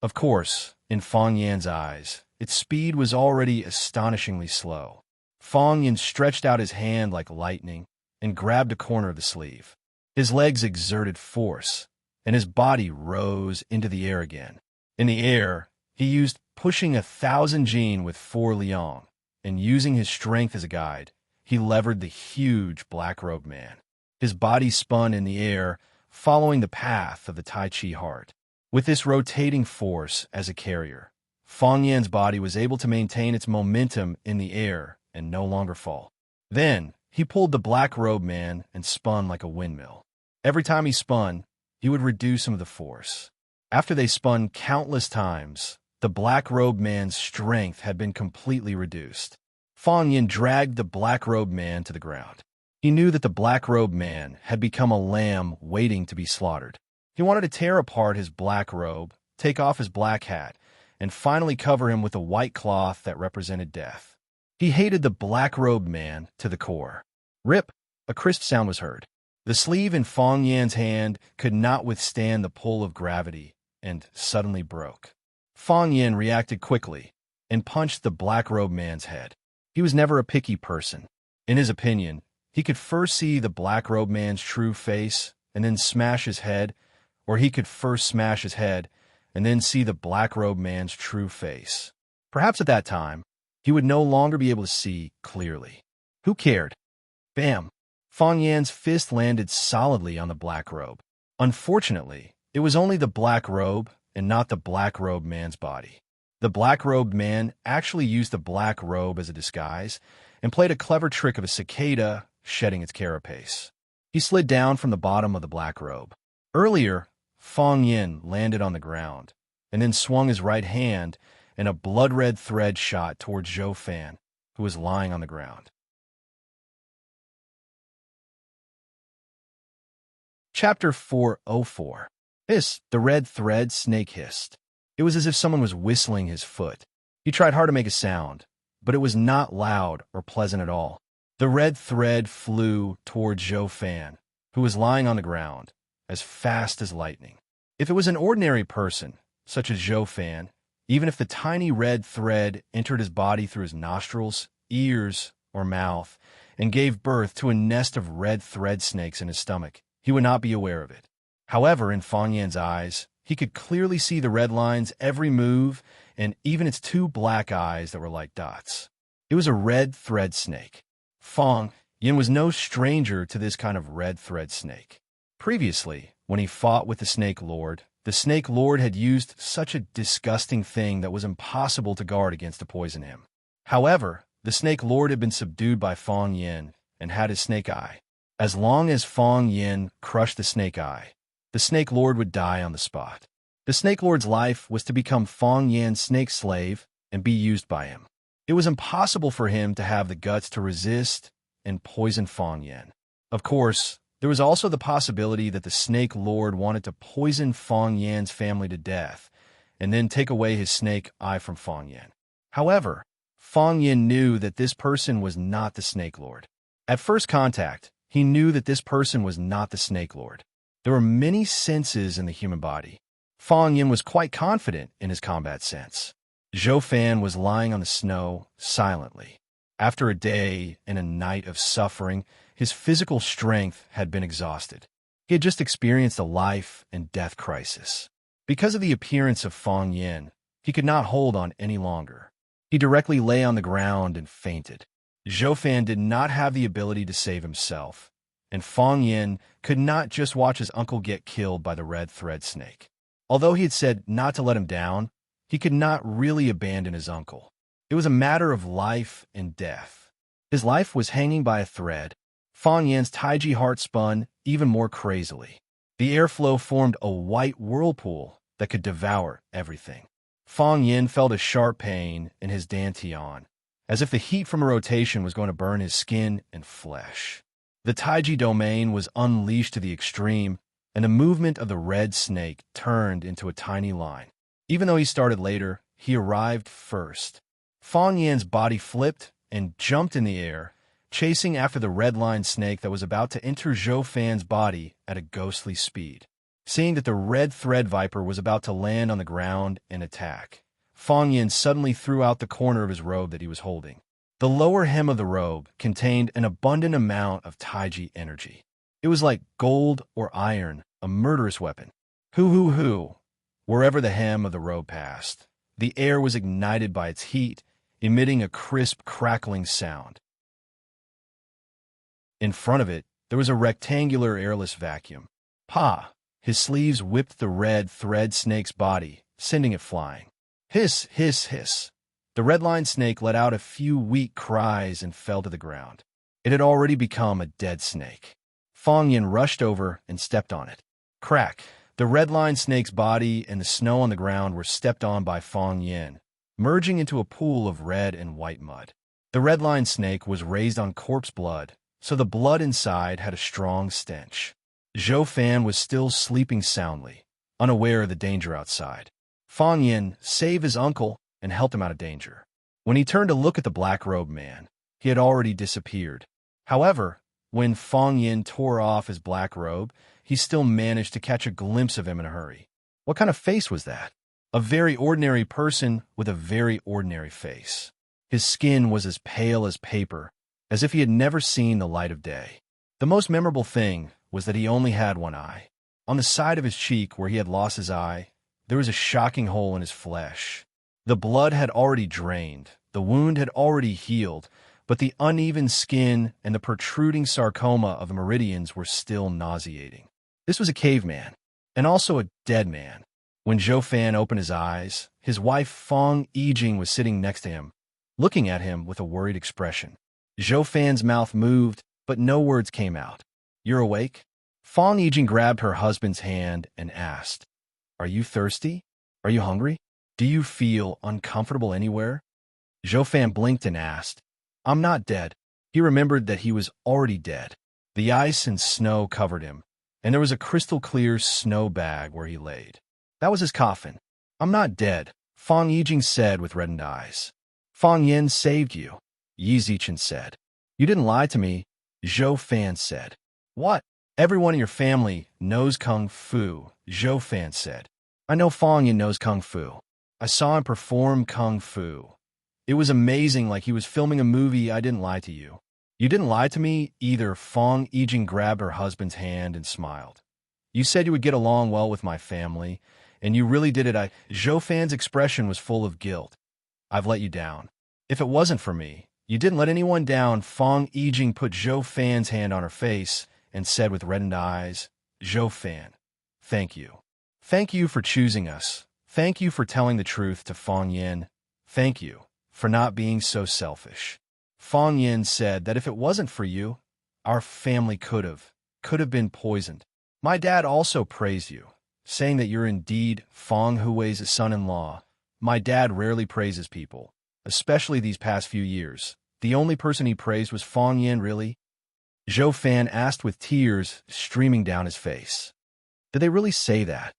Speaker 1: Of course, in Fang Yan's eyes, its speed was already astonishingly slow. Fang Yin stretched out his hand like lightning and grabbed a corner of the sleeve. His legs exerted force, and his body rose into the air again. In the air, he used pushing 1,000 Jin with 4 Liang, and using his strength as a guide, he levered the huge black-robed man. His body spun in the air, following the path of the Tai Chi heart. With this rotating force as a carrier, Fang Yan's body was able to maintain its momentum in the air and no longer fall. Then, he pulled the black-robed man and spun like a windmill. Every time he spun, he would reduce some of the force. After they spun countless times, the black-robed man's strength had been completely reduced. Fang Yin dragged the black-robed man to the ground. He knew that the black-robed man had become a lamb waiting to be slaughtered. He wanted to tear apart his black robe, take off his black hat, and finally cover him with a white cloth that represented death. He hated the black-robed man to the core. Rip! A crisp sound was heard. The sleeve in Fang Yan's hand could not withstand the pull of gravity and suddenly broke. Fang Yin reacted quickly and punched the black-robed man's head. He was never a picky person. In his opinion, he could first see the black-robed man's true face and then smash his head, or he could first smash his head and then see the black-robed man's true face. Perhaps at that time, he would no longer be able to see clearly. Who cared? Bam! Fang Yan's fist landed solidly on the black robe. Unfortunately, it was only the black robe and not the black-robed man's body. The black-robed man actually used the black robe as a disguise and played a clever trick of a cicada shedding its carapace. He slid down from the bottom of the black robe. Earlier, Fang Yin landed on the ground and then swung his right hand, and a blood-red thread shot towards Zhou Fan, who was lying on the ground. Chapter 404. The red thread snake hissed. It was as if someone was whistling his foot. He tried hard to make a sound, but it was not loud or pleasant at all. The red thread flew toward Zhou Fan, who was lying on the ground, as fast as lightning. If it was an ordinary person, such as Zhou Fan, even if the tiny red thread entered his body through his nostrils, ears, or mouth, and gave birth to a nest of red thread snakes in his stomach, he would not be aware of it. However, in Fang Yan's eyes, he could clearly see the red line's every move and even its two black eyes that were like dots. It was a red thread snake. Fang Yan was no stranger to this kind of red thread snake. Previously, when he fought with the Snake Lord had used such a disgusting thing that was impossible to guard against to poison him. However, the Snake Lord had been subdued by Fang Yan and had his snake eye. As long as Fang Yan crushed the snake eye, the Snake Lord would die on the spot. The Snake Lord's life was to become Fang Yan's snake slave and be used by him. It was impossible for him to have the guts to resist and poison Fang Yan. Of course, there was also the possibility that the Snake Lord wanted to poison Fang Yan's family to death and then take away his snake eye from Fang Yan. However, Fang Yan knew that this person was not the Snake Lord. At first contact, he knew that this person was not the Snake Lord. There were many senses in the human body. Fang Yan was quite confident in his combat sense. Zhou Fan was lying on the snow silently. After a day and a night of suffering, his physical strength had been exhausted. He had just experienced a life and death crisis. Because of the appearance of Fang Yan, he could not hold on any longer. He directly lay on the ground and fainted. Zhou Fan did not have the ability to save himself, and Fang Yan could not just watch his uncle get killed by the red thread snake. Although he had said not to let him down, he could not really abandon his uncle. It was a matter of life and death. His life was hanging by a thread. Fang Yan's Taiji heart spun even more crazily. The airflow formed a white whirlpool that could devour everything. Fang Yan felt a sharp pain in his dantian, as if the heat from a rotation was going to burn his skin and flesh. The Taiji domain was unleashed to the extreme, and the movement of the red snake turned into a tiny line. Even though he started later, he arrived first. Fang Yan's body flipped and jumped in the air, chasing after the red-line snake that was about to enter Zhou Fan's body at a ghostly speed. Seeing that the red thread viper was about to land on the ground and attack, Fang Yan suddenly threw out the corner of his robe that he was holding. The lower hem of the robe contained an abundant amount of Taiji energy. It was like gold or iron, a murderous weapon. Hoo. Wherever the hem of the robe passed, the air was ignited by its heat, emitting a crisp, crackling sound. In front of it, there was a rectangular airless vacuum. Pa! His sleeves whipped the red thread snake's body, sending it flying. Hiss. The red-line snake let out a few weak cries and fell to the ground. It had already become a dead snake. Fang Yan rushed over and stepped on it. Crack! The red-line snake's body and the snow on the ground were stepped on by Fang Yan, merging into a pool of red and white mud. The red-line snake was raised on corpse blood, so the blood inside had a strong stench. Zhou Fan was still sleeping soundly, unaware of the danger outside. Fang Yan saved his uncle and helped him out of danger. When he turned to look at the black-robed man, he had already disappeared. However, when Fang Yan tore off his black robe, he still managed to catch a glimpse of him in a hurry. What kind of face was that? A very ordinary person with a very ordinary face. His skin was as pale as paper, as if he had never seen the light of day. The most memorable thing was that he only had one eye. On the side of his cheek where he had lost his eye, there was a shocking hole in his flesh. The blood had already drained, the wound had already healed, but the uneven skin and the protruding sarcoma of the meridians were still nauseating. This was a caveman, and also a dead man. When Zhou Fan opened his eyes, his wife Fang Yijing was sitting next to him, looking at him with a worried expression. Zhou Fan's mouth moved, but no words came out. "You're awake?" Fang Yijing grabbed her husband's hand and asked, "Are you thirsty? Are you hungry? Do you feel uncomfortable anywhere?" Zhou Fan blinked and asked, "I'm not dead." He remembered that he was already dead. The ice and snow covered him, and there was a crystal-clear snow bag where he laid. That was his coffin. "I'm not dead," Fang Yijing said with reddened eyes. "Fang Yin saved you," Yi Zichen said. "You didn't lie to me," Zhou Fan said. "What? Everyone in your family knows Kung Fu," Zhou Fan said. "I know Fang Yin knows Kung Fu. I saw him perform Kung Fu. It was amazing, like he was filming a movie. I didn't lie to you." "You didn't lie to me either," Fang Yijing grabbed her husband's hand and smiled. "You said you would get along well with my family, and you really did it." Zhou Fan's expression was full of guilt. "I've let you down. If it wasn't for me, you didn't let anyone down." Fang Yijing put Zhou Fan's hand on her face and said with reddened eyes, "Zhou Fan, thank you. Thank you for choosing us. Thank you for telling the truth to Fang Yin. Thank you for not being so selfish." Fang Yin said that if it wasn't for you, our family could have been poisoned. "My dad also praised you, saying that you're indeed Fang Hui's son-in-law. My dad rarely praises people, especially these past few years. The only person he praised was Fang Yin, really?" Zhou Fan asked with tears streaming down his face. Did they really say that?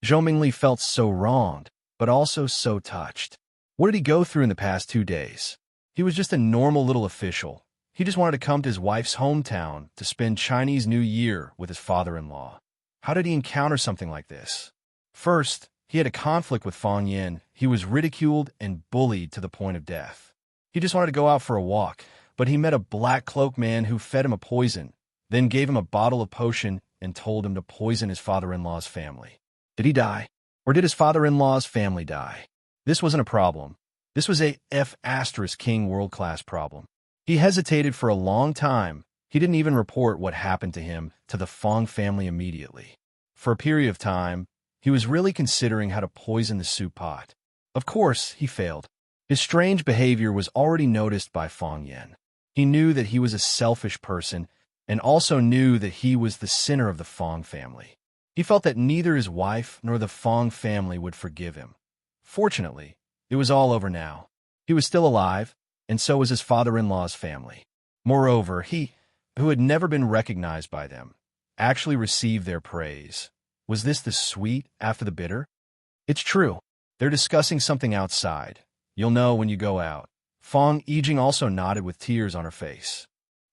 Speaker 1: Zhou Mingli felt so wronged, but also so touched. What did he go through in the past 2 days? He was just a normal little official. He just wanted to come to his wife's hometown to spend Chinese New Year with his father-in-law. How did he encounter something like this? First, he had a conflict with Fang Yin. He was ridiculed and bullied to the point of death. He just wanted to go out for a walk, but he met a black cloak man who fed him a poison, then gave him a bottle of potion and told him to poison his father-in-law's family. Did he die? Or did his father-in-law's family die? This wasn't a problem. This was a F***king world-class problem. He hesitated for a long time. He didn't even report what happened to him to the Fang family immediately. For a period of time, he was really considering how to poison the soup pot. Of course, he failed. His strange behavior was already noticed by Fang Yin. He knew that he was a selfish person and also knew that he was the sinner of the Fang family. He felt that neither his wife nor the Fang family would forgive him. Fortunately, it was all over now. He was still alive, and so was his father-in-law's family. Moreover, he, who had never been recognized by them, actually received their praise. Was this the sweet after the bitter? It's true. They're discussing something outside. You'll know when you go out. Fang Yijing also nodded with tears on her face.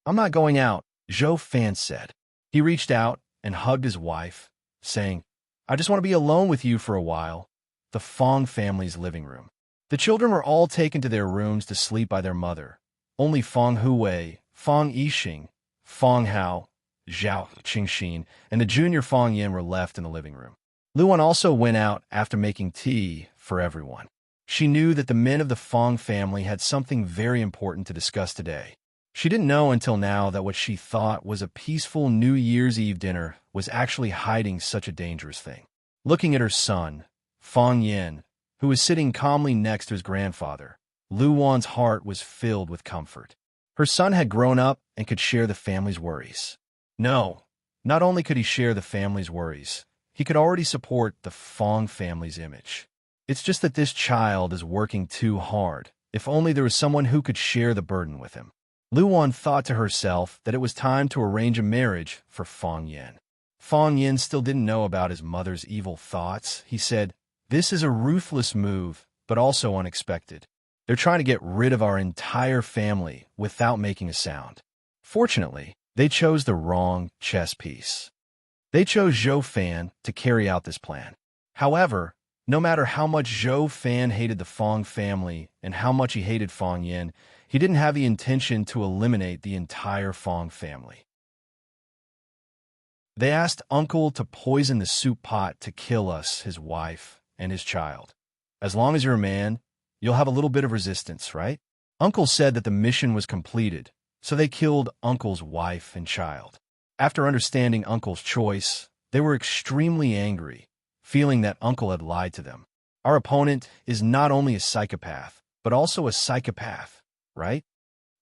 Speaker 1: "I'm not going out," Zhou Fan said. He reached out and hugged his wife, saying, "I just want to be alone with you for a while." The Fang family's living room. The children were all taken to their rooms to sleep by their mother. Only Fang Hui, Fang Yixing, Fang Hao, Zhao Qingxin, and the junior Fang Yin were left in the living room. Luan also went out after making tea for everyone. She knew that the men of the Fang family had something very important to discuss today. She didn't know until now that what she thought was a peaceful New Year's Eve dinner was actually hiding such a dangerous thing. Looking at her son, Fang Yin, who was sitting calmly next to his grandfather, Luan's heart was filled with comfort. Her son had grown up and could share the family's worries. No, not only could he share the family's worries, he could already support the Fang family's image. It's just that this child is working too hard. If only there was someone who could share the burden with him. Luan thought to herself that it was time to arrange a marriage for Fang Yin. Fang Yin still didn't know about his mother's evil thoughts. He said, "This is a ruthless move, but also unexpected. They're trying to get rid of our entire family without making a sound." Fortunately, they chose the wrong chess piece. They chose Zhou Fan to carry out this plan. However, no matter how much Zhou Fan hated the Fang family and how much he hated Fang Yin, he didn't have the intention to eliminate the entire Fang family. They asked Uncle to poison the soup pot to kill us, his wife, and his child. As long as you're a man, you'll have a little bit of resistance, right? Uncle said that the mission was completed, so they killed Uncle's wife and child. After understanding Uncle's choice, they were extremely angry, feeling that Uncle had lied to them. Our opponent is not only a psychopath, but also a psychopath, right?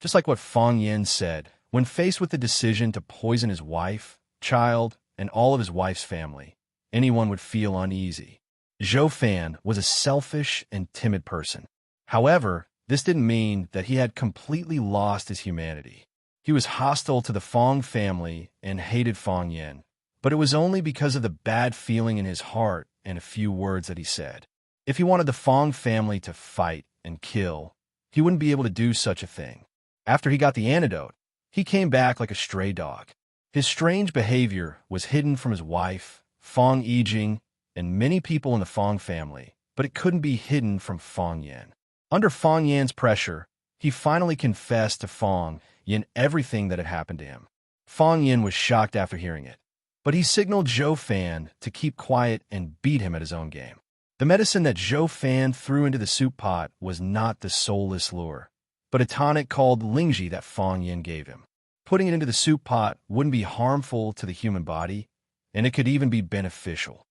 Speaker 1: Just like what Fang Yin said, when faced with the decision to poison his wife, child, and all of his wife's family, anyone would feel uneasy. Zhou Fan was a selfish and timid person. However, this didn't mean that he had completely lost his humanity. He was hostile to the Fong family and hated Fong Yin, but it was only because of the bad feeling in his heart and a few words that he said. If he wanted the Fong family to fight and kill, he wouldn't be able to do such a thing. After he got the antidote, he came back like a stray dog. His strange behavior was hidden from his wife, Fong Yijing, and many people in the Fong family, but it couldn't be hidden from Fong Yin. Under Fong Yin's pressure, he finally confessed to Fong Yin everything that had happened to him. Fong Yin was shocked after hearing it, but he signaled Zhou Fan to keep quiet and beat him at his own game. The medicine that Zhou Fan threw into the soup pot was not the soulless lure, but a tonic called Lingji that Fong Yin gave him. Putting it into the soup pot wouldn't be harmful to the human body, and it could even be beneficial.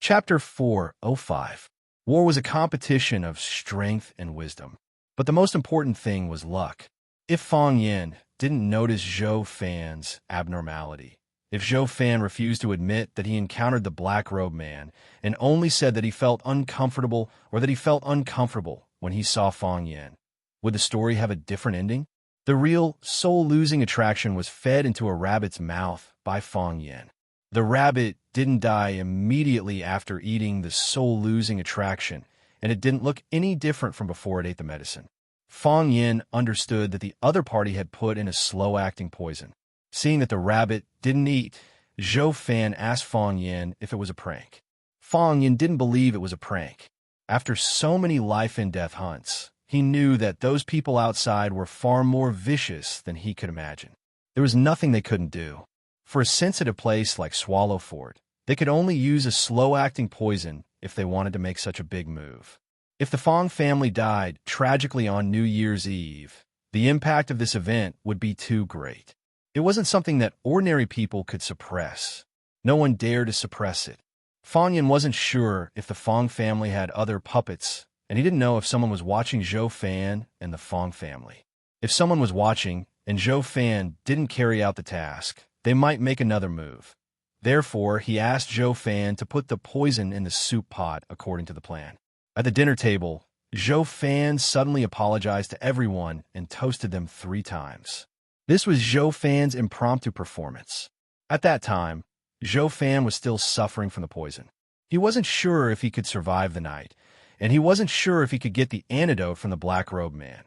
Speaker 1: Chapter 4:05. War was a competition of strength and wisdom, but the most important thing was luck. If Fong Yin didn't notice Zhou Fan's abnormality, if Zhou Fan refused to admit that he encountered the black-robed man and only said that he felt uncomfortable or that he felt uncomfortable when he saw Fong Yin, would the story have a different ending? The real soul-losing attraction was fed into a rabbit's mouth by Fong Yin. The rabbit didn't die immediately after eating the soul-losing attraction, and it didn't look any different from before it ate the medicine. Fong Yin understood that the other party had put in a slow-acting poison. Seeing that the rabbit didn't eat, Zhou Fan asked Fong Yin if it was a prank. Fong Yin didn't believe it was a prank. After so many life-and-death hunts, he knew that those people outside were far more vicious than he could imagine. There was nothing they couldn't do. For a sensitive place like Swallow Fort, they could only use a slow-acting poison if they wanted to make such a big move. If the Fong family died tragically on New Year's Eve, the impact of this event would be too great. It wasn't something that ordinary people could suppress. No one dared to suppress it. Fong Yin wasn't sure if the Fong family had other puppets, and he didn't know if someone was watching Zhou Fan and the Fong family. If someone was watching and Zhou Fan didn't carry out the task, they might make another move. Therefore, he asked Zhou Fan to put the poison in the soup pot according to the plan. At the dinner table, Zhou Fan suddenly apologized to everyone and toasted them 3 times. This was Zhou Fan's impromptu performance. At that time, Zhou Fan was still suffering from the poison. He wasn't sure if he could survive the night, and he wasn't sure if he could get the antidote from the black-robed man,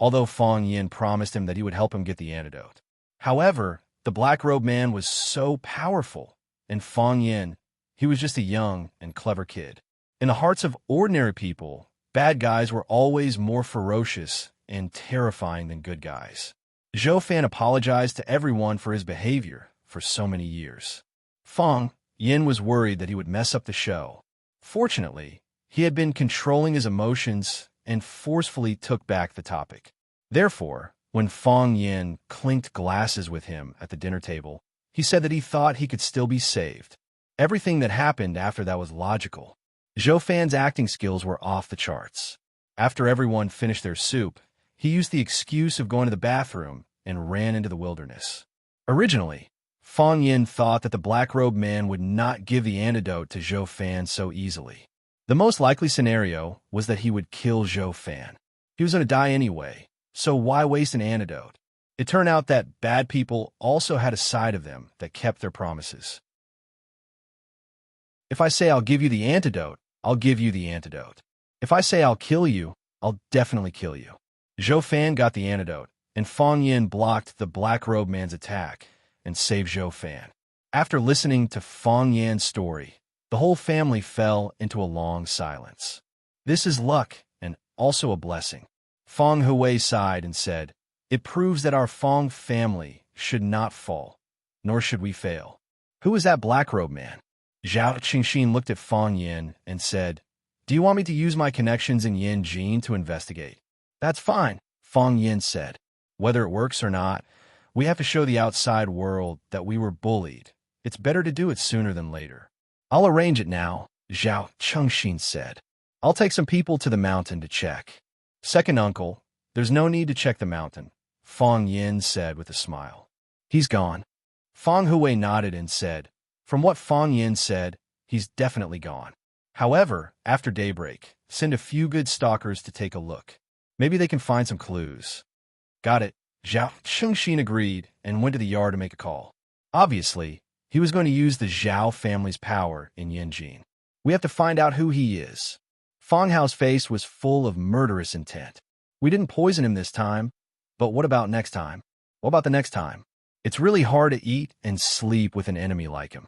Speaker 1: although Fong Yin promised him that he would help him get the antidote. However, the black-robed man was so powerful, and Fong Yin, he was just a young and clever kid. In the hearts of ordinary people, bad guys were always more ferocious and terrifying than good guys. Zhou Fan apologized to everyone for his behavior for so many years. Fong Yin was worried that he would mess up the show. Fortunately, he had been controlling his emotions and forcefully took back the topic. Therefore, when Fong Yin clinked glasses with him at the dinner table, he said that he thought he could still be saved. Everything that happened after that was logical. Zhou Fan's acting skills were off the charts. After everyone finished their soup, he used the excuse of going to the bathroom and ran into the wilderness. Originally, Fong Yin thought that the black-robed man would not give the antidote to Zhou Fan so easily. The most likely scenario was that he would kill Zhou Fan. He was going to die anyway, so why waste an antidote? It turned out that bad people also had a side of them that kept their promises. If I say I'll give you the antidote, I'll give you the antidote. If I say I'll kill you, I'll definitely kill you. Zhou Fan got the antidote, and Fong Yin blocked the black-robed man's attack and saved Zhou Fan. After listening to Fong Yin's story, the whole family fell into a long silence. This is luck and also a blessing. Fong Hui sighed and said, "It proves that our Fong family should not fall, nor should we fail." "Who is that black-robed man?" Zhao Qingxin looked at Fong Yin and said, "Do you want me to use my connections in Yanjin to investigate?" "That's fine," Fong Yin said. "Whether it works or not, we have to show the outside world that we were bullied. It's better to do it sooner than later." "I'll arrange it now," Zhao Qingxin said. "I'll take some people to the mountain to check." "Second uncle, there's no need to check the mountain," Fong Yin said with a smile. "He's gone." Fong Hui nodded and said, "From what Fong Yin said, he's definitely gone. However, after daybreak, send a few good stalkers to take a look." Maybe they can find some clues. Got it. Zhao Chengxin agreed and went to the yard to make a call. Obviously, he was going to use the Zhao family's power in Yanjing. We have to find out who he is. Fang Hao's face was full of murderous intent. We didn't poison him this time, but what about next time? What about the next time? It's really hard to eat and sleep with an enemy like him.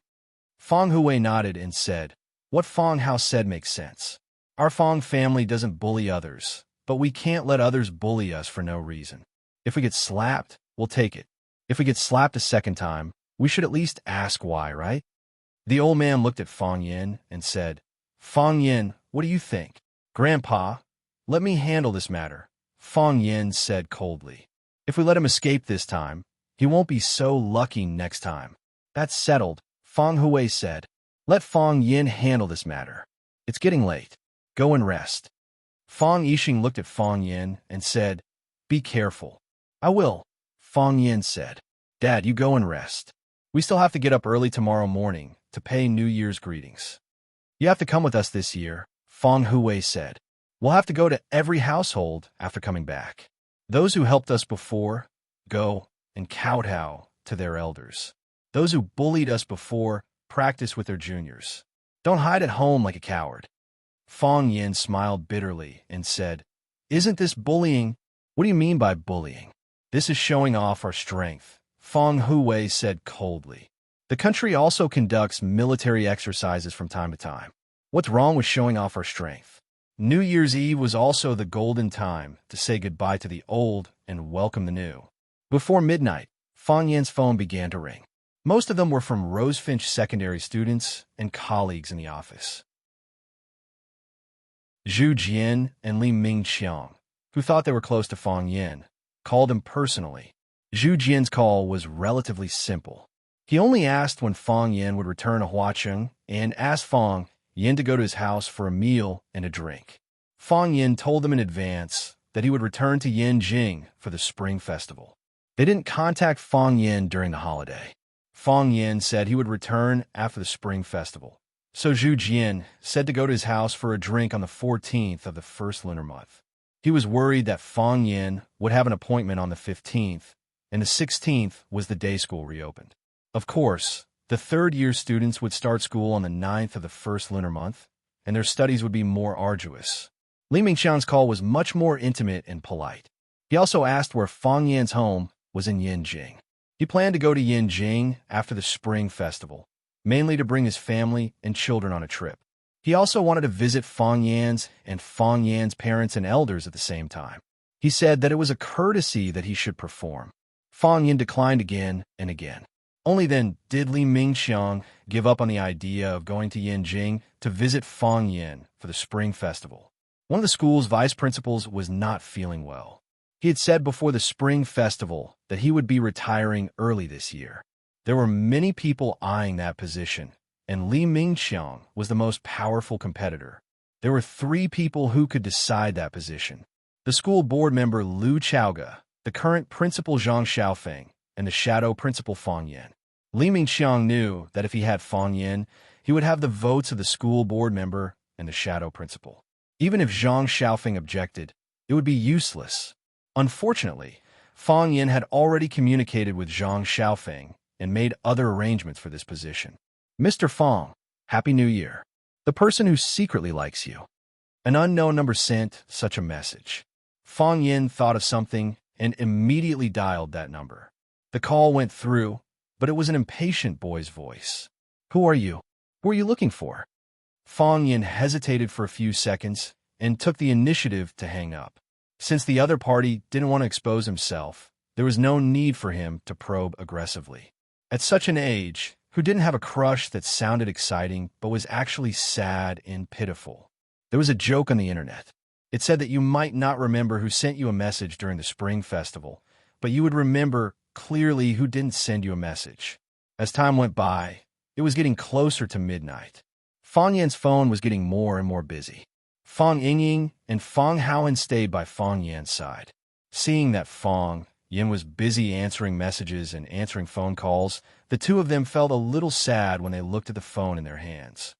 Speaker 1: Fang Hui nodded and said, what Fang Hao said makes sense. Our Fang family doesn't bully others, but we can't let others bully us for no reason. If we get slapped, we'll take it. If we get slapped a second time, we should at least ask why, right? The old man looked at Fang Yin and said, Fang Yin, what do you think? Grandpa, let me handle this matter, Fang Yin said coldly. If we let him escape this time, he won't be so lucky next time. That's settled, Fang Hui said. Let Fang Yin handle this matter. It's getting late. Go and rest. Fang Yixing looked at Fang Yin and said, be careful. I will, Fang Yin said. Dad, you go and rest. We still have to get up early tomorrow morning to pay New Year's greetings. You have to come with us this year, Fang Hui said. We'll have to go to every household after coming back. Those who helped us before, go and kowtow to their elders. Those who bullied us before, practice with their juniors. Don't hide at home like a coward. Fang Yin smiled bitterly and said, isn't this bullying? What do you mean by bullying? This is showing off our strength, Fang Hui said coldly. The country also conducts military exercises from time to time. What's wrong with showing off our strength? New Year's Eve was also the golden time to say goodbye to the old and welcome the new. Before midnight, Fang Yin's phone began to ring. Most of them were from Rosefinch Secondary students and colleagues in the office. Zhu Jian and Li Mingqiang, who thought they were close to Fang Yin, called him personally. Zhu Jian's call was relatively simple. He only asked when Fang Yin would return to Huacheng and asked Fang Yin to go to his house for a meal and a drink. Fang Yin told them in advance that he would return to Yanjing for the Spring Festival. They didn't contact Fang Yin during the holiday. Fang Yin said he would return after the Spring Festival. So Zhu Jian said to go to his house for a drink on the 14th of the first lunar month. He was worried that Fang Yin would have an appointment on the 15th, and the 16th was the day school reopened. Of course, the third-year students would start school on the 9th of the first lunar month, and their studies would be more arduous. Li Mingqiang's call was much more intimate and polite. He also asked where Fang Yin's home was in Yanjing. He planned to go to Yanjing after the Spring Festival, mainly to bring his family and children on a trip. He also wanted to visit Fang Yan's and Fang Yan's parents and elders at the same time. He said that it was a courtesy that he should perform. Fang Yin declined again and again. Only then did Li Mingqiang give up on the idea of going to Yanjing to visit Fang Yin for the Spring Festival. One of the school's vice principals was not feeling well. He had said before the Spring Festival that he would be retiring early this year. There were many people eyeing that position, and Li Mingqiang was the most powerful competitor. There were 3 people who could decide that position: the school board member Lu Chaoge, the current principal Zhang Xiaofeng, and the shadow principal Fang Yin. Li Mingqiang knew that if he had Fang Yin, he would have the votes of the school board member and the shadow principal. Even if Zhang Xiaofeng objected, it would be useless. Unfortunately, Fang Yin had already communicated with Zhang Xiaofeng and made other arrangements for this position. Mr. Fang, Happy New Year. The person who secretly likes you. An unknown number sent such a message. Fang Yin thought of something and immediately dialed that number. The call went through, but it was an impatient boy's voice. Who are you? Who are you looking for? Fang Yin hesitated for a few seconds and took the initiative to hang up. Since the other party didn't want to expose himself, there was no need for him to probe aggressively. At such an age, who didn't have a crush that sounded exciting but was actually sad and pitiful? There was a joke on the internet. It said that you might not remember who sent you a message during the Spring Festival, but you would remember clearly who didn't send you a message. As time went by, it was getting closer to midnight. Fang Yin's phone was getting more and more busy. Fang Yingying and Fang Haoan stayed by Fang Yan's side. Seeing that Fang Yin was busy answering messages and answering phone calls, the two of them felt a little sad when they looked at the phone in their hands.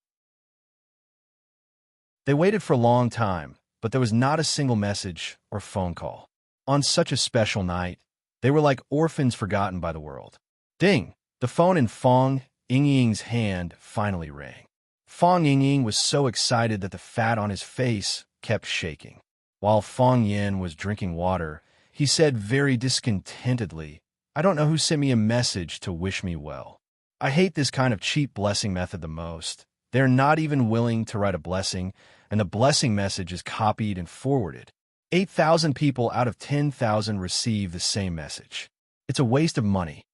Speaker 1: They waited for a long time, but there was not a single message or phone call. On such a special night, they were like orphans forgotten by the world. Ding! The phone in Fong Yingying's hand finally rang. Fong Yingying was so excited that the fat on his face kept shaking. While Fong Yin was drinking water, he said very discontentedly, "I don't know who sent me a message to wish me well. I hate this kind of cheap blessing method the most. They're not even willing to write a blessing, and the blessing message is copied and forwarded. 8,000 people out of 10,000 receive the same message. It's a waste of money."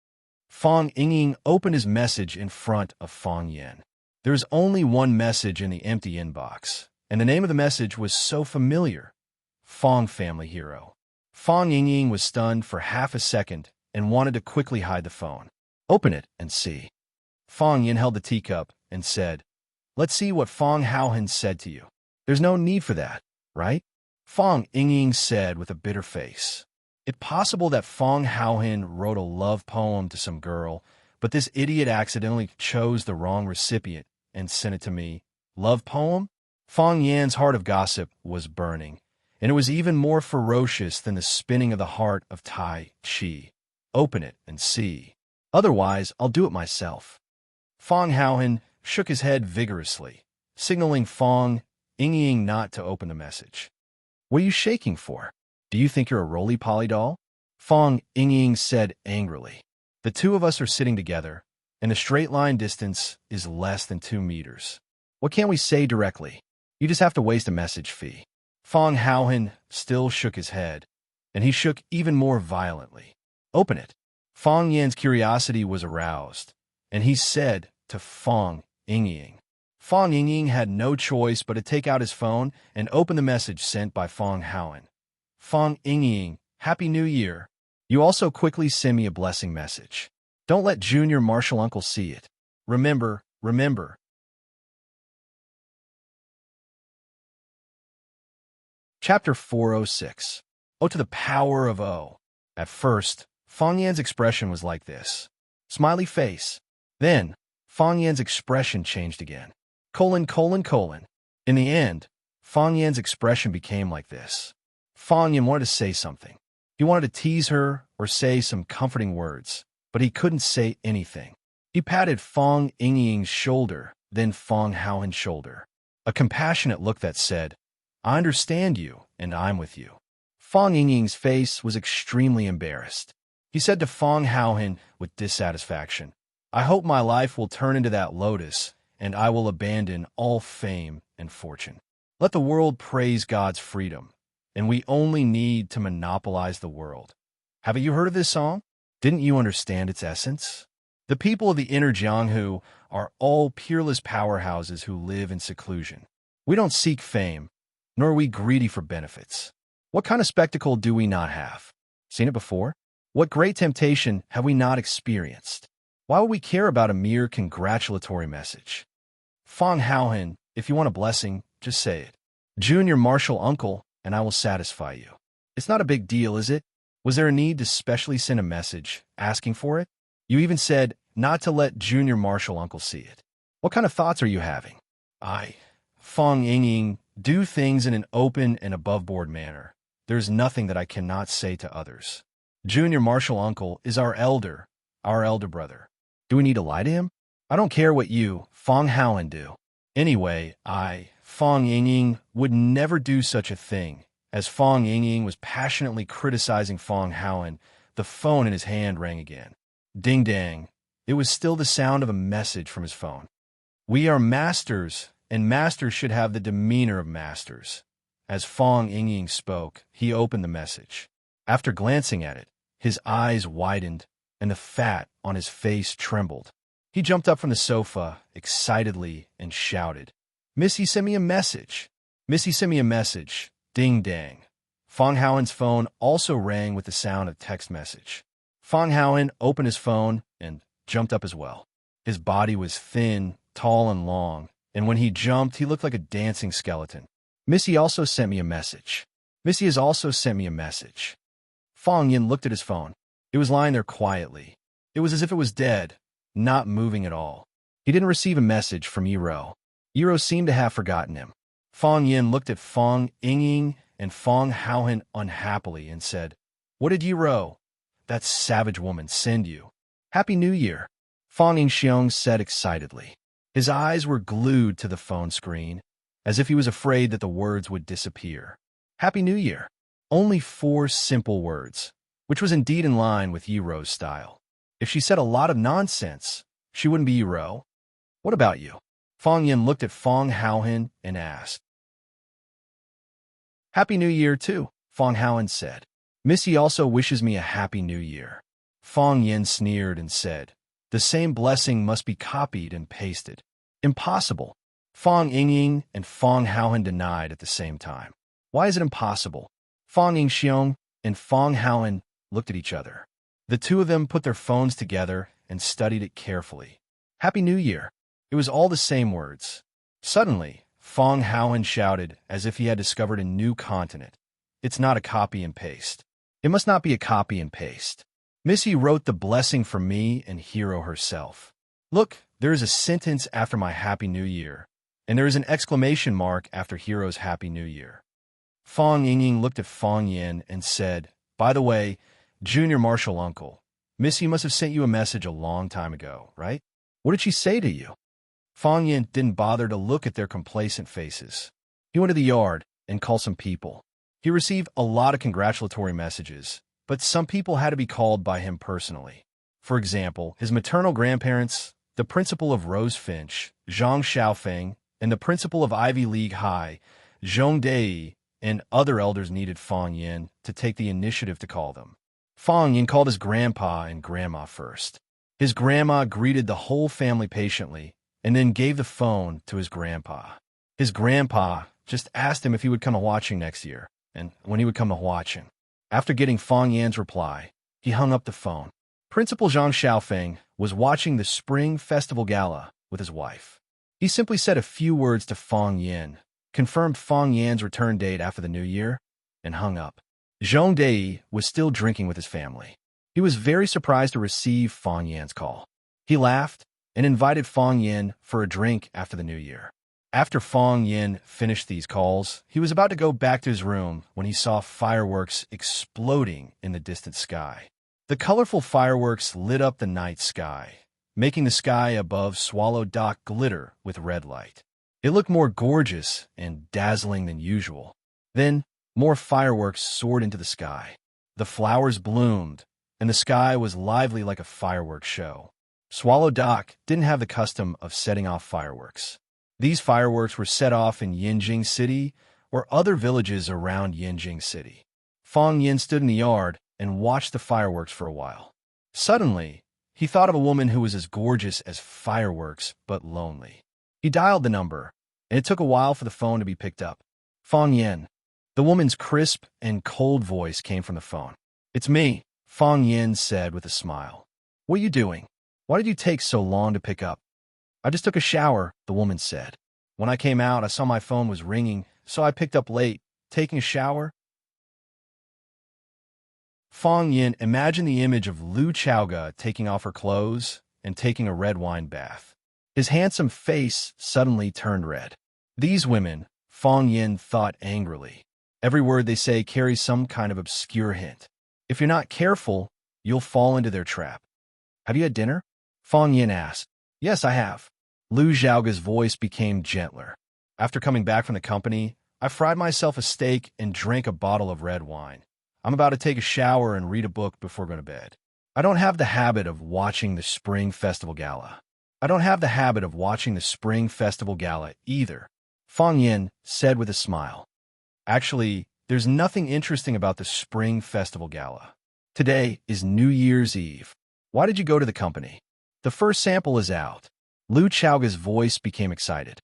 Speaker 1: Fong Yingying opened his message in front of Fong Yin. There was only one message in the empty inbox, and the name of the message was so familiar: Fong Family Hero. Fong Yingying was stunned for half a second and wanted to quickly hide the phone. "Open it and see." Fong Yin held the teacup and said, "Let's see what Fong Haohan said to you." "There's no need for that, right?" Fong Yingying said with a bitter face. "It's possible that Fong Haohan wrote a love poem to some girl, but this idiot accidentally chose the wrong recipient and sent it to me. Love poem?" Fong Yan's heart of gossip was burning, and it was even more ferocious than the spinning of the heart of Tai Chi. "Open it and see. Otherwise, I'll do it myself." Fong Haohan shook his head vigorously, signaling Fong Yingying not to open the message. "What are you shaking for? Do you think you're a roly-poly doll?" Fong Yingying said angrily. "The two of us are sitting together, and the straight line distance is less than 2 meters. What can't we say directly? You just have to waste a message fee." Fong Haohan still shook his head, and he shook even more violently. "Open it." Fong Yan's curiosity was aroused, and he said to Fong Yingying. Fong Yingying had no choice but to take out his phone and open the message sent by Fong Haohan. "Fong Yingying, Happy New Year. You also quickly send me a blessing message. Don't let Junior Marshall Uncle see it. Remember, remember." Chapter 406. Oh, to the power of O. At first, Fong Yan's expression was like this. Smiley face. Then, Fong Yan's expression changed again. : In the end, Fong Yan's expression became like this. Fong Yan wanted to say something. He wanted to tease her or say some comforting words, but he couldn't say anything. He patted Fong Yingying's shoulder, then Fong Haohan's shoulder. A compassionate look that said, "I understand you, and I'm with you." Fong Yingying's face was extremely embarrassed. He said to Fong Haohan with dissatisfaction, "I hope my life will turn into that lotus, and I will abandon all fame and fortune. Let the world praise God's freedom, and we only need to monopolize the world." Haven't you heard of this song? Didn't you understand its essence? The people of the inner Jianghu are all peerless powerhouses who live in seclusion. We don't seek fame, nor are we greedy for benefits. What kind of spectacle do we not have? Seen it before? What great temptation have we not experienced? Why would we care about a mere congratulatory message? Fong Haohan, if you want a blessing, just say it. Junior Marshall Uncle, and I will satisfy you. It's not a big deal, is it? Was there a need to specially send a message, asking for it? You even said not to let Junior Marshall Uncle see it. What kind of thoughts are you having? Fong Yingying, do things in an open and above-board manner. There is nothing that I cannot say to others. Junior Marshall Uncle is our elder brother. Do we need to lie to him? I don't care what you, Fong Haohan, do. Anyway, Fong Yingying, would never do such a thing. As Fong Yingying was passionately criticizing Fong Haohan, the phone in his hand rang again. Ding dang. It was still the sound of a message from his phone. "We are masters, and masters should have the demeanor of masters." As Fong Yingying spoke, he opened the message. After glancing at it, his eyes widened, and the fat on his face trembled. He jumped up from the sofa excitedly and shouted, "Missy sent me a message! Missy sent me a message! Ding dang." Fong Haohan's phone also rang with the sound of text message. Fong Haohan opened his phone and jumped up as well. His body was thin, tall, and long, and when he jumped, he looked like a dancing skeleton. "Missy also sent me a message. Missy has also sent me a message." Fong Yin looked at his phone. It was lying there quietly. It was as if it was dead, not moving at all. He didn't receive a message from Yiro. Yiro seemed to have forgotten him. Fong Yin looked at Fong Ying and Fong Haohan unhappily and said, "What did Yiro, that savage woman, send you?" "Happy New Year," Fong Yingxiong said excitedly. His eyes were glued to the phone screen, as if he was afraid that the words would disappear. Happy New Year. Only 4 simple words, which was indeed in line with Yiro's style. If she said a lot of nonsense, she wouldn't be Yiro. "What about you?" Fong Yin looked at Fong Haohan and asked. "Happy New Year, too," Fong Haohan said. "Missy also wishes me a Happy New Year." Fong Yin sneered and said, "The same blessing must be copied and pasted." "Impossible," Fong Ying and Fong Haohan denied at the same time. "Why is it impossible?" Fong Yingxiong and Fong Haohan looked at each other. The two of them put their phones together and studied it carefully. "Happy New Year." It was all the same words. Suddenly, Fong Haohan shouted as if he had discovered a new continent. "It's not a copy and paste. It must not be a copy and paste. Missy wrote the blessing for me and Hero herself. Look, there is a sentence after my Happy New Year, and there is an exclamation mark after Hero's Happy New Year." Fong Ying looked at Fong Yin and said, "By the way, Junior Marshal Uncle, Missy must have sent you a message a long time ago, right? What did she say to you?" Fong Yin didn't bother to look at their complacent faces. He went to the yard and called some people. He received a lot of congratulatory messages, but some people had to be called by him personally. For example, his maternal grandparents, the principal of Rose Finch, Zhang Xiaofeng, and the principal of Ivy League High, Zhong Dei, and other elders needed Fong Yin to take the initiative to call them. Fong Yin called his grandpa and grandma first. His grandma greeted the whole family patiently and then gave the phone to his grandpa. His grandpa just asked him if he would come to watching next year and when he would come to watching. After getting Fong Yan's reply, he hung up the phone. Principal Zhang Xiaofeng was watching the Spring Festival Gala with his wife. He simply said a few words to Fong Yin, confirmed Fong Yan's return date after the New Year, and hung up. Zhong Dei was still drinking with his family. He was very surprised to receive Fong Yan's call. He laughed and invited Fong Yin for a drink after the New Year. After Fong Yin finished these calls, he was about to go back to his room when he saw fireworks exploding in the distant sky. The colorful fireworks lit up the night sky, making the sky above Swallow Dock glitter with red light. It looked more gorgeous and dazzling than usual. Then, more fireworks soared into the sky. The flowers bloomed, and the sky was lively like a fireworks show. Swallow Dock didn't have the custom of setting off fireworks. These fireworks were set off in Yinjing City or other villages around Yinjing City. Fong Yin stood in the yard and watched the fireworks for a while. Suddenly, he thought of a woman who was as gorgeous as fireworks but lonely. He dialed the number, and it took a while for the phone to be picked up. "Fong Yin." The woman's crisp and cold voice came from the phone. "It's me," Fong Yin said with a smile. "What are you doing? Why did you take so long to pick up?" "I just took a shower," the woman said. "When I came out, I saw my phone was ringing, so I picked up late. Taking a shower?" Fong Yin imagined the image of Lu Chaoga taking off her clothes and taking a red wine bath. His handsome face suddenly turned red. These women, Fong Yin thought angrily. Every word they say carries some kind of obscure hint. If you're not careful, you'll fall into their trap. "Have you had dinner?" Fong Yin asked. "Yes, I have." Lu Xiaoga's voice became gentler. "After coming back from the company, I fried myself a steak and drank a bottle of red wine. I'm about to take a shower and read a book before going to bed. I don't have the habit of watching the Spring Festival Gala. Either," Fong Yin said with a smile. "Actually, there's nothing interesting about the Spring Festival Gala. Today is New Year's Eve. Why did you go to the company? The first sample is out." Lu Chaoga's voice became excited.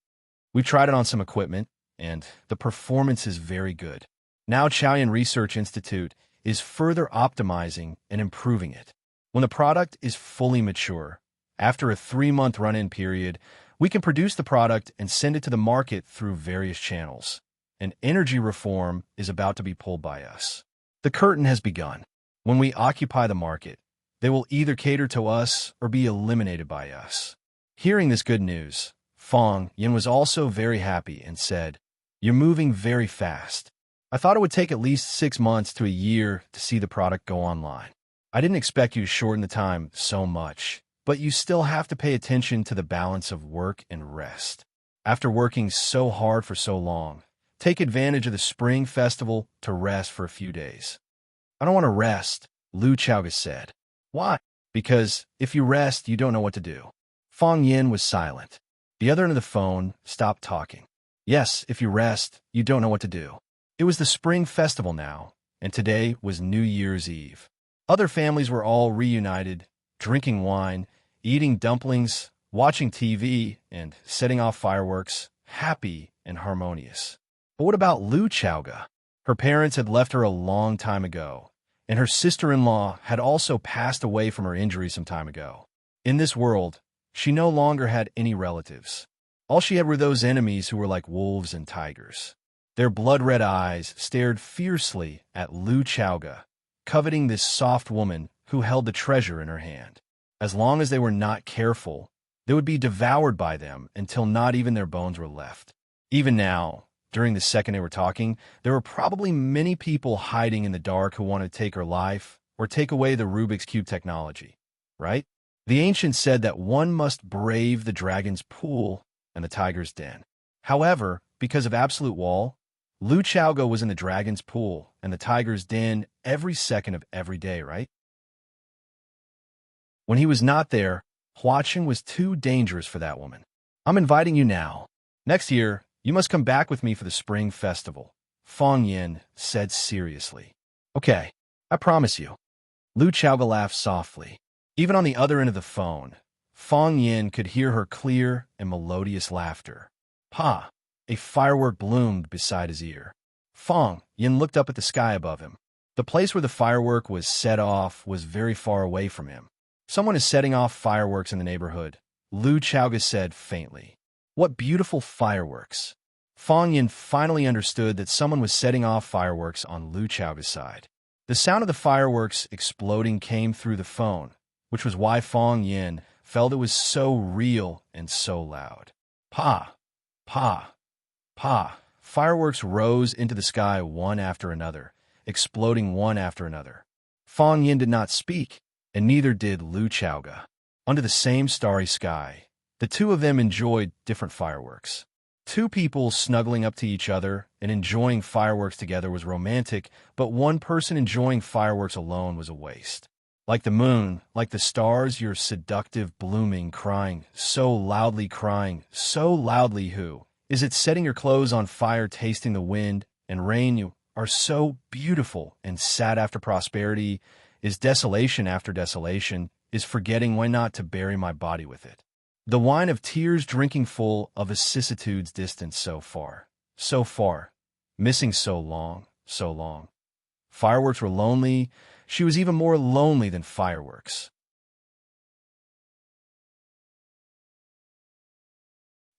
Speaker 1: "We tried it on some equipment, and the performance is very good. Now Chaoyan Research Institute is further optimizing and improving it. When the product is fully mature, after a 3-month run-in period, we can produce the product and send it to the market through various channels. An energy reform is about to be pulled by us. The curtain has begun. When we occupy the market, they will either cater to us or be eliminated by us." Hearing this good news, Fong Yin was also very happy and said, You're moving very fast. I thought it would take at least 6 months to a year to see the product go online. I didn't expect you to shorten the time so much, but you still have to pay attention to the balance of work and rest. After working so hard for so long, take advantage of the Spring Festival to rest for a few days. I don't want to rest, Lu Chaoga said. Why? Because if you rest, you don't know what to do. Fong Yin was silent. The other end of the phone stopped talking. Yes, if you rest, you don't know what to do. It was the Spring Festival now, and today was New Year's Eve. Other families were all reunited, drinking wine, eating dumplings, watching TV, and setting off fireworks, happy and harmonious. But what about Lu Chaoga? Her parents had left her a long time ago, and her sister-in-law had also passed away from her injury some time ago. In this world, she no longer had any relatives. All she had were those enemies who were like wolves and tigers. Their blood-red eyes stared fiercely at Lu Chaoga, coveting this soft woman who held the treasure in her hand. As long as they were not careful, they would be devoured by them until not even their bones were left. Even now, during the second they were talking, there were probably many people hiding in the dark who wanted to take her life or take away the Rubik's Cube technology, right? The ancients said that one must brave the dragon's pool and the tiger's den. However, because of Absolute Wall, Lu Chaoga was in the dragon's pool and the tiger's den every second of every day, right? When he was not there, watching was too dangerous for that woman. I'm inviting you now. Next year, you must come back with me for the Spring Festival, Fong Yin said seriously. Okay, I promise you. Lu Chaoga laughed softly. Even on the other end of the phone, Fong Yin could hear her clear and melodious laughter. Pa! A firework bloomed beside his ear. Fong Yin looked up at the sky above him. The place where the firework was set off was very far away from him. Someone is setting off fireworks in the neighborhood, Lu Chaoga said faintly. What beautiful fireworks. Fong Yin finally understood that someone was setting off fireworks on Lu Chaoga's side. The sound of the fireworks exploding came through the phone, which was why Fong Yin felt it was so real and so loud. Pa! Pa! Pa! Fireworks rose into the sky one after another, exploding one after another. Fong Yin did not speak, and neither did Lu Chaoga. Under the same starry sky, the two of them enjoyed different fireworks. Two people snuggling up to each other and enjoying fireworks together was romantic, but one person enjoying fireworks alone was a waste. Like the moon, like the stars, you're seductive, blooming, crying so loudly who? Is it setting your clothes on fire, tasting the wind and rain? You are so beautiful and sad after prosperity. Is desolation after desolation? Is forgetting when not to bury my body with it? The wine of tears drinking full of vicissitudes distant so far, missing so long. Fireworks were lonely. She was even more lonely than fireworks.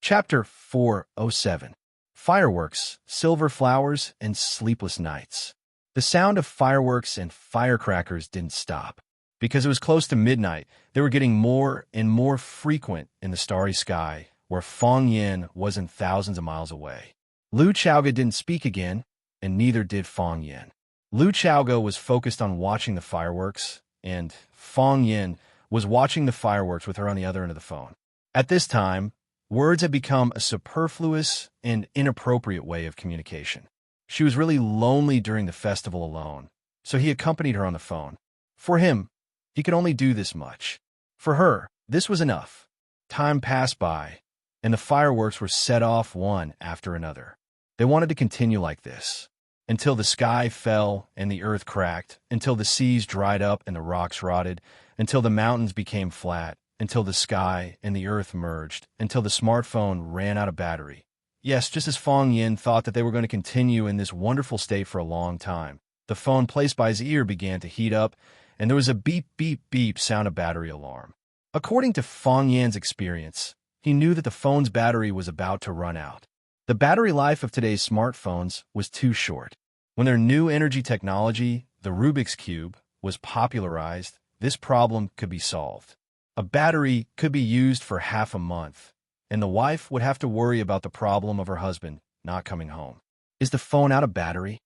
Speaker 1: Chapter 407. Fireworks, Silver Flowers, and Sleepless Nights. The sound of fireworks and firecrackers didn't stop. Because it was close to midnight, they were getting more and more frequent in the starry sky, where Fong Yin wasn't thousands of miles away. Lu Chaoga didn't speak again, and neither did Fong Yin. Lu Chaoga was focused on watching the fireworks, and Fong Yin was watching the fireworks with her on the other end of the phone. At this time, words had become a superfluous and inappropriate way of communication. She was really lonely during the festival alone, so he accompanied her on the phone. For him, he could only do this much. For her, this was enough. Time passed by, and the fireworks were set off one after another. They wanted to continue like this, until the sky fell and the earth cracked, until the seas dried up and the rocks rotted, until the mountains became flat, until the sky and the earth merged, until the smartphone ran out of battery. Yes, just as Fong Yin thought that they were going to continue in this wonderful state for a long time, the phone placed by his ear began to heat up, and there was a beep, beep, beep sound of battery alarm. According to Fong Yin's experience, he knew that the phone's battery was about to run out. The battery life of today's smartphones was too short. When their new energy technology, the Rubik's Cube, was popularized, this problem could be solved. A battery could be used for half a month, and the wife would have to worry about the problem of her husband not coming home. Is the phone out of battery?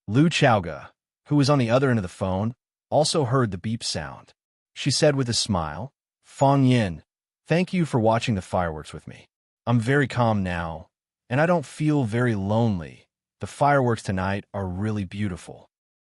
Speaker 1: Lu Chaoga, who was on the other end of the phone, also heard the beep sound. She said with a smile, Fong Yin, thank you for watching the fireworks with me. I'm very calm now, and I don't feel very lonely. The fireworks tonight are really beautiful.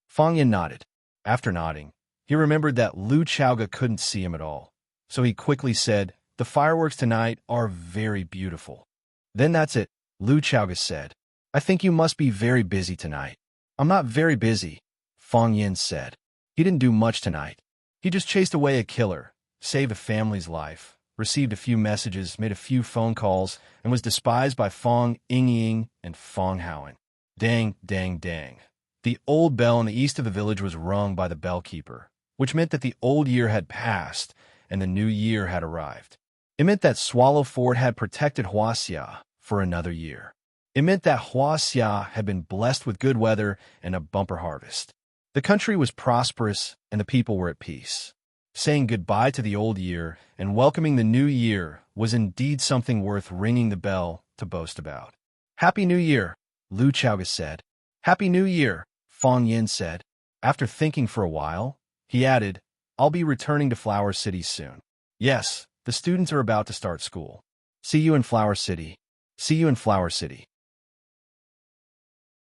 Speaker 1: Fong Yin nodded. After nodding, he remembered that Lu Chaoga couldn't see him at all, so he quickly said, the fireworks tonight are very beautiful. Then that's it, Lu Chaoga said. I think you must be very busy tonight. I'm not very busy, Fong Yin said. He didn't do much tonight. He just chased away a killer, saved a family's life, received a few messages, made a few phone calls, and was despised by Fong Ying and Fong Haoan. Dang, dang, dang. The old bell in the east of the village was rung by the bellkeeper, which meant that the old year had passed and the new year had arrived. It meant that Swallow Fort had protected Huaxia for another year. It meant that Huaxia had been blessed with good weather and a bumper harvest. The country was prosperous and the people were at peace. Saying goodbye to the old year and welcoming the new year was indeed something worth ringing the bell to boast about. Happy New Year, Lu Chaoga said. Happy New Year, Fong Yin said. After thinking for a while, he added, I'll be returning to Flower City soon. Yes, the students are about to start school. See you in Flower City. See you in Flower City.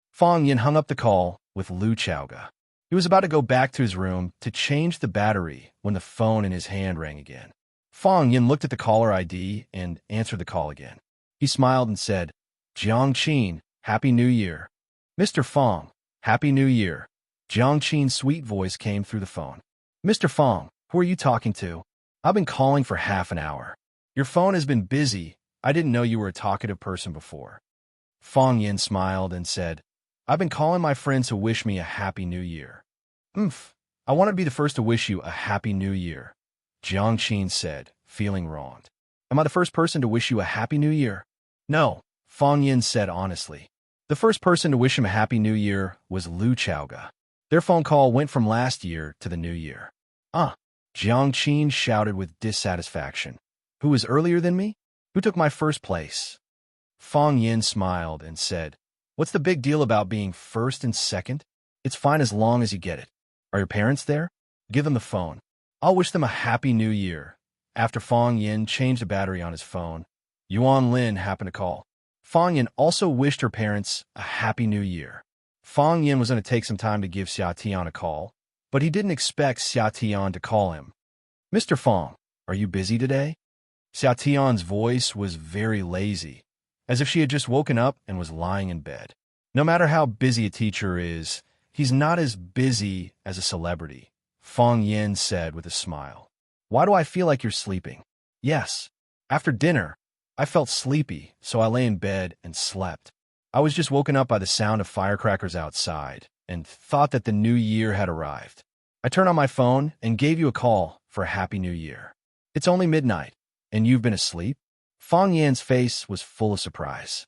Speaker 1: Fong Yin hung up the call with Lu Chaoga. He was about to go back to his room to change the battery when the phone in his hand rang again. Fong Yin looked at the caller ID and answered the call again. He smiled and said, Jiang Qin, Happy New Year. Mr. Fong, Happy New Year. Jiang Qin's sweet voice came through the phone. Mr. Fong, who are you talking to? I've been calling for half an hour. Your phone has been busy. I didn't know you were a talkative person before. Fong Yin smiled and said, I've been calling my friends to wish me a Happy New Year. I wanted to be the first to wish you a Happy New Year, Jiang Qin said, feeling wronged. Am I the first person to wish you a Happy New Year? No, Fong Yin said honestly. The first person to wish him a Happy New Year was Lu Chaoga. Their phone call went from last year to the new year. Jiang Qin shouted with dissatisfaction. Who was earlier than me? Who took my first place? Fong Yin smiled and said, What's the big deal about being first and second? It's fine as long as you get it. Are your parents there? Give them the phone. I'll wish them a Happy New Year. After Fong Yin changed the battery on his phone, Yuan Lin happened to call. Fong Yin also wished her parents a Happy New Year. Fong Yin was going to take some time to give Xia Tian a call, but he didn't expect Xia Tian to call him. Mr. Fong, are you busy today? Xia Tian's voice was very lazy, as if she had just woken up and was lying in bed. No matter how busy a teacher is, he's not as busy as a celebrity, Fong Yin said with a smile. Why do I feel like you're sleeping? Yes. After dinner, I felt sleepy, so I lay in bed and slept. I was just woken up by the sound of firecrackers outside and thought that the new year had arrived. I turned on my phone and gave you a call for a Happy New Year. It's only midnight, and you've been asleep? Fong Yin's face was full of surprise.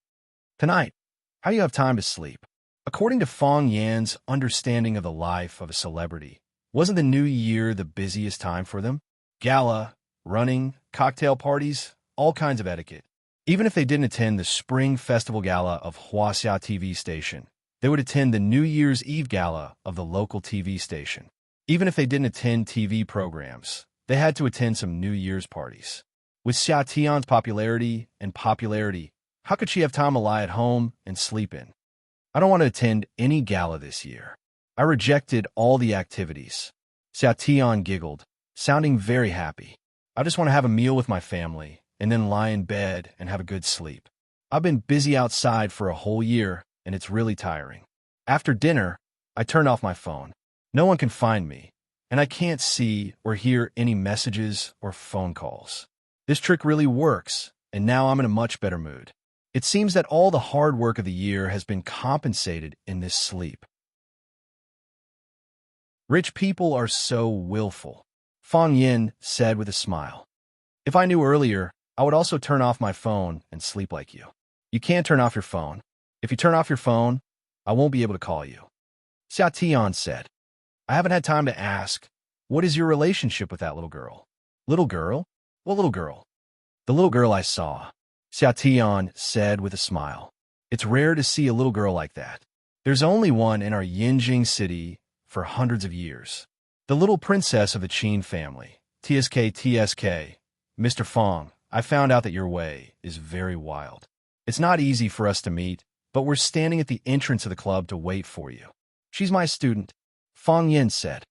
Speaker 1: Tonight, how do you have time to sleep? According to Fong Yin's understanding of the life of a celebrity, wasn't the new year the busiest time for them? Gala, running, cocktail parties, all kinds of etiquette. Even if they didn't attend the Spring Festival Gala of Huaxia TV station, they would attend the New Year's Eve Gala of the local TV station. Even if they didn't attend TV programs, they had to attend some New Year's parties. With Xia Tian's popularity, how could she have time to lie at home and sleep in? I don't want to attend any gala this year. I rejected all the activities. Xia Tian giggled, sounding very happy. I just want to have a meal with my family and then lie in bed and have a good sleep. I've been busy outside for a whole year, and it's really tiring. After dinner, I turned off my phone. No one can find me, and I can't see or hear any messages or phone calls. This trick really works, and now I'm in a much better mood. It seems that all the hard work of the year has been compensated in this sleep. Rich people are so willful, Fong Yin said with a smile. If I knew earlier, I would also turn off my phone and sleep like you. You can't turn off your phone. If you turn off your phone, I won't be able to call you. Xia Tian said. I haven't had time to ask, what is your relationship with that little girl? Little girl? What little girl? The little girl I saw, Xia Tian said with a smile. It's rare to see a little girl like that. There's only one in our Yinjing city for hundreds of years. The little princess of the Qin family. TSK. Mr. Fong, I found out that your way is very wild. It's not easy for us to meet, but we're standing at the entrance of the club to wait for you. She's my student, Fong Yin said.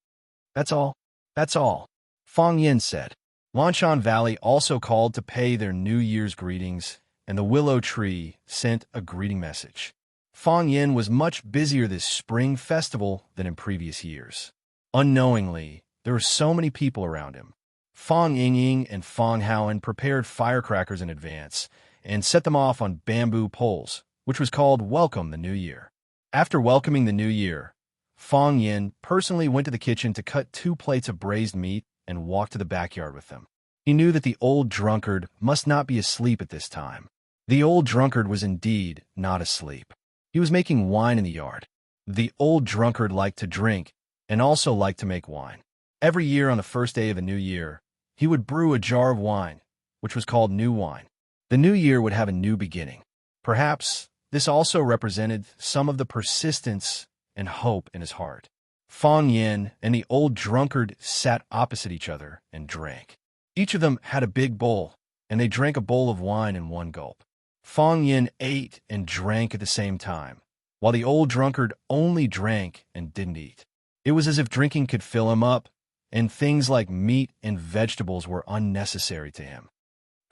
Speaker 1: That's all. That's all, Fong Yin said. Lanshan Valley also called to pay their New Year's greetings, and the willow tree sent a greeting message. Fong Yin was much busier this spring festival than in previous years. Unknowingly, there were so many people around him. Fong Yingying and Fong Haoan prepared firecrackers in advance and set them off on bamboo poles, which was called Welcome the New Year. After welcoming the New Year, Fong Yin personally went to the kitchen to cut 2 plates of braised meat and walk to the backyard with them. He knew that the old drunkard must not be asleep at this time. The old drunkard was indeed not asleep. He was making wine in the yard. The old drunkard liked to drink and also liked to make wine. Every year on the first day of the new year, he would brew a jar of wine, which was called new wine. The new year would have a new beginning. Perhaps this also represented some of the persistence and hope in his heart. Fong Yin and the old drunkard sat opposite each other and drank. Each of them had a big bowl, and they drank a bowl of wine in one gulp. Fong Yin ate and drank at the same time, while the old drunkard only drank and didn't eat. It was as if drinking could fill him up, and things like meat and vegetables were unnecessary to him.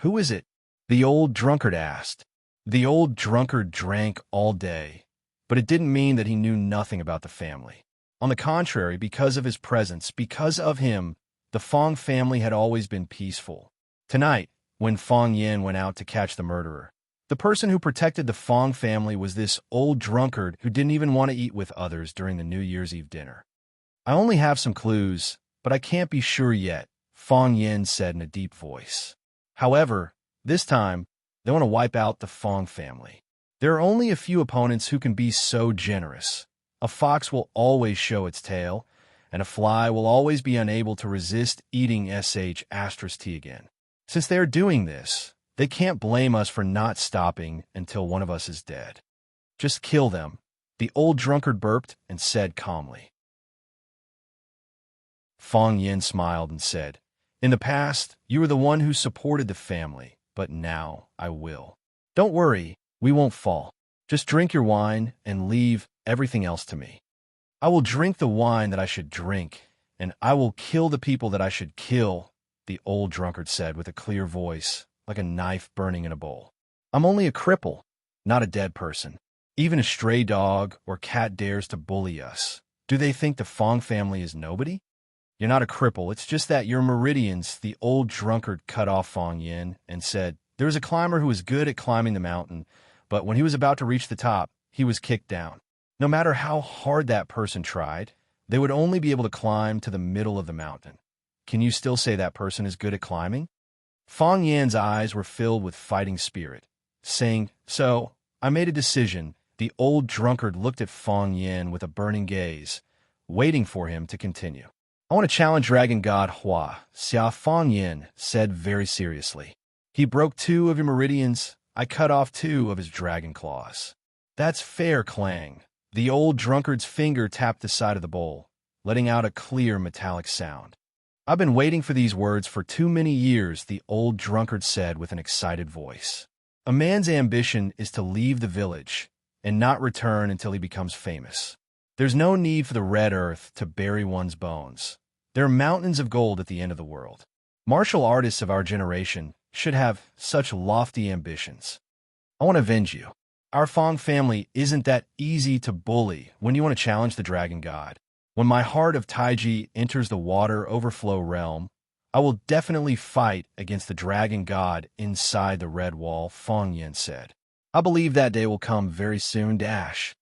Speaker 1: "Who is it?" the old drunkard asked. The old drunkard drank all day, but it didn't mean that he knew nothing about the family. On the contrary, because of his presence, because of him, the Fong family had always been peaceful. Tonight, when Fong Yin went out to catch the murderer, the person who protected the Fong family was this old drunkard who didn't even want to eat with others during the New Year's Eve dinner. "I only have some clues, but I can't be sure yet," Fong Yin said in a deep voice. However, this time, they want to wipe out the Fong family. There are only a few opponents who can be so generous. A fox will always show its tail, and a fly will always be unable to resist eating *T again. Since they are doing this, they can't blame us for not stopping until one of us is dead. "Just kill them," the old drunkard burped and said calmly. Fong Yin smiled and said, "In the past, you were the one who supported the family, but now I will. Don't worry, we won't fall. Just drink your wine and leave everything else to me. I will drink the wine that I should drink, and I will kill the people that I should kill," the old drunkard said with a clear voice, like a knife burning in a bowl. "I'm only a cripple, not a dead person. Even a stray dog or cat dares to bully us. Do they think the Fong family is nobody? You're not a cripple, it's just that your meridians," the old drunkard cut off Fong Yin and said, "There was a climber who was good at climbing the mountain, but when he was about to reach the top, he was kicked down. No matter how hard that person tried, they would only be able to climb to the middle of the mountain. Can you still say that person is good at climbing?" Fong Yan's eyes were filled with fighting spirit, saying, "So, I made a decision." The old drunkard looked at Fong Yan with a burning gaze, waiting for him to continue. "I want to challenge Dragon God Hua," Xia Fong Yin said very seriously. "He broke 2 of your meridians. I cut off 2 of his dragon claws." "That's fair, Clang." The old drunkard's finger tapped the side of the bowl, letting out a clear metallic sound. "I've been waiting for these words for too many years," the old drunkard said with an excited voice. "A man's ambition is to leave the village and not return until he becomes famous. There's no need for the red earth to bury one's bones. There are mountains of gold at the end of the world. Martial artists of our generation should have such lofty ambitions. I want to avenge you. Our Fong family isn't that easy to bully when you want to challenge the dragon god. When my heart of Taiji enters the water overflow realm, I will definitely fight against the dragon god inside the red wall," Fong Yin said. "I believe that day will come very soon, Dash."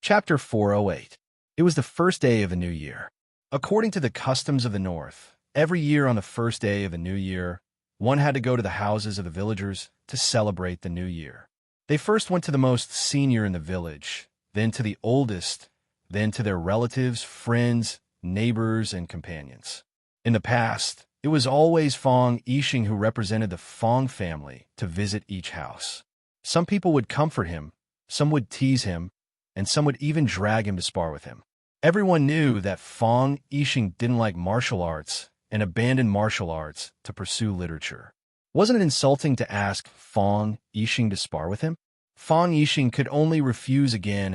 Speaker 1: Chapter 408. It was the first day of the new year. According to the customs of the North, every year on the first day of the new year, one had to go to the houses of the villagers to celebrate the new year. They first went to the most senior in the village, then to the oldest, then to their relatives, friends, neighbors, and companions. In the past, it was always Fong Yixing who represented the Fong family to visit each house. Some people would comfort him, some would tease him, and some would even drag him to spar with him. Everyone knew that Fong Yixing didn't like martial arts and abandoned martial arts to pursue literature. Wasn't it insulting to ask Fong Yixing to spar with him? Fong Yixing could only refuse again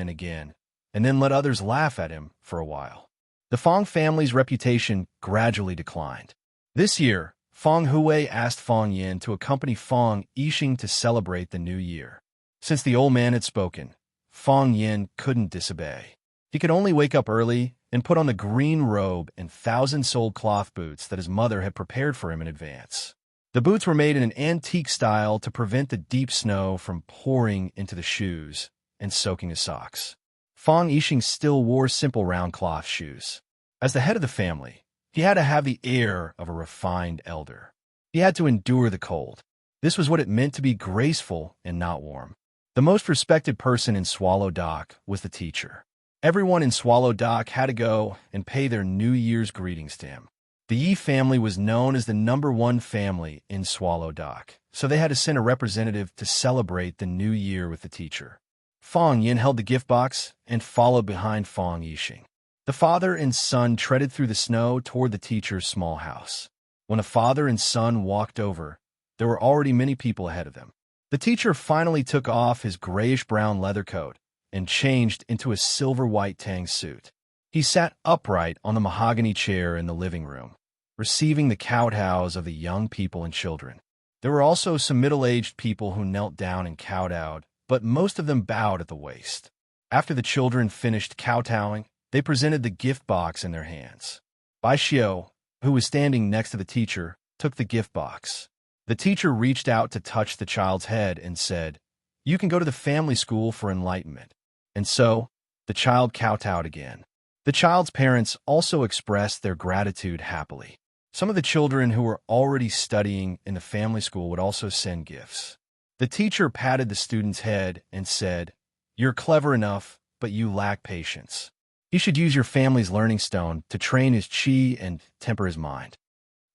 Speaker 1: and then let others laugh at him for a while. The Fong family's reputation gradually declined. This year, Fong Hui asked Fong Yin to accompany Fong Yixing to celebrate the new year. Since the old man had spoken, Fong Yin couldn't disobey. He could only wake up early and put on the green robe and thousand-soled cloth boots that his mother had prepared for him in advance. The boots were made in an antique style to prevent the deep snow from pouring into the shoes and soaking his socks. Fong Yixing still wore simple round cloth shoes. As the head of the family, he had to have the air of a refined elder. He had to endure the cold. This was what it meant to be graceful and not warm. The most respected person in Swallow Dock was the teacher. Everyone in Swallow Dock had to go and pay their New Year's greetings to him. The Yi family was known as the #1 family in Swallow Dock, so they had to send a representative to celebrate the new year with the teacher. Fong Yin held the gift box and followed behind Fong Yixing. The father and son treaded through the snow toward the teacher's small house. When the father and son walked over, there were already many people ahead of them. The teacher finally took off his grayish-brown leather coat and changed into a silver-white tang suit. He sat upright on the mahogany chair in the living room, receiving the kowtows of the young people and children. There were also some middle-aged people who knelt down and kowtowed, but most of them bowed at the waist. After the children finished kowtowing, they presented the gift box in their hands. Bai Xiao, who was standing next to the teacher, took the gift box. The teacher reached out to touch the child's head and said, "You can go to the family school for enlightenment." And so, the child kowtowed again. The child's parents also expressed their gratitude happily. Some of the children who were already studying in the family school would also send gifts. The teacher patted the student's head and said, "You're clever enough, but you lack patience. You should use your family's learning stone to train his qi and temper his mind."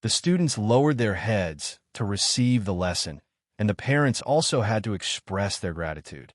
Speaker 1: The students lowered their heads to receive the lesson, and the parents also had to express their gratitude.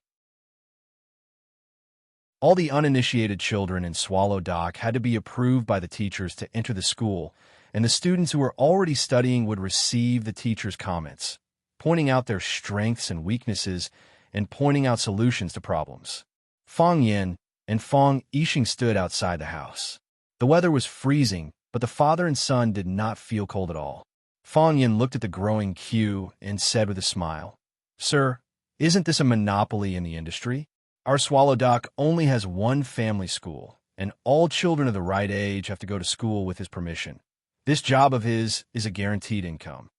Speaker 1: All the uninitiated children in Swallow Dock had to be approved by the teachers to enter the school, and the students who were already studying would receive the teacher's comments, pointing out their strengths and weaknesses and pointing out solutions to problems. Fong Yin and Fong Yixing stood outside the house. The weather was freezing, but the father and son did not feel cold at all. Fong Yin looked at the growing queue and said with a smile, "Sir, isn't this a monopoly in the industry? Our Swallow Dock only has one family school, and all children of the right age have to go to school with his permission. This job of his is a guaranteed income."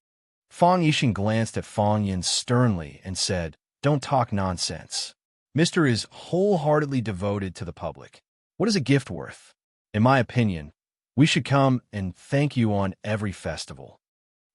Speaker 1: Fong Yixing glanced at Fong Yin sternly and said, "Don't talk nonsense. Mr. is wholeheartedly devoted to the public. What is a gift worth? In my opinion, we should come and thank you on every festival."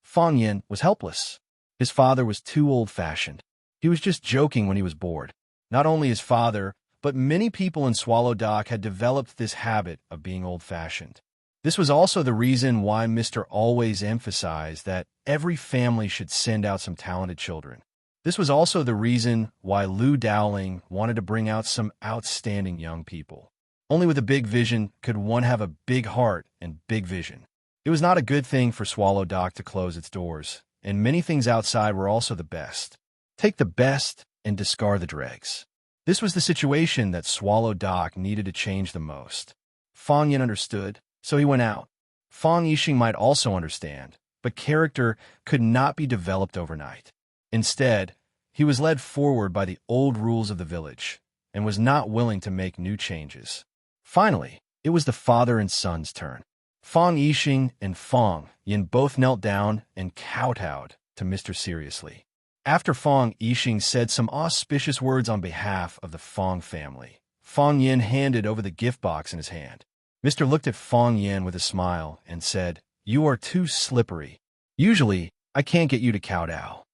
Speaker 1: Fong Yin was helpless. His father was too old-fashioned. He was just joking when he was bored. Not only his father, but many people in Swallow Dock had developed this habit of being old-fashioned. This was also the reason why Mr. always emphasized that every family should send out some talented children. This was also the reason why Lu Dowling wanted to bring out some outstanding young people. Only with a big vision could one have a big heart and big vision. It was not a good thing for Swallow Dock to close its doors, and many things outside were also the best. Take the best and discard the dregs. This was the situation that Swallow Dock needed to change the most. Fong Yin understood, so he went out. Fong Yixing might also understand, but character could not be developed overnight. Instead, he was led forward by the old rules of the village and was not willing to make new changes. Finally, it was the father and son's turn. Fong Yixing and Fong Yin both knelt down and kowtowed to Mr. seriously. After Fong Yixing said some auspicious words on behalf of the Fong family, Fong Yin handed over the gift box in his hand. Mr. looked at Fong Yin with a smile and said, "You are too slippery. Usually, I can't get you to kowtow."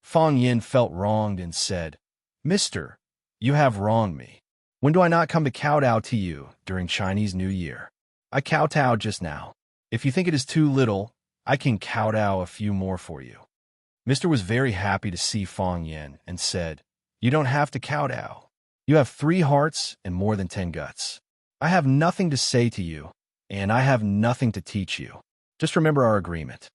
Speaker 1: Fong Yin felt wronged and said, "Mister, you have wronged me. When do I not come to kowtow to you during Chinese New Year? I kowtowed just now. If you think it is too little, I can kowtow a few more for you. Mr. was very happy to see Fong Yin and said, You don't have to kowtow. You have 3 hearts and more than 10 guts. I have nothing to say to you, and I have nothing to teach you. Just remember our agreement.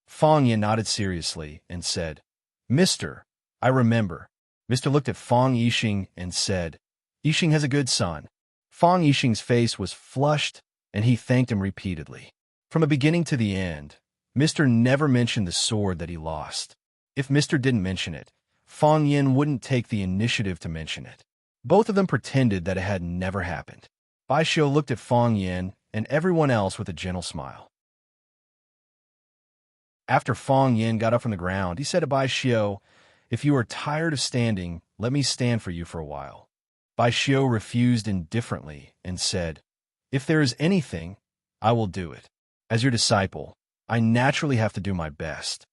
Speaker 1: Fong Yin nodded seriously and said, Mister, I remember. Mr. looked at Fong Yixing and said, Yixing has a good son. Fong Yixing's face was flushed, and he thanked him repeatedly. From the beginning to the end, Mr. never mentioned the sword that he lost. If Mr. didn't mention it, Fong Yin wouldn't take the initiative to mention it. Both of them pretended that it had never happened. Bai Xiu looked at Fong Yin and everyone else with a gentle smile. After Fong Yin got up from the ground, he said to Bai Xiu, If you are tired of standing, let me stand for you for a while. Bai Xiu refused indifferently and said, If there is anything, I will do it. As your disciple, I naturally have to do my best.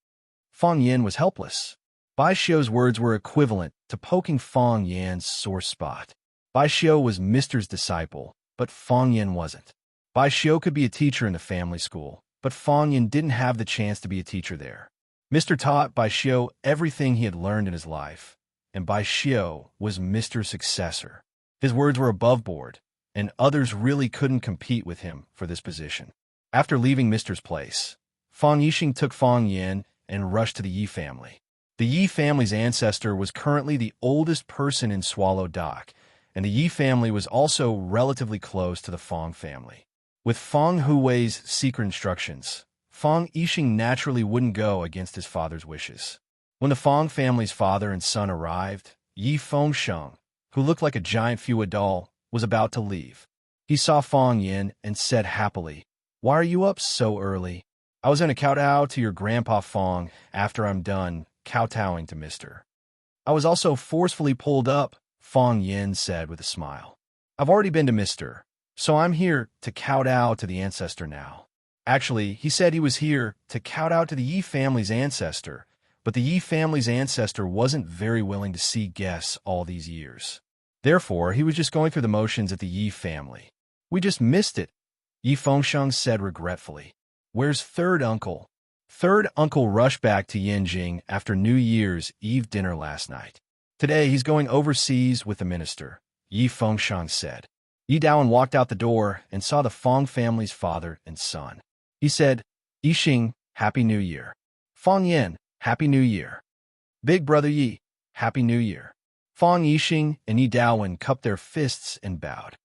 Speaker 1: Fong Yin was helpless. Bai Xiu's words were equivalent to poking Fong Yin's sore spot. Bai Xiu was Mr.'s disciple, but Fong Yin wasn't. Bai Xiu could be a teacher in the family school, but Fong Yin didn't have the chance to be a teacher there. Mr. taught Bai Xiu everything he had learned in his life, and Bai Xiu was Mr.'s successor. His words were above board, and others really couldn't compete with him for this position. After leaving Mr.'s place, Fong Yixing took Fong Yin and rushed to the Yi family. The Yi family's ancestor was currently the oldest person in Swallow Dock, and the Yi family was also relatively close to the Fong family. With Fong Hui's secret instructions, Fong Yixing naturally wouldn't go against his father's wishes. When the Fong family's father and son arrived, Yi Fengsheng, who looked like a giant Fua doll, was about to leave. He saw Fong Yin and said happily, Why are you up so early? I was going to kowtow to your grandpa Fong after I'm done kowtowing to Mr. I was also forcefully pulled up, Fong Yin said with a smile. I've already been to Mr., so I'm here to kowtow to the ancestor now. Actually, he said he was here to kowtow to the Yi family's ancestor, but the Yi family's ancestor wasn't very willing to see guests all these years. Therefore, he was just going through the motions at the Yi family. We just missed it, Yi Fengsheng said regretfully. Where's third uncle? Third uncle rushed back to Yanjing after New Year's Eve dinner last night. Today, he's going overseas with the minister, Yi Fengsheng said. Yi Daowen walked out the door and saw the Fong family's father and son. He said, Yixing, Happy New Year. Fong Yin, Happy New Year. Big brother Yi, Happy New Year. Fong Yixing and Yi Daowen cupped their fists and bowed.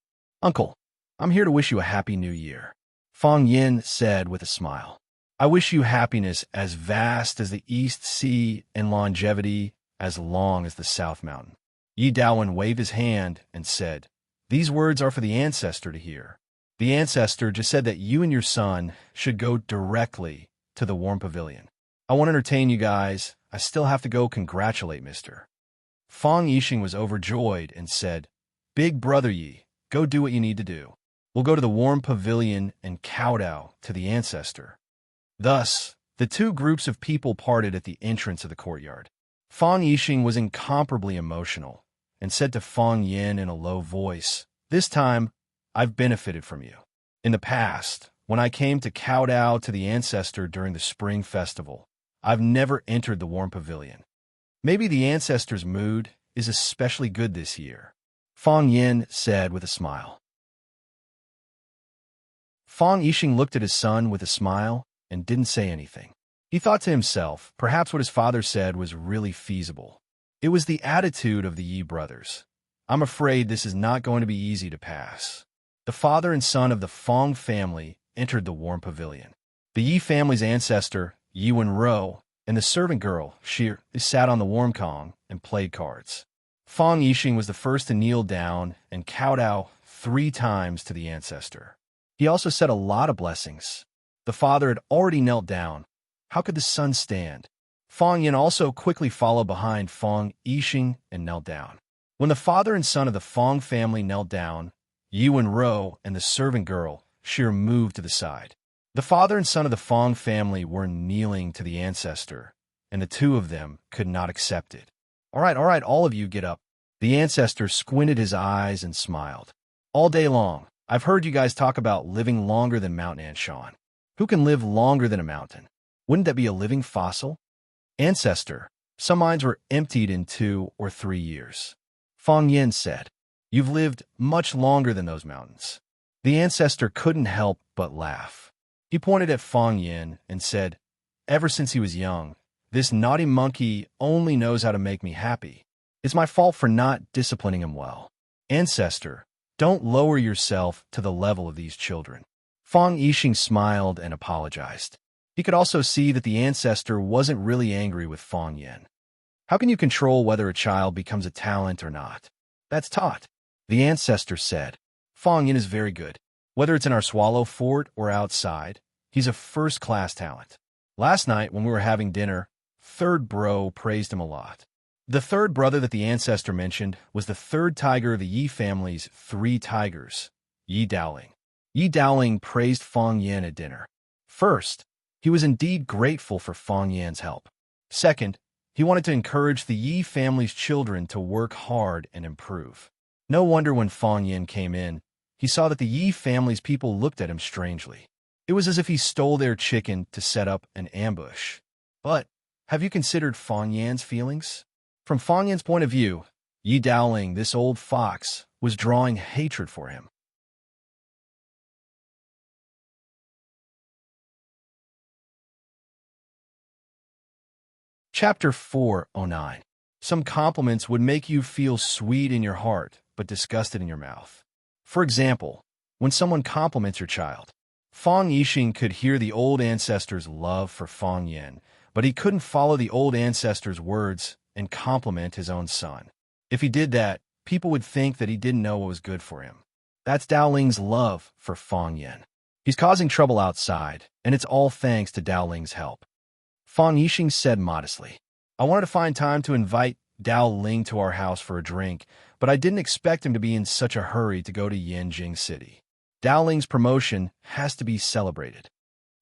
Speaker 1: Uncle, I'm here to wish you a Happy New Year, Fong Yin said with a smile. I wish you happiness as vast as the East Sea and longevity as long as the South Mountain. Yi Daowen waved his hand and said, These words are for the ancestor to hear. The ancestor just said that you and your son should go directly to the Warm Pavilion. I want to entertain you guys. I still have to go congratulate Mr. Fong Yixing was overjoyed and said, Big brother Yi, go do what you need to do. We'll go to the Warm Pavilion and kowtow to the ancestor. Thus, the two groups of people parted at the entrance of the courtyard. Fong Yixing was incomparably emotional and said to Fong Yin in a low voice, This time, I've benefited from you. In the past, when I came to kowtow to the ancestor during the spring festival, I've never entered the Warm Pavilion. Maybe the ancestor's mood is especially good this year, Fong Yin said with a smile. Fong Yixing looked at his son with a smile and didn't say anything. He thought to himself, perhaps what his father said was really feasible. It was the attitude of the Yi brothers. I'm afraid this is not going to be easy to pass. The father and son of the Fong family entered the Warm Pavilion. The Yi family's ancestor, Yi Wenro, and the servant girl, Shir, sat on the warm kong and played cards. Fong Yixing was the first to kneel down and kowtow 3 times to the ancestor. He also said a lot of blessings. The father had already knelt down. How could the son stand? Fong Yin also quickly followed behind Fong Yixing and knelt down. When the father and son of the Fong family knelt down, Yi Wenro and the servant girl, Shir, moved to the side. The father and son of the Fong family were kneeling to the ancestor, and the two of them could not accept it. All right, all of you get up. The ancestor squinted his eyes and smiled. All day long, I've heard you guys talk about living longer than Mount Anshan. Who can live longer than a mountain? Wouldn't that be a living fossil? Ancestor, some mines were emptied in 2 or 3 years. Fang Yin said, "You've lived much longer than those mountains." The ancestor couldn't help but laugh. He pointed at Fang Yin and said, "Ever since he was young, this naughty monkey only knows how to make me happy. It's my fault for not disciplining him well. Ancestor, don't lower yourself to the level of these children." Fang Yixing smiled and apologized. He could also see that the ancestor wasn't really angry with Fang Yin. How can you control whether a child becomes a talent or not? That's taught. The ancestor said, "Fang Yin is very good. Whether it's in our swallow fort or outside, he's a first-class talent. Last night, when we were having dinner, third bro praised him a lot." The third brother that the ancestor mentioned was the third tiger of the Yi family's 3 tigers, Yi Daoling. Yi Daoling praised Fang Yin at dinner. First, he was indeed grateful for Fang Yin's help. Second, he wanted to encourage the Yi family's children to work hard and improve. No wonder when Fang Yin came in, he saw that the Yi family's people looked at him strangely. It was as if he stole their chicken to set up an ambush. But have you considered Fang Yin's feelings? From Fang Yin's point of view, Yi Daoling, this old fox, was drawing hatred for him. Chapter 409. Some compliments would make you feel sweet in your heart, but disgusted in your mouth. For example, when someone compliments your child. Fang Yixing could hear the old ancestor's love for Fang Yin, but he couldn't follow the old ancestor's words and compliment his own son. If he did that, people would think that he didn't know what was good for him. That's Daoling's love for Fang Yin. He's causing trouble outside, and it's all thanks to Daoling's help. Fang Yixing said modestly, "I wanted to find time to invite Dao Ling to our house for a drink, but I didn't expect him to be in such a hurry to go to Yanjing City. Dao Ling's promotion has to be celebrated."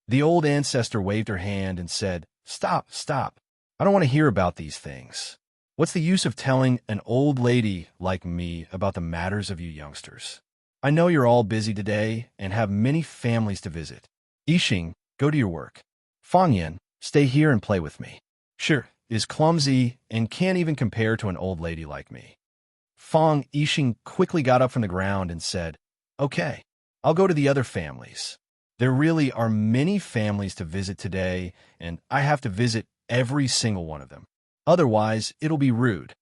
Speaker 1: The old ancestor waved her hand and said, "Stop, stop. I don't want to hear about these things. What's the use of telling an old lady like me about the matters of you youngsters? I know you're all busy today and have many families to visit. Yixing, go to your work. Fang Yin, stay here and play with me. Sure, is clumsy and can't even compare to an old lady like me." Fang Yixing quickly got up from the ground and said, "Okay, I'll go to the other families. There really are many families to visit today, and I have to visit every single one of them. Otherwise, it'll be rude."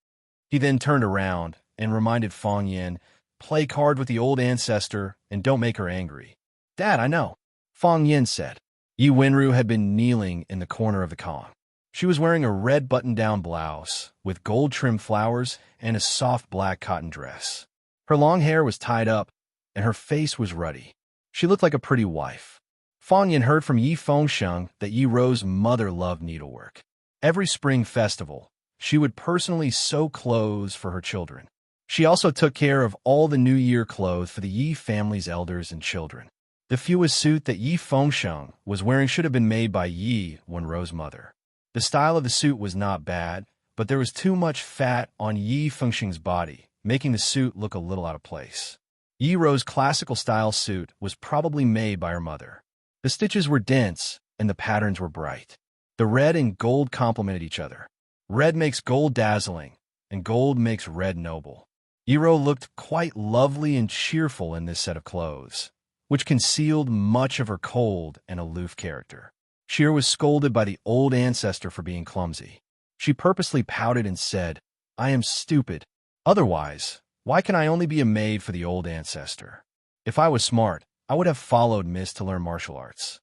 Speaker 1: He then turned around and reminded Fang Yin, "Play card with the old ancestor and don't make her angry." "Dad, I know," Fang Yin said. Yi Wenru had been kneeling in the corner of the Kong. She was wearing a red button-down blouse with gold-trimmed flowers and a soft black cotton dress. Her long hair was tied up, and her face was ruddy. She looked like a pretty wife. Fang Yin heard from Yi Fengsheng that Yi Ro's mother loved needlework. Every spring festival, she would personally sew clothes for her children. She also took care of all the New Year clothes for the Yi family's elders and children. The fewest suit that Yi Fengsheng was wearing should have been made by Yi Wenruo's mother. The style of the suit was not bad, but there was too much fat on Yi Fengsheng's body, making the suit look a little out of place. Yi Ro's classical-style suit was probably made by her mother. The stitches were dense, and the patterns were bright. The red and gold complemented each other. Red makes gold dazzling, and gold makes red noble. Yi Ro looked quite lovely and cheerful in this set of clothes, which concealed much of her cold and aloof character. She was scolded by the old ancestor for being clumsy. She purposely pouted and said, "I am stupid. Otherwise, why can I only be a maid for the old ancestor? If I was smart, I would have followed Miss to learn martial arts."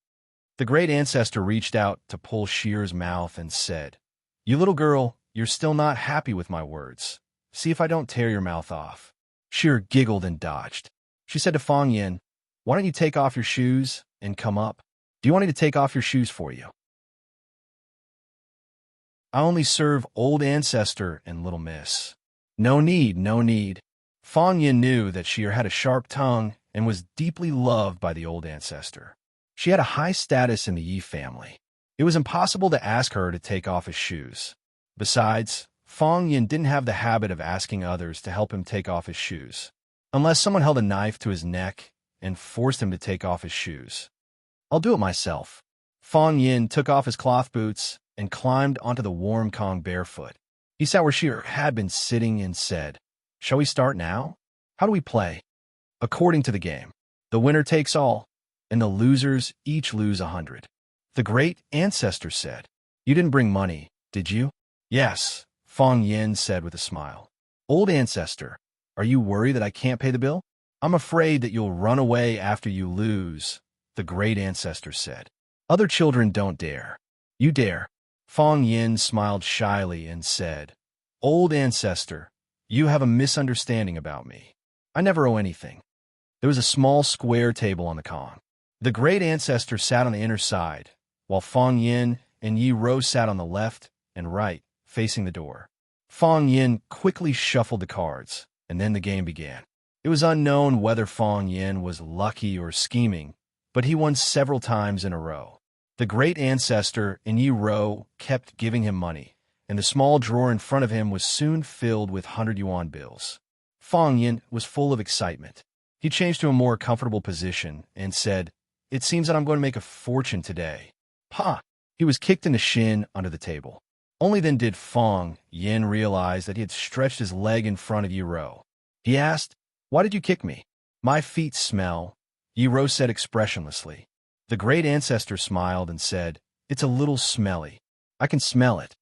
Speaker 1: The great ancestor reached out to pull Shear's mouth and said, "You little girl, you're still not happy with my words. See if I don't tear your mouth off." Shear giggled and dodged. She said to Fang Yin, "Why don't you take off your shoes and come up? Do you want me to take off your shoes for you?" "I only serve old ancestor and little miss." "No need, no need." Fang Yin knew that Shear had a sharp tongue and was deeply loved by the old ancestor. She had a high status in the Yi family. It was impossible to ask her to take off his shoes. Besides, Fang Yin didn't have the habit of asking others to help him take off his shoes, unless someone held a knife to his neck and forced him to take off his shoes. "I'll do it myself." Fong Yin took off his cloth boots and climbed onto the warm Kong barefoot. He sat where she had been sitting and said, "Shall we start now? How do we play?" "According to the game. The winner takes all, and the losers each lose 100. The great ancestor said. "You didn't bring money, did you?" "Yes," Fong Yin said with a smile. "Old ancestor, are you worried that I can't pay the bill?" "I'm afraid that you'll run away after you lose," the great ancestor said. "Other children don't dare. You dare." Fong Yin smiled shyly and said, "Old ancestor, you have a misunderstanding about me. I never owe anything." There was a small square table on the Kong. The great ancestor sat on the inner side, while Fong Yin and Yi Ro sat on the left and right, facing the door. Fong Yin quickly shuffled the cards, and then the game began. It was unknown whether Fong Yin was lucky or scheming, but he won several times in a row. The great ancestor and Yi Ro kept giving him money, and the small drawer in front of him was soon filled with 100 yuan bills. Fong Yin was full of excitement. He changed to a more comfortable position and said, "It seems that I'm going to make a fortune today." "Pa!" He was kicked in the shin under the table. Only then did Fong Yin realize that he had stretched his leg in front of Yi Ro. He asked, "Why did you kick me?" "My feet smell," Yi Ro said expressionlessly. The great ancestor smiled and said, "It's a little smelly. I can smell it."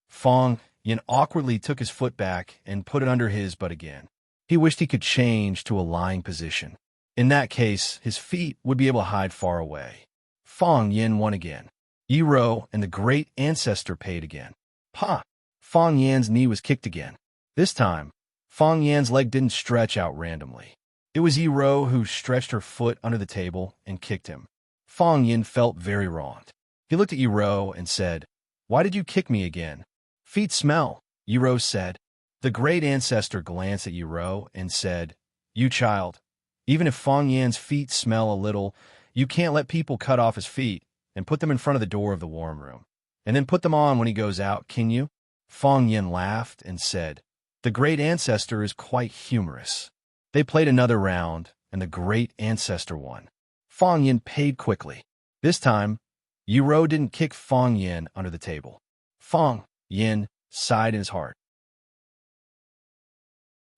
Speaker 1: Fong Yin awkwardly took his foot back and put it under his butt again. He wished he could change to a lying position. In that case, his feet would be able to hide far away. Fong Yin won again. Yi Ro and the great ancestor paid again. "Pa!" Fong Yan's knee was kicked again. This time, Fong Yan's leg didn't stretch out randomly. It was Yi Ro who stretched her foot under the table and kicked him. Fong Yin felt very wronged. He looked at Yi Ro and said, "Why did you kick me again?" "Feet smell," Yi Ro said. The great ancestor glanced at Yi Ro and said, "You child, even if Fong Yan's feet smell a little, you can't let people cut off his feet and put them in front of the door of the warm room, and then put them on when he goes out, can you?" Fong Yin laughed and said, "The great ancestor is quite humorous." They played another round, and the great ancestor won. Fong Yin paid quickly. This time, Yi Ro didn't kick Fong Yin under the table. Fong Yin sighed in his heart.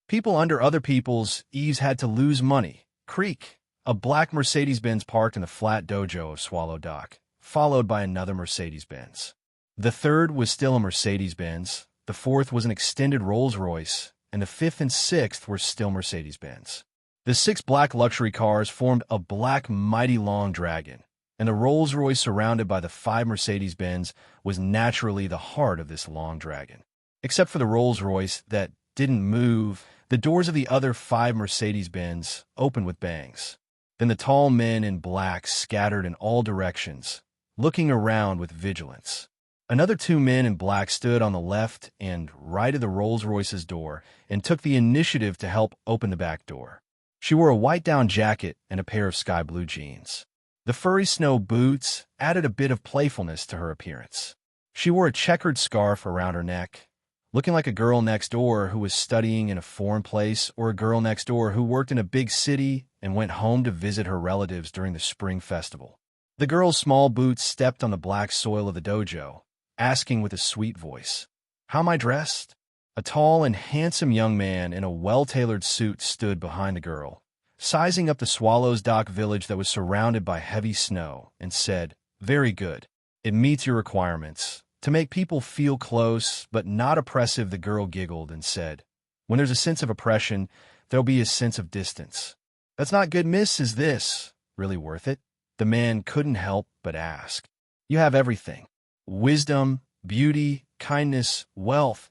Speaker 1: People under other people's eaves had to lose money. Creak. A black Mercedes-Benz parked in the flat dojo of Swallow Dock, followed by another Mercedes-Benz. The third was still a Mercedes-Benz, the fourth was an extended Rolls-Royce, and the fifth and sixth were still Mercedes-Benz. The 6 black luxury cars formed a black mighty long dragon, and the Rolls-Royce surrounded by the 5 Mercedes-Benz was naturally the heart of this long dragon. Except for the Rolls-Royce that didn't move, the doors of the other 5 Mercedes-Benz opened with bangs. Then the tall men in black scattered in all directions, looking around with vigilance. Another 2 men in black stood on the left and right of the Rolls-Royce's door and took the initiative to help open the back door. She wore a white down jacket and a pair of sky blue jeans. The furry snow boots added a bit of playfulness to her appearance. She wore a checkered scarf around her neck, looking like a girl next door who was studying in a foreign place or a girl next door who worked in a big city and went home to visit her relatives during the spring festival. The girl's small boots stepped on the black soil of the dojo, asking with a sweet voice, "How am I dressed?" A tall and handsome young man in a well-tailored suit stood behind the girl, sizing up the Swallows Dock village that was surrounded by heavy snow, and said, "Very good. It meets your requirements. To make people feel close, but not oppressive." The girl giggled and said, "When there's a sense of oppression, there'll be a sense of distance." "That's not good, miss. Is this really worth it?" The man couldn't help but ask. "You have everything. Wisdom, beauty, kindness, wealth,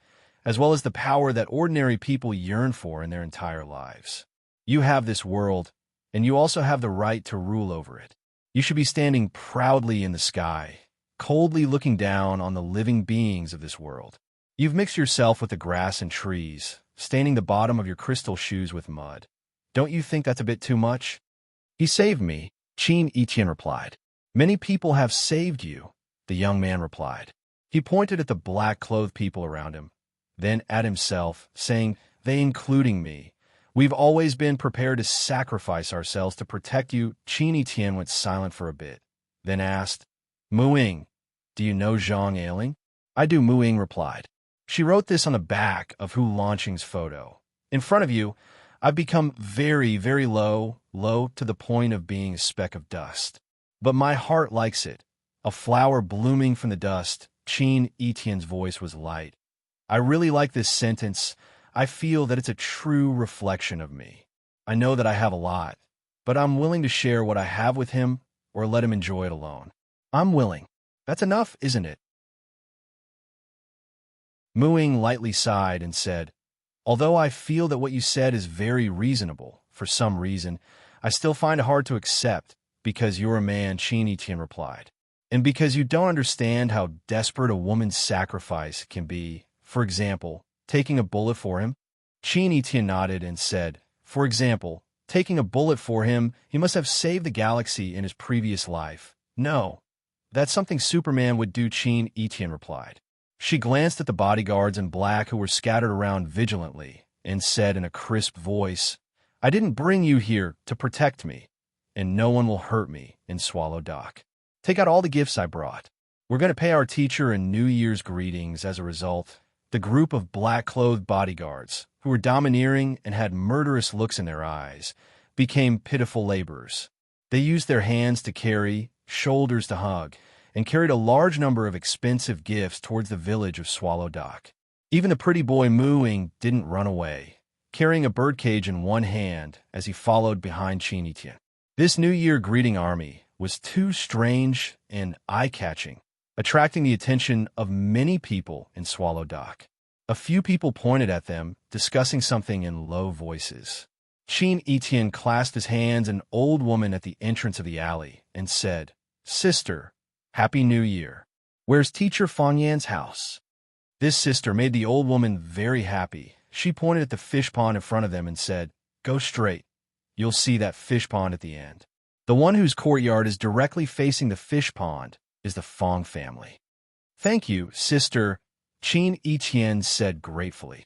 Speaker 1: as well as the power that ordinary people yearn for in their entire lives. You have this world, and you also have the right to rule over it. You should be standing proudly in the sky, coldly looking down on the living beings of this world. You've mixed yourself with the grass and trees, staining the bottom of your crystal shoes with mud. Don't you think that's a bit too much?" "He saved me," Qin Etienne replied. "Many people have saved you," the young man replied. He pointed at the black-clothed people around him, then at himself, saying, "They including me. We've always been prepared to sacrifice ourselves to protect you." Qin Etienne went silent for a bit, then asked, Muing, do you know Zhang Ailing? I do, Muing replied. She wrote this on the back of Hu Lanqing's photo. In front of you, I've become very, very low to the point of being a speck of dust. But my heart likes it. A flower blooming from the dust. Qin Etienne's voice was light. I really like this sentence. I feel that it's a true reflection of me. I know that I have a lot, but I'm willing to share what I have with him or let him enjoy it alone. I'm willing. That's enough, isn't it? Muing lightly sighed and said, although I feel that what you said is very reasonable, for some reason, I still find it hard to accept because you're a man, Qin Etienne replied. And because you don't understand how desperate a woman's sacrifice can be. For example, taking a bullet for him? Qin Etienne nodded and said, for example, taking a bullet for him, he must have saved the galaxy in his previous life. No, that's something Superman would do, Qin Etienne replied. She glanced at the bodyguards in black who were scattered around vigilantly and said in a crisp voice, I didn't bring you here to protect me, and no one will hurt me in Swallow Dock. Take out all the gifts I brought. We're going to pay our teacher a New Year's greetings. As a result, the group of black-clothed bodyguards, who were domineering and had murderous looks in their eyes, became pitiful laborers. They used their hands to carry, shoulders to hug, and carried a large number of expensive gifts towards the village of Swallow Dock. Even the pretty boy Muing didn't run away, carrying a birdcage in one hand as he followed behind Qin Etienne. This New Year greeting army was too strange and eye-catching, attracting the attention of many people in Swallow Dock. A few people pointed at them, discussing something in low voices. Qin Etienne clasped his hands an old woman at the entrance of the alley and said, Sister, Happy New Year. Where's Teacher Fang Yan's house? This sister made the old woman very happy. She pointed at the fish pond in front of them and said, Go straight. You'll see that fish pond at the end. The one whose courtyard is directly facing the fish pond is the Fang family. Thank you, sister, Qin Etienne said gratefully.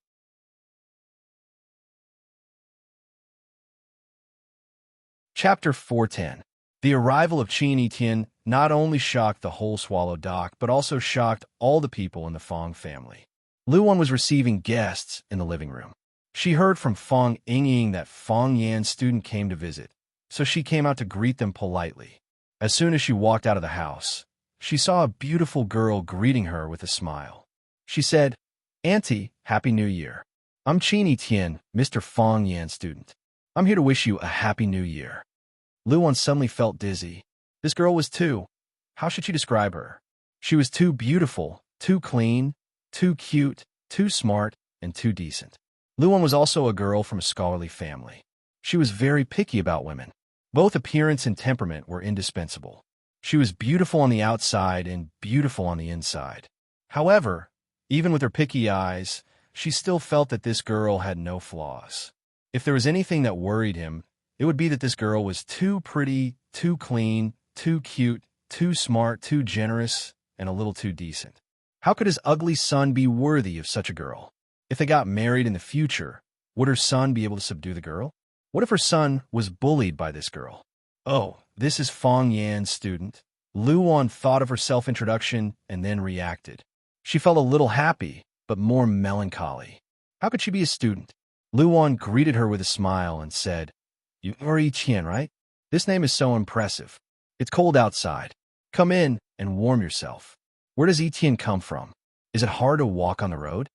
Speaker 1: Chapter 410. The arrival of Qin Etienne not only shocked the whole Swallow Dock, but also shocked all the people in the Fang family. Luan was receiving guests in the living room. She heard from Fang Yingying that Fang Yan's student came to visit, so she came out to greet them politely. As soon as she walked out of the house, she saw a beautiful girl greeting her with a smile. She said, Auntie, Happy New Year. I'm Qin Etienne, Mr. Fang Yan's student. I'm here to wish you a Happy New Year. Luan suddenly felt dizzy. This girl was how should she describe her? She was too beautiful, too clean, too cute, too smart, and too decent. Luan was also a girl from a scholarly family. She was very picky about women. Both appearance and temperament were indispensable. She was beautiful on the outside and beautiful on the inside. However, even with her picky eyes, she still felt that this girl had no flaws. If there was anything that worried him, it would be that this girl was too pretty, too clean, too cute, too smart, too generous, and a little too decent. How could his ugly son be worthy of such a girl? If they got married in the future, would her son be able to subdue the girl? What if her son was bullied by this girl? Oh, this is Fang Yan's student. Luan thought of her self-introduction and then reacted. She felt a little happy, but more melancholy. How could she be a student? Luan greeted her with a smile and said, You are Etienne, right? This name is so impressive. It's cold outside. Come in and warm yourself. Where does Etienne come from? Is it hard to walk on the road?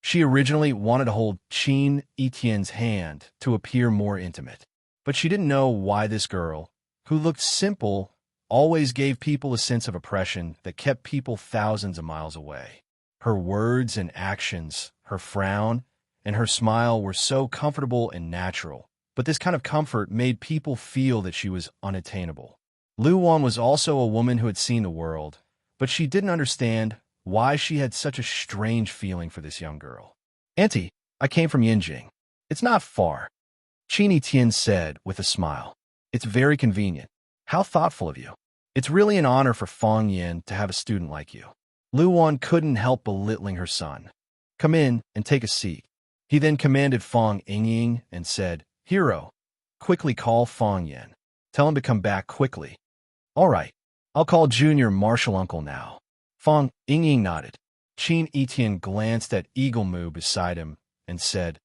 Speaker 1: She originally wanted to hold Qin Etienne's hand to appear more intimate, but she didn't know why this girl, who looked simple, always gave people a sense of oppression that kept people thousands of miles away. Her words and actions, her frown, and her smile were so comfortable and natural, but this kind of comfort made people feel that she was unattainable. Luan was also a woman who had seen the world, but she didn't understand why she had such a strange feeling for this young girl. Auntie, I came from Yinjing. It's not far, Qin Etienne said with a smile. It's very convenient. How thoughtful of you. It's really an honor for Fang Yan to have a student like you. Luan couldn't help belittling her son. Come in and take a seat. He then commanded Fang Yingying and said, Hero, quickly call Fang Yan. Tell him to come back quickly. All right. I'll call Junior Marshal Uncle now. Fong Ying nodded. Qin Etian glanced at Eagle Moo beside him and said,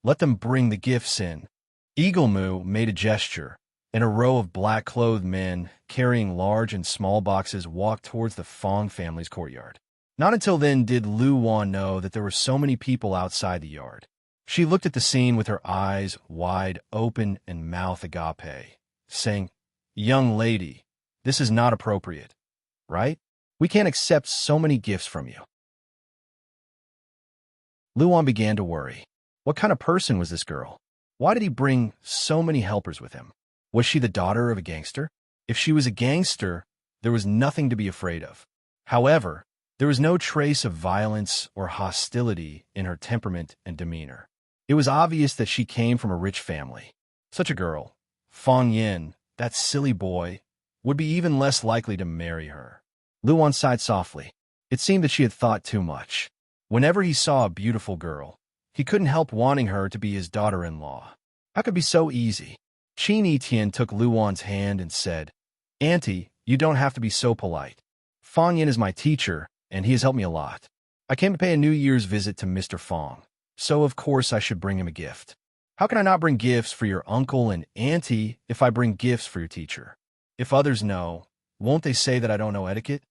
Speaker 1: "Let them bring the gifts in." Eagle Moo made a gesture, and a row of black-clothed men carrying large and small boxes walked towards the Fong family's courtyard. Not until then did Lu Wan know that there were so many people outside the yard. She looked at the scene with her eyes wide open and mouth agape, saying, "Young lady, this is not appropriate, right? We can't accept so many gifts from you." Lu Wan began to worry. What kind of person was this girl? Why did he bring so many helpers with him? Was she the daughter of a gangster? If she was a gangster, there was nothing to be afraid of. However, there was no trace of violence or hostility in her temperament and demeanor. It was obvious that she came from a rich family. Such a girl, Fong Yin, that silly boy, would be even less likely to marry her. Lu Wan sighed softly. It seemed that she had thought too much. Whenever he saw a beautiful girl, he couldn't help wanting her to be his daughter-in-law. How could it be so easy? Qin Etian took Lu Wan's hand and said, "Auntie, you don't have to be so polite. Fong Yin is my teacher, and he has helped me a lot. I came to pay a New Year's visit to Mr. Fong, so of course I should bring him a gift. How can I not bring gifts for your uncle and auntie if I bring gifts for your teacher? If others know, won't they say that I don't know etiquette?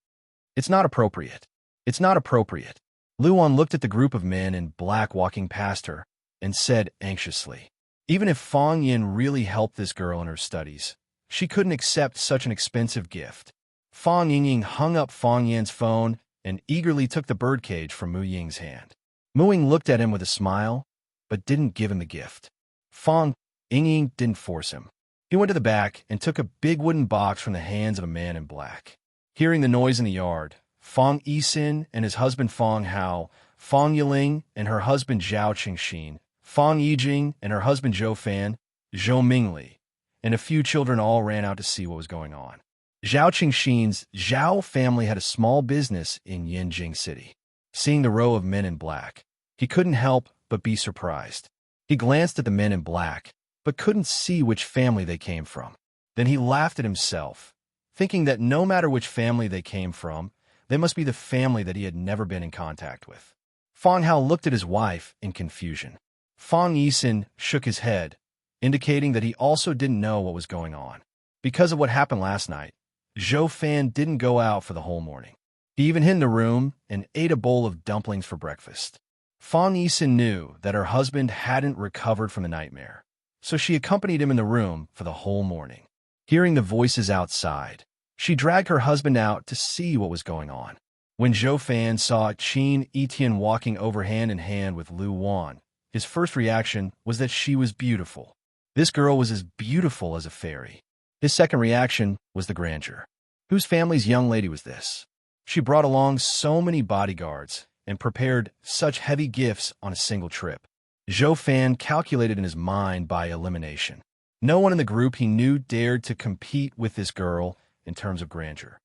Speaker 1: It's not appropriate. It's not appropriate." Lu Wan looked at the group of men in black walking past her and said anxiously, even if Fong Yin really helped this girl in her studies, she couldn't accept such an expensive gift. Fong Ying hung up Fong Yin's phone and eagerly took the birdcage from Mu Ying's hand. Mu Ying looked at him with a smile, but didn't give him the gift. Fong Ying didn't force him. He went to the back and took a big wooden box from the hands of a man in black. Hearing the noise in the yard, Fong Yisin and his husband Fong Hao, Fong Yiling and her husband Zhao Qingxin, Fong Yijing and her husband Zhou Fan, Zhou Mingli, and a few children all ran out to see what was going on. Zhao Qingxin's Zhao family had a small business in Yanjing City. Seeing the row of men in black, he couldn't help but be surprised. He glanced at the men in black, but couldn't see which family they came from. Then he laughed at himself, thinking that no matter which family they came from, they must be the family that he had never been in contact with. Fong Hao looked at his wife in confusion. Fong Yisin shook his head, indicating that he also didn't know what was going on. Because of what happened last night, Zhou Fan didn't go out for the whole morning. He even hid in the room and ate a bowl of dumplings for breakfast. Fong Yisin knew that her husband hadn't recovered from the nightmare, so she accompanied him in the room for the whole morning. Hearing the voices outside, she dragged her husband out to see what was going on. When Zhou Fan saw Qin Etian walking over hand in hand with Lu Wan, his first reaction was that she was beautiful. This girl was as beautiful as a fairy. His second reaction was the grandeur. Whose family's young lady was this? She brought along so many bodyguards and prepared such heavy gifts on a single trip. Zhou Fan calculated in his mind by elimination. No one in the group he knew dared to compete with this girl in terms of grandeur.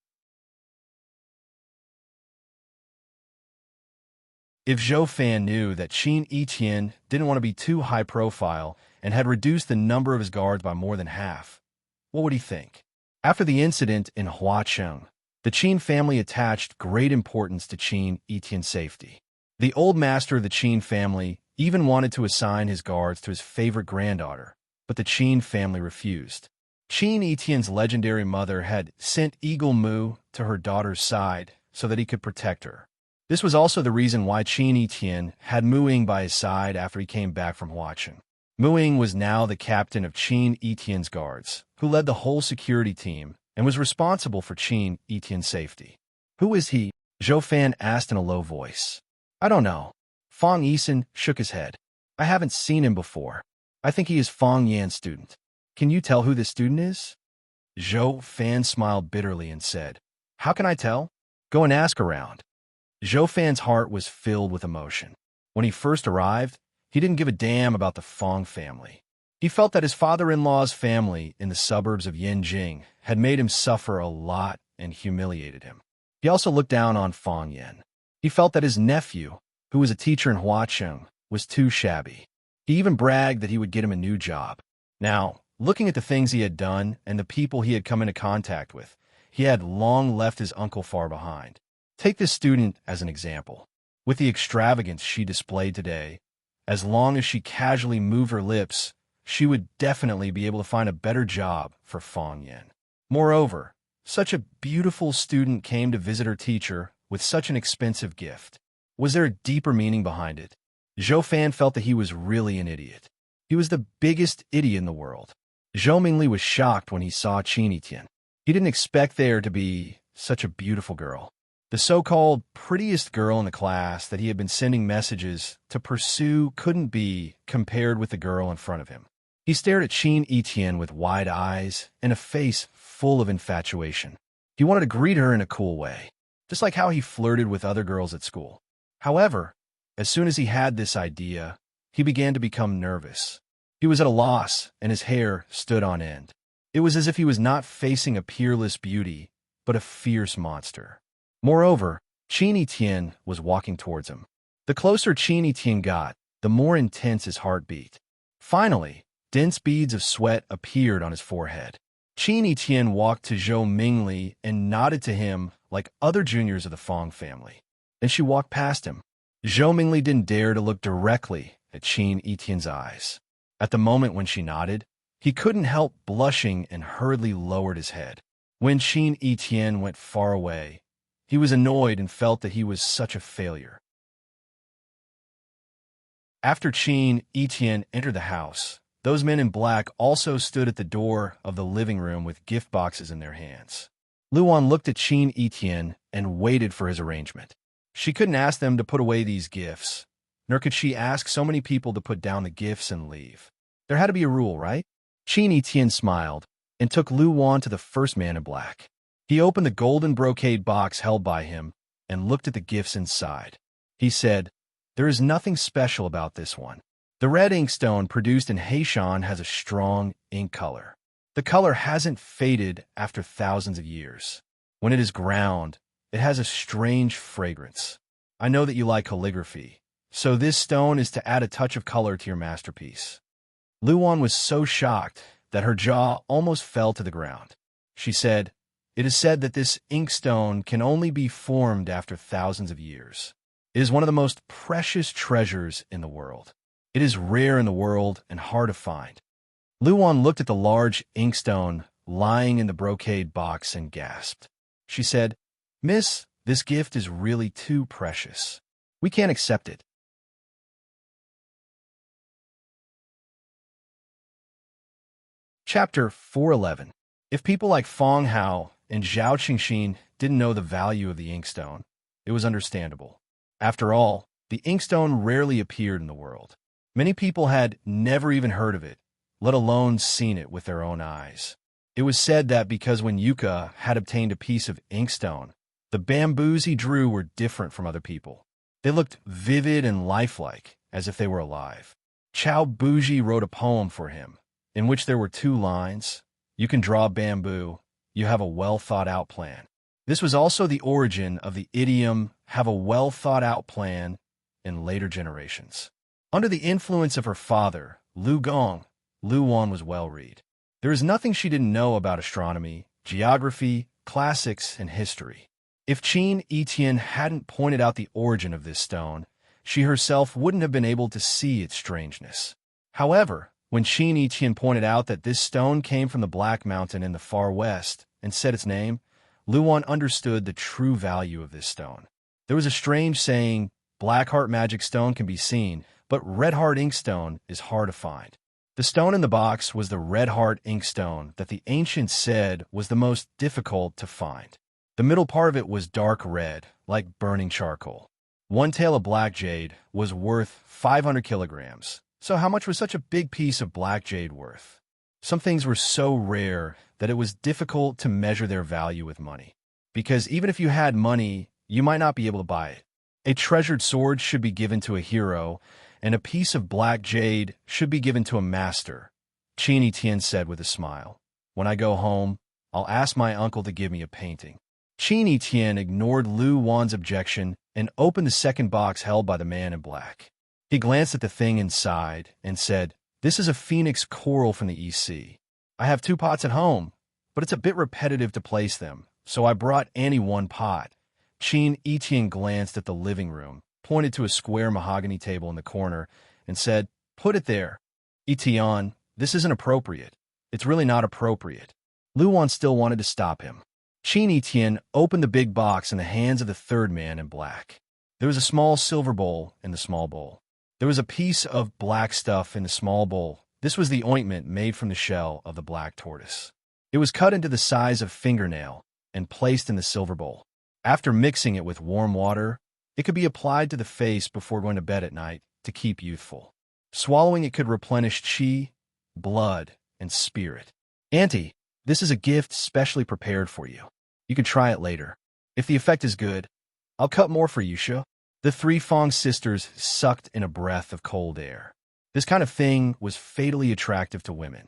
Speaker 1: If Zhou Fan knew that Qin Etian didn't want to be too high profile and had reduced the number of his guards by more than half, what would he think? After the incident in Huacheng, the Qin family attached great importance to Qin Etian's safety. The old master of the Qin family even wanted to assign his guards to his favorite granddaughter, but the Qin family refused. Qin Etian's legendary mother had sent Eagle Moo to her daughter's side so that he could protect her. This was also the reason why Qin Etian had Mu Ying by his side after he came back from Huacheng. Mu Ying was now the captain of Qin Etian's guards, who led the whole security team and was responsible for Qin Etian's safety. "Who is he?" Zhou Fan asked in a low voice. "I don't know." Fong Yisin shook his head. "I haven't seen him before. I think he is Fong Yan's student. Can you tell who this student is?" Zhou Fan smiled bitterly and said, "How can I tell? Go and ask around." Zhou Fan's heart was filled with emotion. When he first arrived, he didn't give a damn about the Fong family. He felt that his father-in-law's family in the suburbs of Yanjing had made him suffer a lot and humiliated him. He also looked down on Fong Yin. He felt that his nephew, who was a teacher in Huacheng, was too shabby. He even bragged that he would get him a new job. Now, looking at the things he had done and the people he had come into contact with, he had long left his uncle far behind. Take this student as an example. With the extravagance she displayed today, as long as she casually moved her lips, she would definitely be able to find a better job for Fong Yen. Moreover, such a beautiful student came to visit her teacher with such an expensive gift. Was there a deeper meaning behind it? Zhou Fan felt that he was really an idiot. He was the biggest idiot in the world. Zhou Mingli was shocked when he saw Qin Etian. He didn't expect there to be such a beautiful girl. The so-called prettiest girl in the class that he had been sending messages to pursue couldn't be compared with the girl in front of him. He stared at Qin Etian with wide eyes and a face full of infatuation. He wanted to greet her in a cool way, just like how he flirted with other girls at school. However, as soon as he had this idea, he began to become nervous. He was at a loss, and his hair stood on end. It was as if he was not facing a peerless beauty, but a fierce monster. Moreover, Qin Etian was walking towards him. The closer Qin Etian got, the more intense his heart beat. Finally, dense beads of sweat appeared on his forehead. Qin Etian walked to Zhou Mingli and nodded to him like other juniors of the Fong family. Then she walked past him. Zhou Mingli didn't dare to look directly at Qin Etian's eyes. At the moment when she nodded, he couldn't help blushing and hurriedly lowered his head. When Qin Etian went far away, he was annoyed and felt that he was such a failure. After Qin Etian entered the house, those men in black also stood at the door of the living room with gift boxes in their hands. Luan looked at Qin Etian and waited for his arrangement. She couldn't ask them to put away these gifts, nor could she ask so many people to put down the gifts and leave. There had to be a rule, right? Qin Etian smiled and took Luan to the first man in black. He opened the golden brocade box held by him and looked at the gifts inside. He said, "There is nothing special about this one. The red inkstone produced in Heishan has a strong ink color. The color hasn't faded after thousands of years. When it is ground, it has a strange fragrance. I know that you like calligraphy, so this stone is to add a touch of color to your masterpiece." Luan was so shocked that her jaw almost fell to the ground. She said, "It is said that this inkstone can only be formed after thousands of years. It is one of the most precious treasures in the world. It is rare in the world and hard to find." Luan looked at the large inkstone lying in the brocade box and gasped. She said, "Miss, this gift is really too precious. We can't accept it." Chapter 411. If people like Fong Hao and Zhao Qingxin didn't know the value of the inkstone, it was understandable. After all, the inkstone rarely appeared in the world. Many people had never even heard of it, let alone seen it with their own eyes. It was said that because when Yuka had obtained a piece of inkstone, the bamboos he drew were different from other people. They looked vivid and lifelike, as if they were alive. Chao Buji wrote a poem for him, in which there were 2 lines, "You can draw bamboo, you have a well-thought-out plan." This was also the origin of the idiom, "have a well-thought-out plan," in later generations. Under the influence of her father, Lu Gong, Luan was well-read. There is nothing she didn't know about astronomy, geography, classics, and history. If Qin Etian hadn't pointed out the origin of this stone, she herself wouldn't have been able to see its strangeness. However, when Qin Etian pointed out that this stone came from the Black Mountain in the far west and said its name, Luan understood the true value of this stone. There was a strange saying, "Black heart magic stone can be seen, but red heart inkstone is hard to find." The stone in the box was the red heart inkstone that the ancients said was the most difficult to find. The middle part of it was dark red, like burning charcoal. One tail of black jade was worth 500 kilograms. So how much was such a big piece of black jade worth? Some things were so rare that it was difficult to measure their value with money. Because even if you had money, you might not be able to buy it. A treasured sword should be given to a hero, and a piece of black jade should be given to a master, Qin Etian said with a smile. "When I go home, I'll ask my uncle to give me a painting." Qin Etian ignored Lu Wan's objection and opened the second box held by the man in black. He glanced at the thing inside and said, "This is a phoenix coral from the East Sea. I have 2 pots at home, but it's a bit repetitive to place them, so I brought Annie one pot. Qin Etienne glanced at the living room, pointed to a square mahogany table in the corner, and said, "Put it there." Etienne, this isn't appropriate. It's really not appropriate. Luan still wanted to stop him. Qin Etienne opened the big box in the hands of the third man in black. There was a small silver bowl in the small bowl. There was a piece of black stuff in the small bowl. This was the ointment made from the shell of the black tortoise. It was cut into the size of fingernail and placed in the silver bowl. After mixing it with warm water, it could be applied to the face before going to bed at night to keep youthful. Swallowing it could replenish qi, blood, and spirit. Auntie, this is a gift specially prepared for you. You can try it later. If the effect is good, I'll cut more for you, Shu. The three Fong sisters sucked in a breath of cold air. This kind of thing was fatally attractive to women.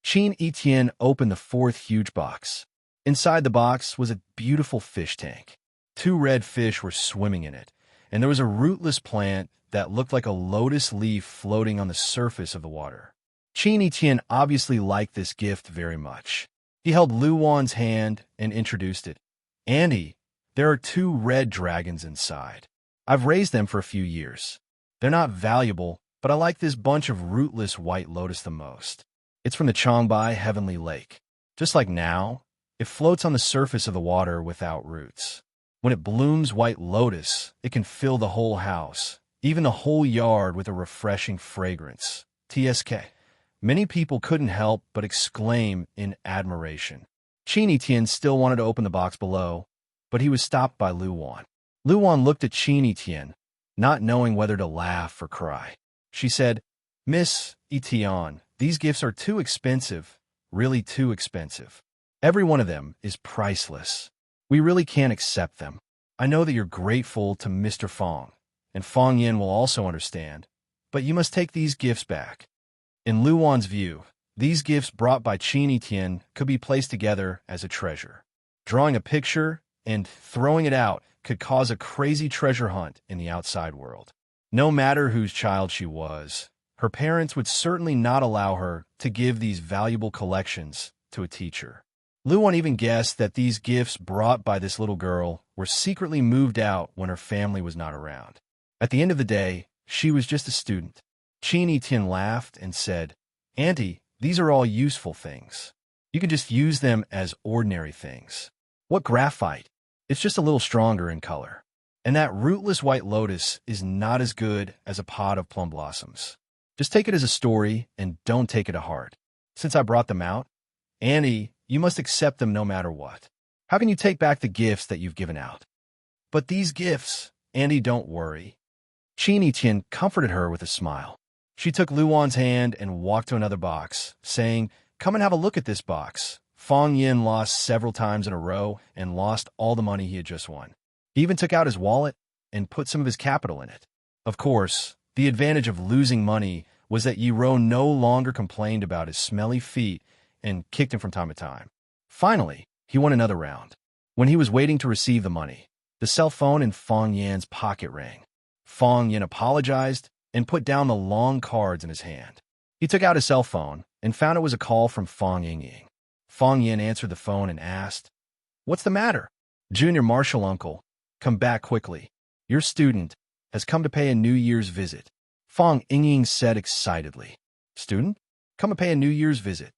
Speaker 1: Qin Etienne opened the fourth huge box. Inside the box was a beautiful fish tank. 2 red fish were swimming in it, and there was a rootless plant that looked like a lotus leaf floating on the surface of the water. Qin Etienne obviously liked this gift very much. He held Luan's hand and introduced it. "Andy, there are 2 red dragons inside. I've raised them for a few years. They're not valuable, but I like this bunch of rootless white lotus the most. It's from the Changbai Heavenly Lake. Just like now, it floats on the surface of the water without roots. When it blooms white lotus, it can fill the whole house, even the whole yard with a refreshing fragrance. TSK." Many people couldn't help but exclaim in admiration. Qin Etienne still wanted to open the box below, but he was stopped by Luan. Luan looked at Qin Etienne, not knowing whether to laugh or cry. She said, "Miss Etienne, these gifts are too expensive, really too expensive. Every one of them is priceless. We really can't accept them. I know that you're grateful to Mr. Fong, and Fong Yin will also understand, but you must take these gifts back." In Luan's view, these gifts brought by Qin Etienne could be placed together as a treasure. Drawing a picture and throwing it out could cause a crazy treasure hunt in the outside world. No matter whose child she was, her parents would certainly not allow her to give these valuable collections to a teacher. Luan even guessed that these gifts brought by this little girl were secretly moved out when her family was not around. At the end of the day, she was just a student. Qin Etienne laughed and said, "Auntie, these are all useful things. You can just use them as ordinary things. What graphite? It's just a little stronger in color. And that rootless white lotus is not as good as a pod of plum blossoms. Just take it as a story and don't take it to heart. Since I brought them out, Annie, you must accept them no matter what. How can you take back the gifts that you've given out?" "But these gifts, Annie, don't worry." Qin Etienne comforted her with a smile. She took Luan's hand and walked to another box, saying, "Come and have a look at this box." Fong Yin lost several times in a row and lost all the money he had just won. He even took out his wallet and put some of his capital in it. Of course, the advantage of losing money was that Yi Ro no longer complained about his smelly feet and kicked him from time to time. Finally, he won another round. When he was waiting to receive the money, the cell phone in Fong Yan's pocket rang. Fong Yan apologized and put down the long cards in his hand. He took out his cell phone and found it was a call from Fong Ying. Fong Yin answered the phone and asked, "What's the matter?" "Junior Marshal Uncle, come back quickly. Your student has come to pay a New Year's visit," Fong Ying said excitedly. "Student? Come and pay a New Year's visit."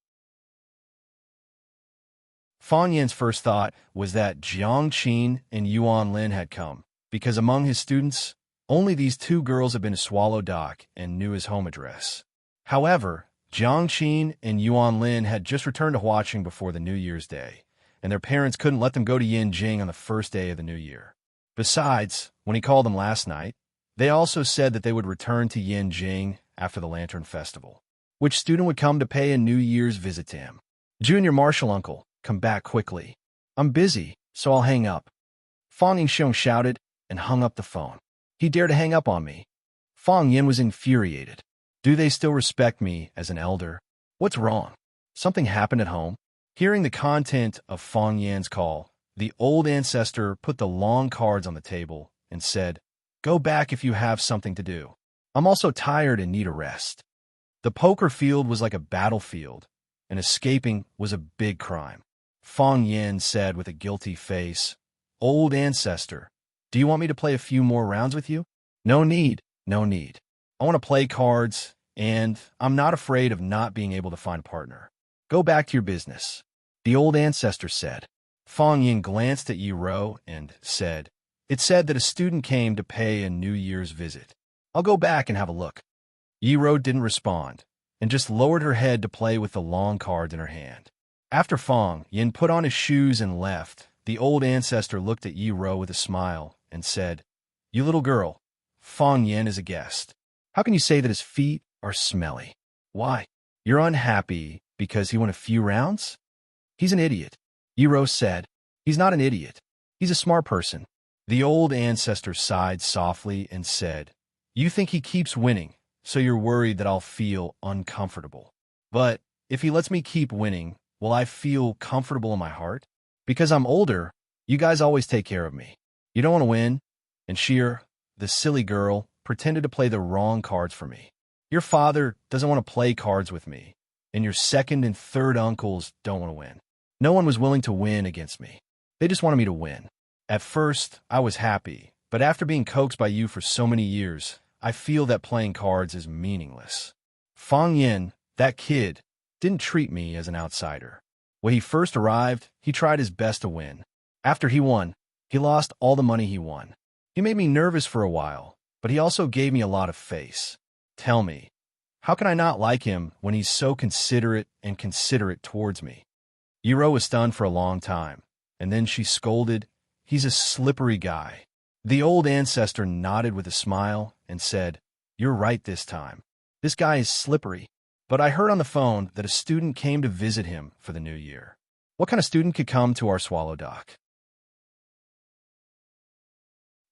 Speaker 1: Fong Yin's first thought was that Jiang Qin and Yuan Lin had come, because among his students, only these 2 girls had been to Swallow Dock and knew his home address. However, Jiang Qin and Yuan Lin had just returned to Huaqing before the New Year's Day, and their parents couldn't let them go to Yinjing on the first day of the New Year. Besides, when he called them last night, they also said that they would return to Yinjing after the Lantern Festival. Which student would come to pay a New Year's visit to him? "Junior Marshal Uncle, come back quickly. I'm busy, so I'll hang up." Fong Yingxiong shouted and hung up the phone. "He dared to hang up on me." Fong Yin was infuriated. Do they still respect me as an elder? What's wrong? Something happened at home? Hearing the content of Fong Yan's call, the old ancestor put the long cards on the table and said, "Go back if you have something to do. I'm also tired and need a rest." The poker field was like a battlefield, and escaping was a big crime. Fang Yin said with a guilty face, "Old ancestor, do you want me to play a few more rounds with you?" "No need, no need. I want to play cards, and I'm not afraid of not being able to find a partner. Go back to your business," the old ancestor said. Fang Yin glanced at Yi Ro and said, "It said that a student came to pay a New Year's visit. I'll go back and have a look." Yi Ro didn't respond, and just lowered her head to play with the long cards in her hand. After Fang Yin put on his shoes and left, the old ancestor looked at Yi Ro with a smile and said, "You little girl, Fang Yin is a guest. How can you say that his feet are smelly? Why? You're unhappy because he won a few rounds? He's an idiot." Yi Ro said, "He's not an idiot. He's a smart person." The old ancestor sighed softly and said, "You think he keeps winning, so you're worried that I'll feel uncomfortable. But if he lets me keep winning, will I feel comfortable in my heart? Because I'm older, you guys always take care of me. You don't want to win." And Sheer, the silly girl, pretended to play the wrong cards for me. "Your father doesn't want to play cards with me, and your second and third uncles don't want to win. No one was willing to win against me. They just wanted me to win. At first, I was happy, but after being coaxed by you for so many years, I feel that playing cards is meaningless. Fang Yin, that kid, didn't treat me as an outsider. When he first arrived, he tried his best to win. After he won, he lost all the money he won. He made me nervous for a while, but he also gave me a lot of face. Tell me, how can I not like him when he's so considerate towards me?" Yi Ro was stunned for a long time, and then she scolded, "He's a slippery guy." The old ancestor nodded with a smile and said, "You're right this time. This guy is slippery. But I heard on the phone that a student came to visit him for the new year. What kind of student could come to our swallow dock?"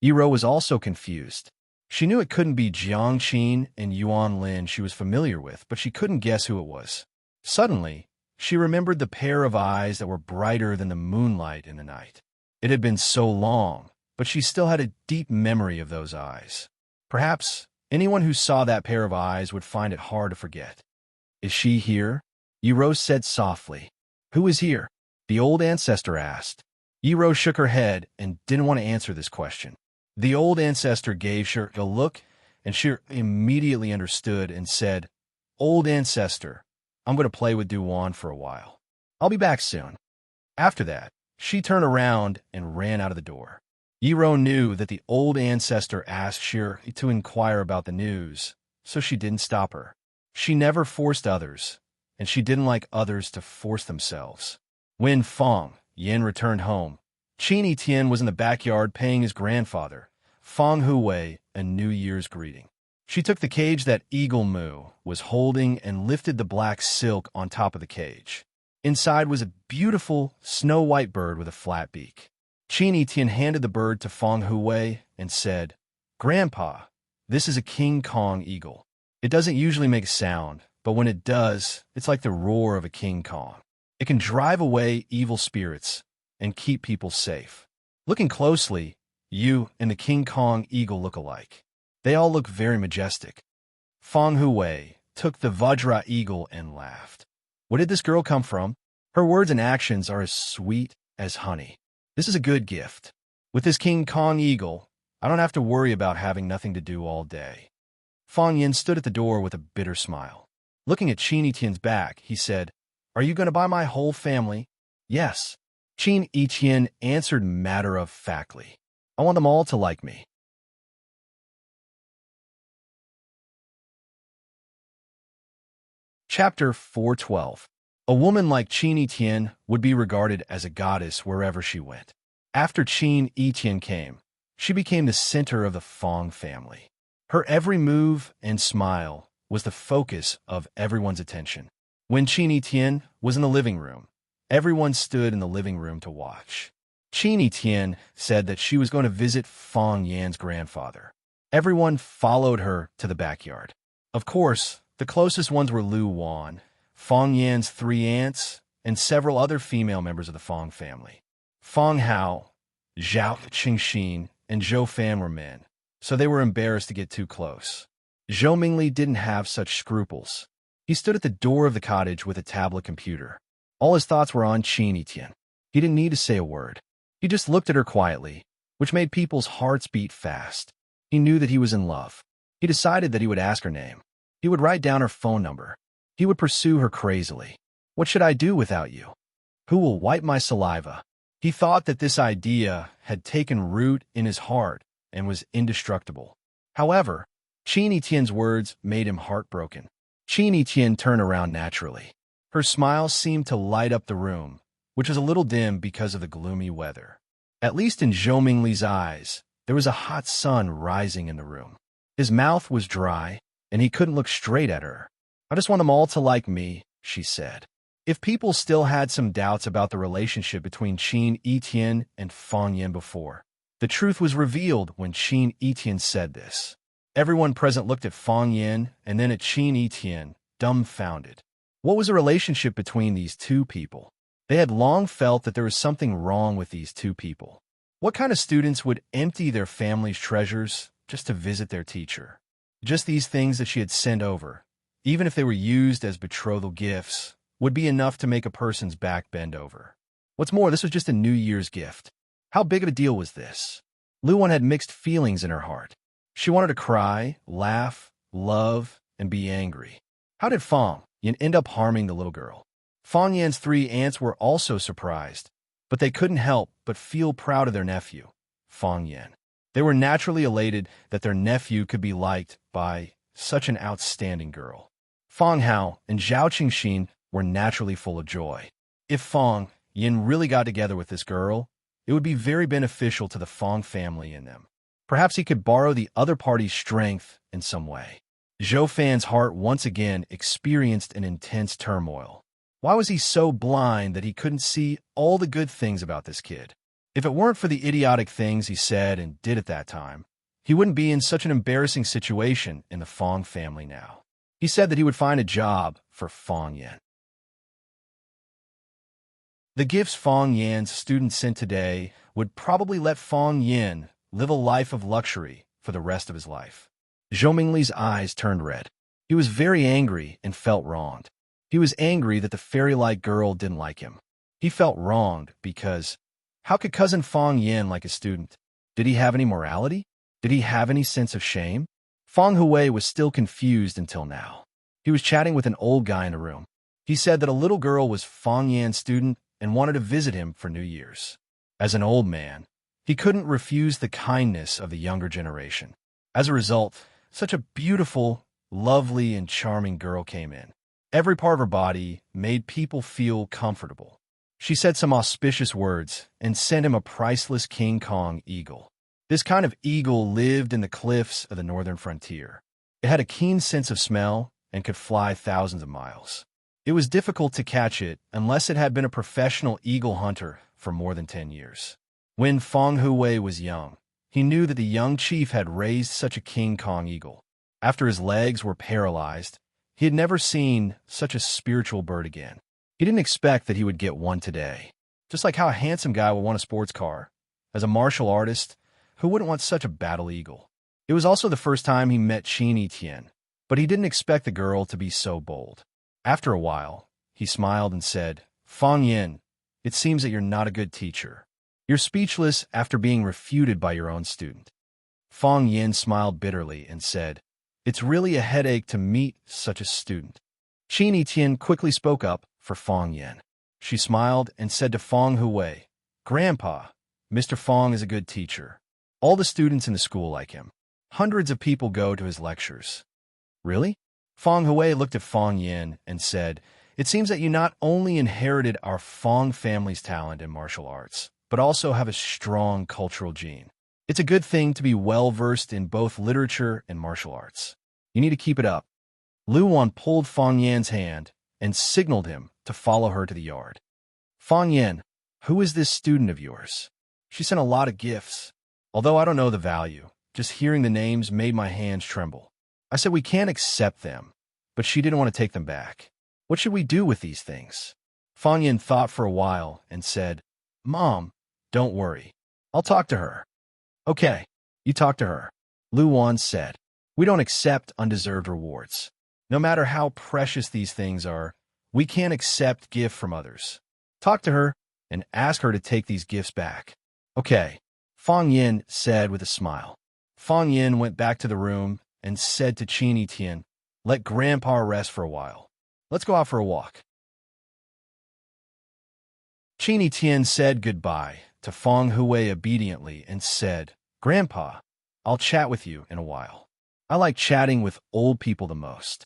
Speaker 1: Yi Ro was also confused. She knew it couldn't be Jiang Qin and Yuan Lin she was familiar with, but she couldn't guess who it was. Suddenly, she remembered the pair of eyes that were brighter than the moonlight in the night. It had been so long, but she still had a deep memory of those eyes. Perhaps anyone who saw that pair of eyes would find it hard to forget. "Is she here?" Yi Ro said softly. "Who is here?" the old ancestor asked. Yi Ro shook her head and didn't want to answer this question. The old ancestor gave Shir a look, and Shir immediately understood and said, "Old ancestor, I'm going to play with Duan for a while. I'll be back soon." After that, she turned around and ran out of the door. Yi Ro knew that the old ancestor asked Shir to inquire about the news, so she didn't stop her. She never forced others, and she didn't like others to force themselves. When Fang Yin returned home, Qin Tian was in the backyard paying his grandfather, Fang Huwei, a New Year's greeting. She took the cage that Eagle Moo was holding and lifted the black silk on top of the cage. Inside was a beautiful, snow-white bird with a flat beak. Qin Tian handed the bird to Fang Huwei and said, "Grandpa, this is a King Kong eagle. It doesn't usually make a sound, but when it does, it's like the roar of a King Kong. It can drive away evil spirits and keep people safe. Looking closely, you and the King Kong eagle look alike. They all look very majestic." Fang Huwei took the Vajra eagle and laughed. Where did this girl come from? Her words and actions are as sweet as honey. This is a good gift. With this King Kong eagle, I don't have to worry about having nothing to do all day. Fang Yin stood at the door with a bitter smile. Looking at Qin Tian's back, he said, "Are you going to buy my whole family?" "Yes." Qin Tian answered matter-of-factly. "I want them all to like me." Chapter 412. A woman like Qin Tian would be regarded as a goddess wherever she went. After Qin Tian came, she became the center of the Fang family. Her every move and smile was the focus of everyone's attention. When Qin Tian was in the living room, everyone stood in the living room to watch. Qin Tian said that she was going to visit Fang Yan's grandfather. Everyone followed her to the backyard. Of course, the closest ones were Lu Wan, Fang Yan's 3 aunts, and several other female members of the Fang family. Fang Hao, Zhao Qingxin, and Zhou Fan were men, so they were embarrassed to get too close. Zhou Mingli didn't have such scruples. He stood at the door of the cottage with a tablet computer. All his thoughts were on Qin Etienne. He didn't need to say a word. He just looked at her quietly, which made people's hearts beat fast. He knew that he was in love. He decided that he would ask her name. He would write down her phone number. He would pursue her crazily. What should I do without you? Who will wipe my saliva? He thought that this idea had taken root in his heart and was indestructible. However, Qin Etienne's words made him heartbroken. Qin Etienne turned around naturally. Her smile seemed to light up the room, which was a little dim because of the gloomy weather. At least in Zhou Mingli's eyes, there was a hot sun rising in the room. His mouth was dry, and he couldn't look straight at her. I just want them all to like me, she said. If people still had some doubts about the relationship between Qin Etienne and Fang Yin before, the truth was revealed when Qin Etienne said this. Everyone present looked at Fang Yin and then at Qin Etienne, dumbfounded. What was the relationship between these two people? They had long felt that there was something wrong with these two people. What kind of students would empty their family's treasures just to visit their teacher? Just these things that she had sent over, even if they were used as betrothal gifts, would be enough to make a person's back bend over. What's more, this was just a New Year's gift. How big of a deal was this? Luan had mixed feelings in her heart. She wanted to cry, laugh, love, and be angry. How did Fang Yin end up harming the little girl? Fang Yan's 3 aunts were also surprised, but they couldn't help but feel proud of their nephew, Fang Yin. They were naturally elated that their nephew could be liked by such an outstanding girl. Fang Hao and Zhao Qingxin were naturally full of joy. If Fang Yin really got together with this girl, it would be very beneficial to the Fang family and them. Perhaps he could borrow the other party's strength in some way. Zhou Fan's heart once again experienced an intense turmoil. Why was he so blind that he couldn't see all the good things about this kid? If it weren't for the idiotic things he said and did at that time, he wouldn't be in such an embarrassing situation in the Fang family now. He said that he would find a job for Fang Yin. The gifts Fang Yan's students sent today would probably let Fang Yin live a life of luxury for the rest of his life. Zhou Mingli's eyes turned red. He was very angry and felt wronged. He was angry that the fairy-like girl didn't like him. He felt wronged because how could cousin Fang Yin like a student? Did he have any morality? Did he have any sense of shame? Fang Hui was still confused until now. He was chatting with an old guy in a room. He said that a little girl was Fang Yan's student and wanted to visit him for New Year's. As an old man, he couldn't refuse the kindness of the younger generation. As a result, such a beautiful, lovely, and charming girl came in. Every part of her body made people feel comfortable. She said some auspicious words and sent him a priceless King Kong eagle. This kind of eagle lived in the cliffs of the northern frontier. It had a keen sense of smell and could fly thousands of miles. It was difficult to catch it unless it had been a professional eagle hunter for more than 10 years. When Fang Hui was young, he knew that the young chief had raised such a King Kong eagle. After his legs were paralyzed, he had never seen such a spiritual bird again. He didn't expect that he would get one today. Just like how a handsome guy would want a sports car. As a martial artist, who wouldn't want such a battle eagle? It was also the first time he met Qin Etienne, but he didn't expect the girl to be so bold. After a while, he smiled and said, Fang Yin, it seems that you're not a good teacher. You're speechless after being refuted by your own student. Fang Yin smiled bitterly and said, it's really a headache to meet such a student. Qin Etienne quickly spoke up for Fang Yin. She smiled and said to Fang Hui, Grandpa, Mr. Fang is a good teacher. All the students in the school like him. Hundreds of people go to his lectures. Really? Fang Hui looked at Fang Yin and said, it seems that you not only inherited our Fang family's talent in martial arts, but also have a strong cultural gene. It's a good thing to be well-versed in both literature and martial arts. You need to keep it up. Lu Wan pulled Fang Yan's hand and signaled him to follow her to the yard. Fang Yan, who is this student of yours? She sent a lot of gifts. Although I don't know the value, just hearing the names made my hands tremble. I said we can't accept them, but she didn't want to take them back. What should we do with these things? Fang Yan thought for a while and said, Mom, don't worry. I'll talk to her. Okay, you talk to her. Lu Wan said, we don't accept undeserved rewards. No matter how precious these things are, we can't accept gift from others. Talk to her and ask her to take these gifts back. Okay, Fang Yin said with a smile. Fang Yin went back to the room and said to Qin Etian, "Let Grandpa rest for a while. Let's go out for a walk." Qin Etian said goodbye to Feng Hui obediently and said, "Grandpa, I'll chat with you in a while. I like chatting with old people the most."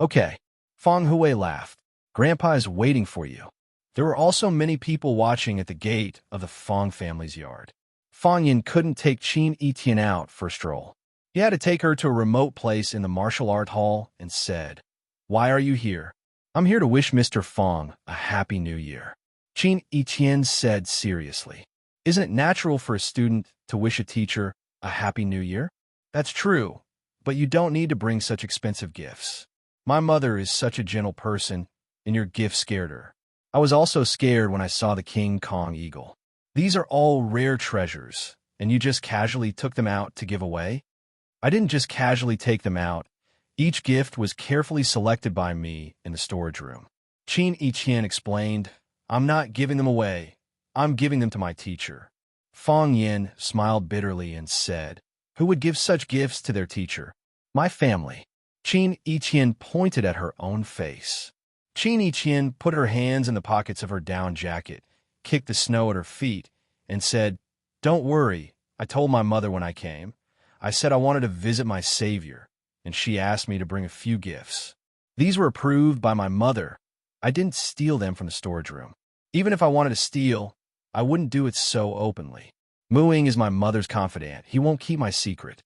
Speaker 1: Okay, Feng Hui laughed. "Grandpa is waiting for you." There were also many people watching at the gate of the Feng family's yard. Fang Yin couldn't take Qin Etian out for a stroll. He had to take her to a remote place in the martial art hall and said, "Why are you here?" "I'm here to wish Mr. Feng a happy new year," Qin Etian said seriously. "Isn't it natural for a student to wish a teacher a happy new year?" "That's true, but you don't need to bring such expensive gifts. My mother is such a gentle person, and your gift scared her. I was also scared when I saw the King Kong eagle. These are all rare treasures, and you just casually took them out to give away?" "I didn't just casually take them out. Each gift was carefully selected by me in the storage room," Qin Etian explained. "I'm not giving them away. I'm giving them to my teacher." Fang Yin smiled bitterly and said, "Who would give such gifts to their teacher?" "My family." Qin Etian pointed at her own face. Qin Etian put her hands in the pockets of her down jacket, kicked the snow at her feet, and said, "Don't worry, I told my mother when I came. I said I wanted to visit my savior, and she asked me to bring a few gifts. These were approved by my mother. I didn't steal them from the storage room. Even if I wanted to steal, I wouldn't do it so openly. Muing is my mother's confidant. He won't keep my secret."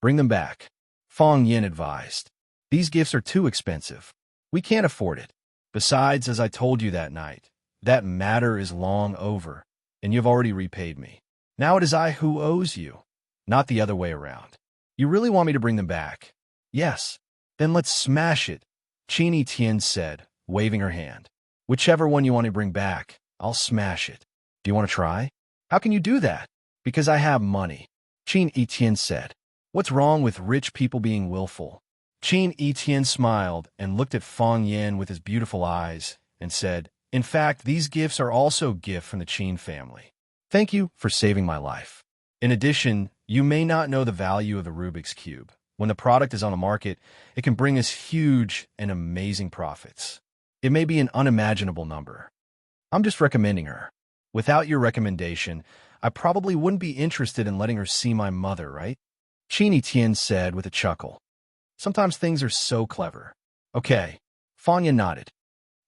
Speaker 1: "Bring them back," Fang Yin advised. "These gifts are too expensive. We can't afford it. Besides, as I told you that night, that matter is long over, and you've already repaid me. Now it is I who owes you, not the other way around." "You really want me to bring them back?" "Yes." "Then let's smash it," Qin Etian said, waving her hand. "Whichever one you want to bring back, I'll smash it. Do you want to try?" "How can you do that?" "Because I have money," Qin Etian said. "What's wrong with rich people being willful?" Qin Etian smiled and looked at Fang Yin with his beautiful eyes and said, "In fact, these gifts are also a gift from the Qin family. Thank you for saving my life. In addition, you may not know the value of the Rubik's Cube. When the product is on the market, it can bring us huge and amazing profits. It may be an unimaginable number. I'm just recommending her. Without your recommendation, I probably wouldn't be interested in letting her see my mother, right?" Qin Etian said with a chuckle. "Sometimes things are so clever." "Okay," Fang Yin nodded.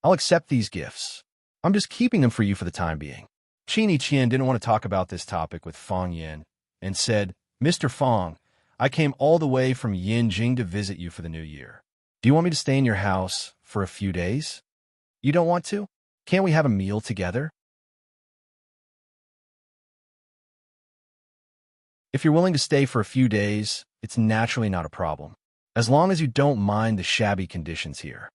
Speaker 1: "I'll accept these gifts. I'm just keeping them for you for the time being." Qin Etian didn't want to talk about this topic with Fang Yin and said, "Mr. Fang, I came all the way from Yinjing to visit you for the new year. Do you want me to stay in your house for a few days?" "You don't want to? Can't we have a meal together?" "If you're willing to stay for a few days, it's naturally not a problem, as long as you don't mind the shabby conditions here,"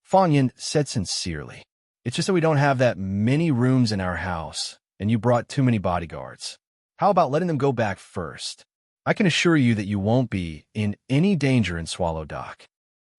Speaker 1: Fang Yin said sincerely. "It's just that we don't have that many rooms in our house, and you brought too many bodyguards. How about letting them go back first? I can assure you that you won't be in any danger in Swallow Dock.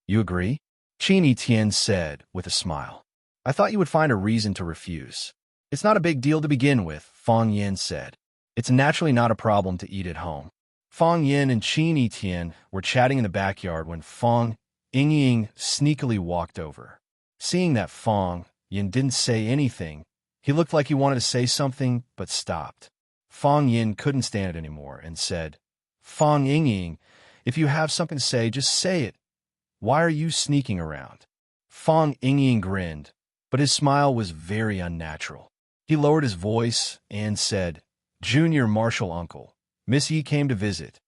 Speaker 1: You agree?" Qin Etian said with a smile. "I thought you would find a reason to refuse." "It's not a big deal to begin with," Fang Yin said. "It's naturally not a problem to eat at home." Fang Yin and Qin Etian were chatting in the backyard when Fang Yingying sneakily walked over. Seeing that Fang Yin didn't say anything, he looked like he wanted to say something but stopped. Fang Yin couldn't stand it anymore and said, "Fang Yingying, if you have something to say, just say it. Why are you sneaking around?" Fang Yingying grinned, but his smile was very unnatural. He lowered his voice and said, "Junior Marshal Uncle, Miss Yi came to visit."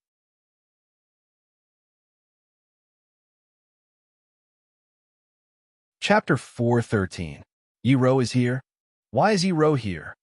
Speaker 1: Chapter 413. Yiro is here? Why is Yiro here?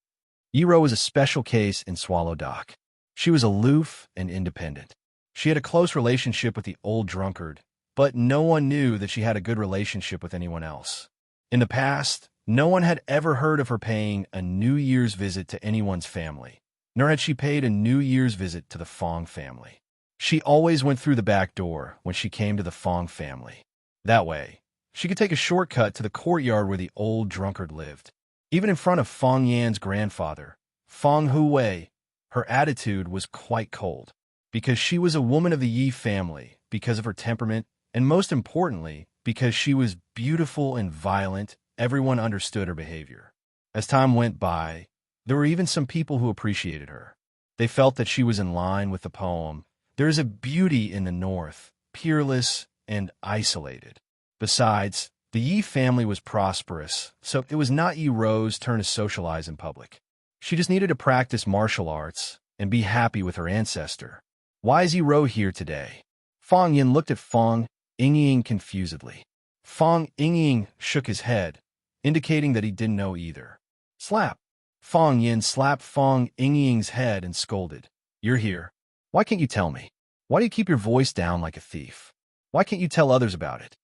Speaker 1: Yiro was a special case in Swallow Dock. She was aloof and independent. She had a close relationship with the old drunkard, but no one knew that she had a good relationship with anyone else. In the past, no one had ever heard of her paying a New Year's visit to anyone's family, nor had she paid a New Year's visit to the Fong family. She always went through the back door when she came to the Fong family. That way, she could take a shortcut to the courtyard where the old drunkard lived. Even in front of Fong Yan's grandfather, Fong Huwei, her attitude was quite cold. Because she was a woman of the Yi family, because of her temperament, and most importantly, because she was beautiful and violent, everyone understood her behavior. As time went by, there were even some people who appreciated her. They felt that she was in line with the poem, "There is a beauty in the north, peerless and isolated." Besides, the Yi family was prosperous, so it was not Yi Ro's turn to socialize in public. She just needed to practice martial arts and be happy with her ancestor. "Why is Yi Ro here today?" Fong Yin looked at Fong Yingying confusedly. Fong Yingying shook his head, indicating that he didn't know either. Slap! Fong Yin slapped Fong Yingying's head and scolded. "You're here. Why can't you tell me? Why do you keep your voice down like a thief? Why can't you tell others about it?"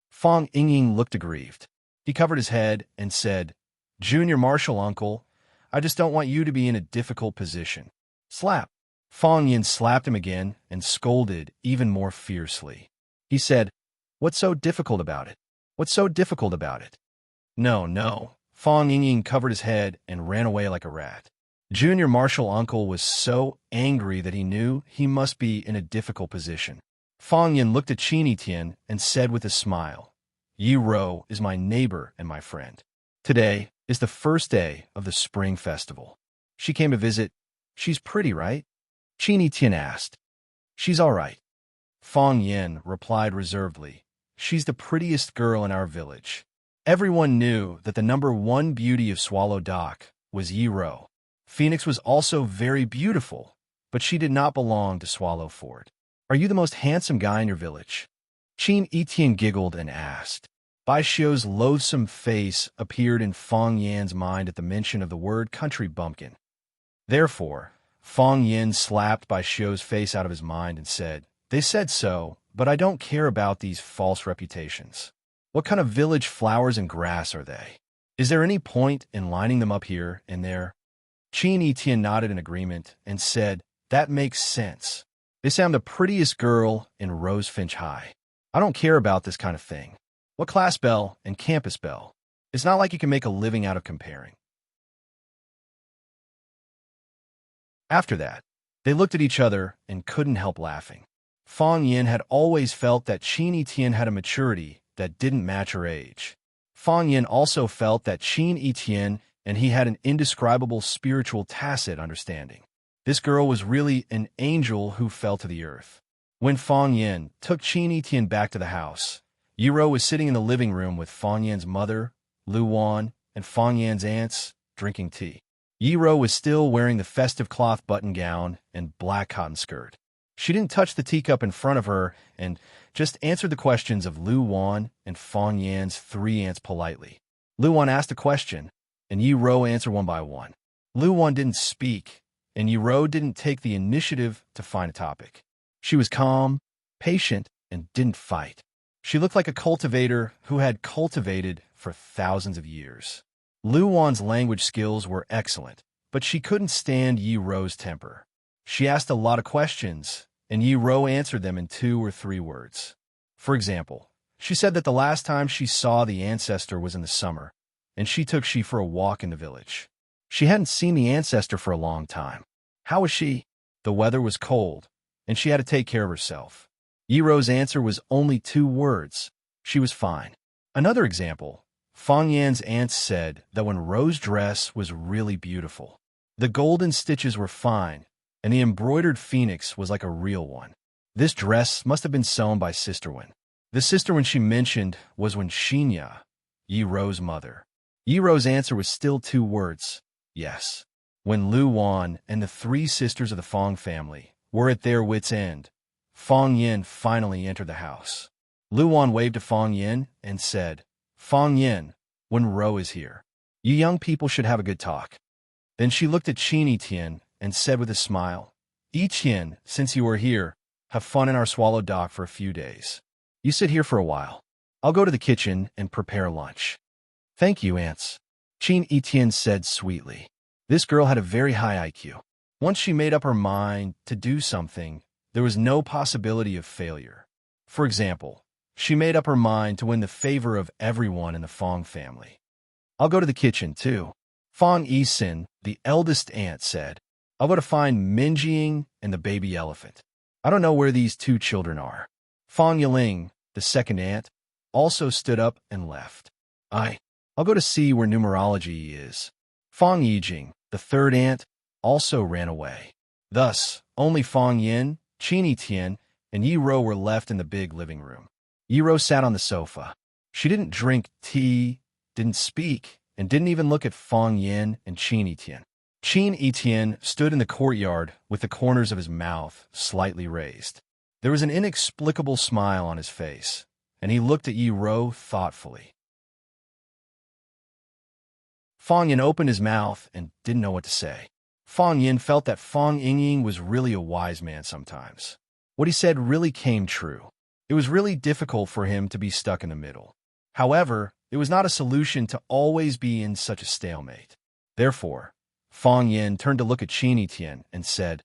Speaker 1: Fong Yingying looked aggrieved. He covered his head and said, "Junior Marshal Uncle, I just don't want you to be in a difficult position." Slap! Fong Yin slapped him again and scolded even more fiercely. He said, "What's so difficult about it? What's so difficult about it?" "No, no." Fong Yingying covered his head and ran away like a rat. Junior Marshal Uncle was so angry that he knew he must be in a difficult position. Fong Yin looked at Qin Tian and said with a smile, "Yi Ro is my neighbor and my friend. Today is the first day of the Spring Festival. She came to visit. She's pretty, right?" Qin Tian asked. "She's all right." Fong Yin replied reservedly, "She's the prettiest girl in our village." Everyone knew that the #1 beauty of Swallow Dock was Yi Ro. Phoenix was also very beautiful, but she did not belong to Swallow Fort. "Are you the most handsome guy in your village?" Qin Etian giggled and asked. Bai Xiu's loathsome face appeared in Fong Yan's mind at the mention of the word country bumpkin. Therefore, Fong Yin slapped Bai Xiu's face out of his mind and said, "They said so, but I don't care about these false reputations. What kind of village flowers and grass are they? Is there any point in lining them up here and there?" Qin Etian nodded in agreement and said, "That makes sense. They say I'm the prettiest girl in Rosefinch High. I don't care about this kind of thing. What class belle and campus belle? It's not like you can make a living out of comparing." After that, they looked at each other and couldn't help laughing. Fong Yin had always felt that Qin Etian had a maturity that didn't match her age. Fong Yin also felt that Qin Etian and he had an indescribable spiritual tacit understanding. This girl was really an angel who fell to the earth. When Fong Yin took Qin Etian back to the house, Yi Ro was sitting in the living room with Fong Yan's mother, Lu Wan, and Fong Yan's aunts, drinking tea. Yi Ro was still wearing the festive cloth button gown and black cotton skirt. She didn't touch the teacup in front of her and just answered the questions of Lu Wan and Fong Yan's 3 aunts politely. Lu Wan asked a question, and Yi Ro answered one by one. Lu Wan didn't speak, and Yi Ro didn't take the initiative to find a topic. She was calm, patient, and didn't fight. She looked like a cultivator who had cultivated for thousands of years. Lu Wan's language skills were excellent, but she couldn't stand Yi Ro's temper. She asked a lot of questions, and Yi Ro answered them in 2 or 3 words. For example, she said that the last time she saw the ancestor was in the summer, and she took she for a walk in the village. She hadn't seen the ancestor for a long time. How was she? The weather was cold, and she had to take care of herself. Yi Ro's answer was only 2 words. She was fine. Another example, Fong Yan's aunt said that when Ro's dress was really beautiful. The golden stitches were fine, and the embroidered phoenix was like a real one. This dress must have been sewn by Sister Wen. The Sister Wen she mentioned was when Xinya, Yi Ro's mother. Yi Ro's answer was still 2 words, yes. When Lu Wan and the 3 sisters of the Fong family were at their wits' end, Fong Yin finally entered the house. Lu Wan waved to Fong Yin and said, "Fong Yin, when Ro is here, you young people should have a good talk." Then she looked at Qin Etian and said with a smile, "Etian, since you are here, have fun in our Swallow Dock for a few days. You sit here for a while. I'll go to the kitchen and prepare lunch." "Thank you, aunts," Qin Etian said sweetly. This girl had a very high IQ. Once she made up her mind to do something, there was no possibility of failure. For example, She made up her mind to win the favor of everyone in the Fong family. I'll go to the kitchen, too. Fong Yisin, the eldest aunt, said. I'll go to find Minjing and the baby elephant. I don't know where these two children are. Fong Yiling, the second aunt, also stood up and left. I'll go to see where numerology is. Fong Yijing, the third aunt, also ran away. Thus, only Fong Yin, Qin Tian, and Yi Ro were left in the big living room. Yi Ro sat on the sofa. She didn't drink tea, didn't speak, and didn't even look at Fong Yin and Qin Tian. Qin Tian stood in the courtyard with the corners of his mouth slightly raised. There was an inexplicable smile on his face, and he looked at Yi Ro thoughtfully. Fong Yin opened his mouth and didn't know what to say. Fong Yin felt that Fong Yingying was really a wise man sometimes. What he said really came true. It was really difficult for him to be stuck in the middle. However, it was not a solution to always be in such a stalemate. Therefore, Fong Yin turned to look at Qin Tian and said,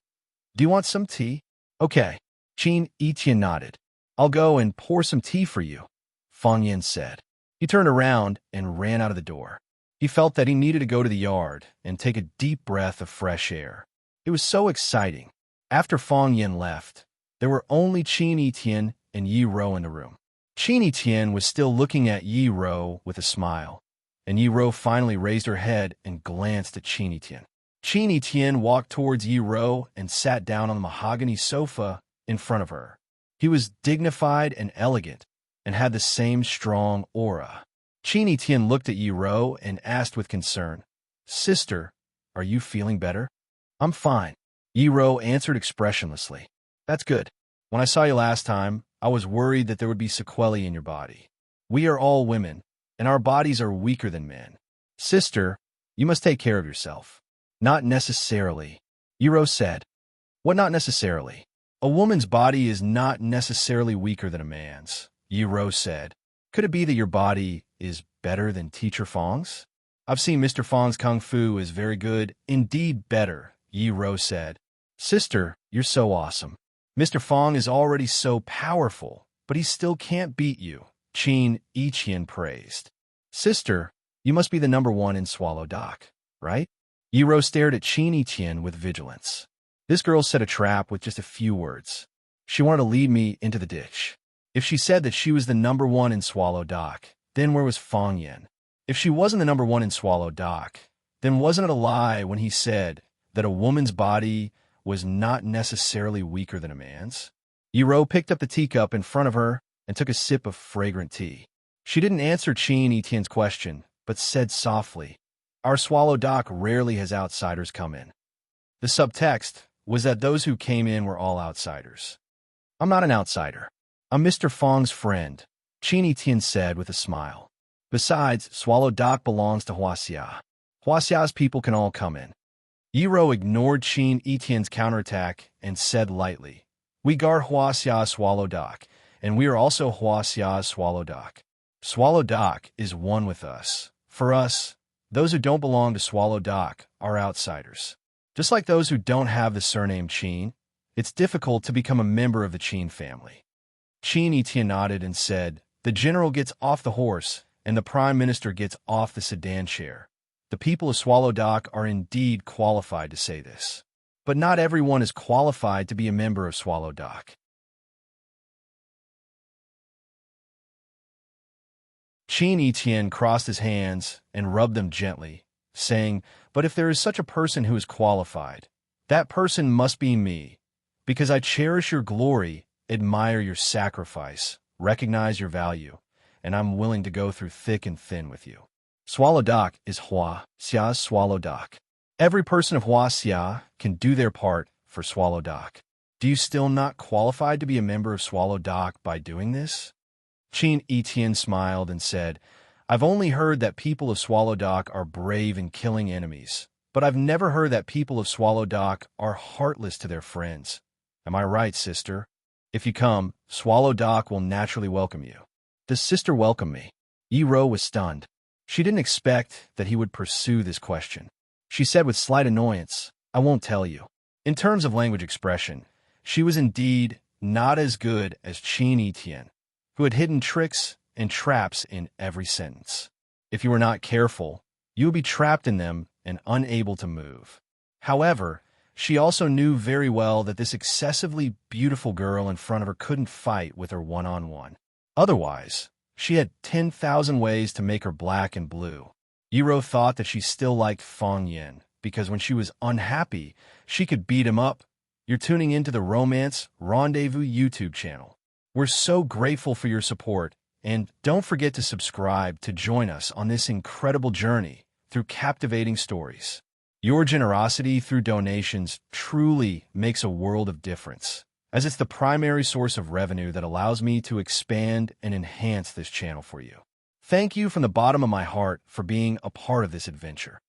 Speaker 1: Do you want some tea? Okay. Qin Tian nodded. I'll go and pour some tea for you, Fong Yin said. He turned around and ran out of the door. He felt that he needed to go to the yard and take a deep breath of fresh air. It was so exciting. After Fong Yin left, there were only Qin Tian and Yi Ro in the room. Qin Tian was still looking at Yi Ro with a smile, and Yi Ro finally raised her head and glanced at Qin Tian. Qin Tian walked towards Yi Ro and sat down on the mahogany sofa in front of her. He was dignified and elegant and had the same strong aura. Qin Tian looked at Yi Ro and asked with concern, Sister, are you feeling better? I'm fine. Yi Ro answered expressionlessly. That's good. When I saw you last time, I was worried that there would be sequelae in your body. We are all women, and our bodies are weaker than men. Sister, you must take care of yourself. Not necessarily, Yi Ro said. What not necessarily? A woman's body is not necessarily weaker than a man's, Yi Ro said. Could it be that your body is better than Teacher Fong's? I've seen Mr. Fong's Kung Fu is very good, indeed better, Yi Ro said. Sister, you're so awesome. Mr. Fong is already so powerful, but he still can't beat you, Qin Tian praised. Sister, you must be the number one in Swallow Dock, right? Yi Ro stared at Qin Tian with vigilance. This girl set a trap with just a few words. She wanted to lead me into the ditch. If she said that she was the number one in Swallow Dock, then where was Fong Yin? If she wasn't the number one in Swallow Dock, then wasn't it a lie when he said that a woman's body was not necessarily weaker than a man's? Yi Ro picked up the teacup in front of her and took a sip of fragrant tea. She didn't answer Qin Tian's question, but said softly, Our Swallow Dock rarely has outsiders come in. The subtext was that those who came in were all outsiders. I'm not an outsider. I'm Mr. Fong's friend, Qin Tian said with a smile. Besides, Swallow Dock belongs to Huaxia. Huaxia's people can all come in. Yi Ro ignored Qin Tian's counterattack and said lightly, We guard Huaxia's Swallow Dock, and we are also Huaxia's Swallow Dock. Swallow Dock is one with us. For us, those who don't belong to Swallow Dock are outsiders. Just like those who don't have the surname Qin, it's difficult to become a member of the Qin family. Qin Tian nodded and said, The general gets off the horse, and the prime minister gets off the sedan chair. The people of Swallow Dock are indeed qualified to say this. But not everyone is qualified to be a member of Swallow Dock. Qin Tian crossed his hands and rubbed them gently, saying, But if there is such a person who is qualified, that person must be me, because I cherish your glory, admire your sacrifice, recognize your value, and I'm willing to go through thick and thin with you. Swallow Dock is Huaxia's Swallow Dock. Every person of Huaxia can do their part for Swallow Dock. Do you still not qualified to be a member of Swallow Dock by doing this? Qin Tian smiled and said, I've only heard that people of Swallow Dock are brave in killing enemies, but I've never heard that people of Swallow Dock are heartless to their friends. Am I right, sister? If you come, Swallow Dock will naturally welcome you. Does sister welcome me? Yi Ro was stunned. She didn't expect that he would pursue this question. She said with slight annoyance, I won't tell you. In terms of language expression, she was indeed not as good as Qin Tian. who had hidden tricks and traps in every sentence. If you were not careful, you would be trapped in them and unable to move. However, she also knew very well that this excessively beautiful girl in front of her couldn't fight with her one-on-one. Otherwise, she had 10,000 ways to make her black and blue. Yiro thought that she still liked Feng Yin, because when she was unhappy, she could beat him up. You're tuning into the Romance Rendezvous YouTube channel. We're so grateful for your support, and don't forget to subscribe to join us on this incredible journey through captivating stories. Your generosity through donations truly makes a world of difference, as it's the primary source of revenue that allows me to expand and enhance this channel for you. Thank you from the bottom of my heart for being a part of this adventure.